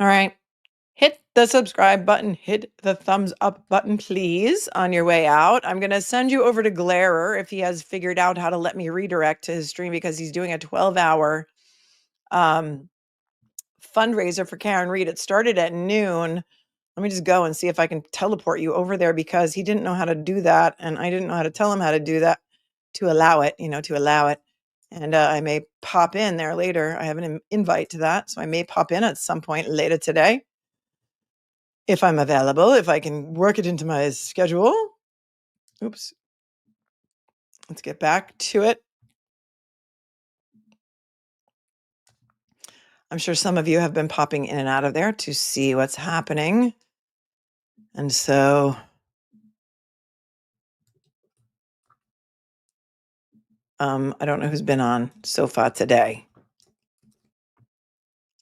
All right. Hit the subscribe button. Hit the thumbs up button, please, on your way out. I'm going to send you over to Glarer if he has figured out how to let me redirect to his stream, because he's doing a 12-hour fundraiser for Karen Reed. It started at noon. Let me just go and see if I can teleport you over there, because he didn't know how to do that. And I didn't know how to tell him how to do that to allow it, to allow it. And I may pop in there later. I have an invite to that. So I may pop in at some point later today, if I'm available, if I can work it into my schedule. Oops. Let's get back to it. I'm sure some of you have been popping in and out of there to see what's happening. And so I don't know who's been on so far today.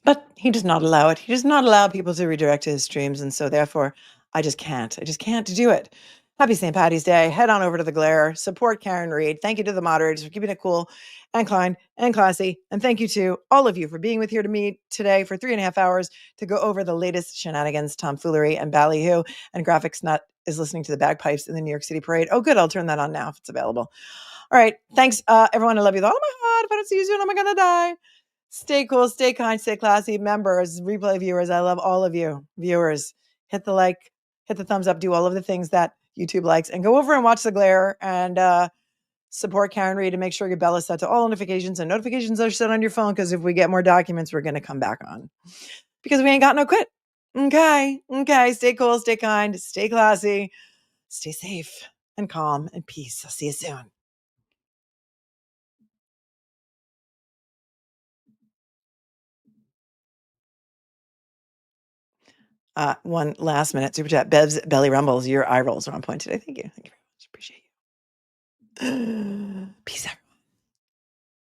But he does not allow it. He does not allow people to redirect to his streams. And so therefore, I just can't do it. Happy St. Patty's Day. Head on over to the Glare. Support Karen Reed. Thank you to the moderators for keeping it cool and kind and classy. And thank you to all of you for being with here to me today for 3.5 hours to go over the latest shenanigans, tomfoolery, and ballyhoo. And Graphics Nut is listening to the bagpipes in the New York City parade. Oh, good. I'll turn that on now if it's available. All right. Thanks, everyone. I love you with all of my heart. If I don't see you soon, I'm going to die. Stay cool, stay kind, stay classy. Members, replay viewers, I love all of you. Viewers, hit the like, hit the thumbs up, do all of the things that YouTube likes, and go over and watch The Glare and support Karen Reed and make sure your bell is set to all notifications, and notifications are set on your phone, because if we get more documents, we're going to come back on, because we ain't got no quit. Okay. Stay cool, stay kind, stay classy, stay safe and calm and peace. I'll see you soon. One last minute super chat. Bev's belly rumbles. Your eye rolls are on point today. Thank you. Thank you very much. Appreciate you. Peace out.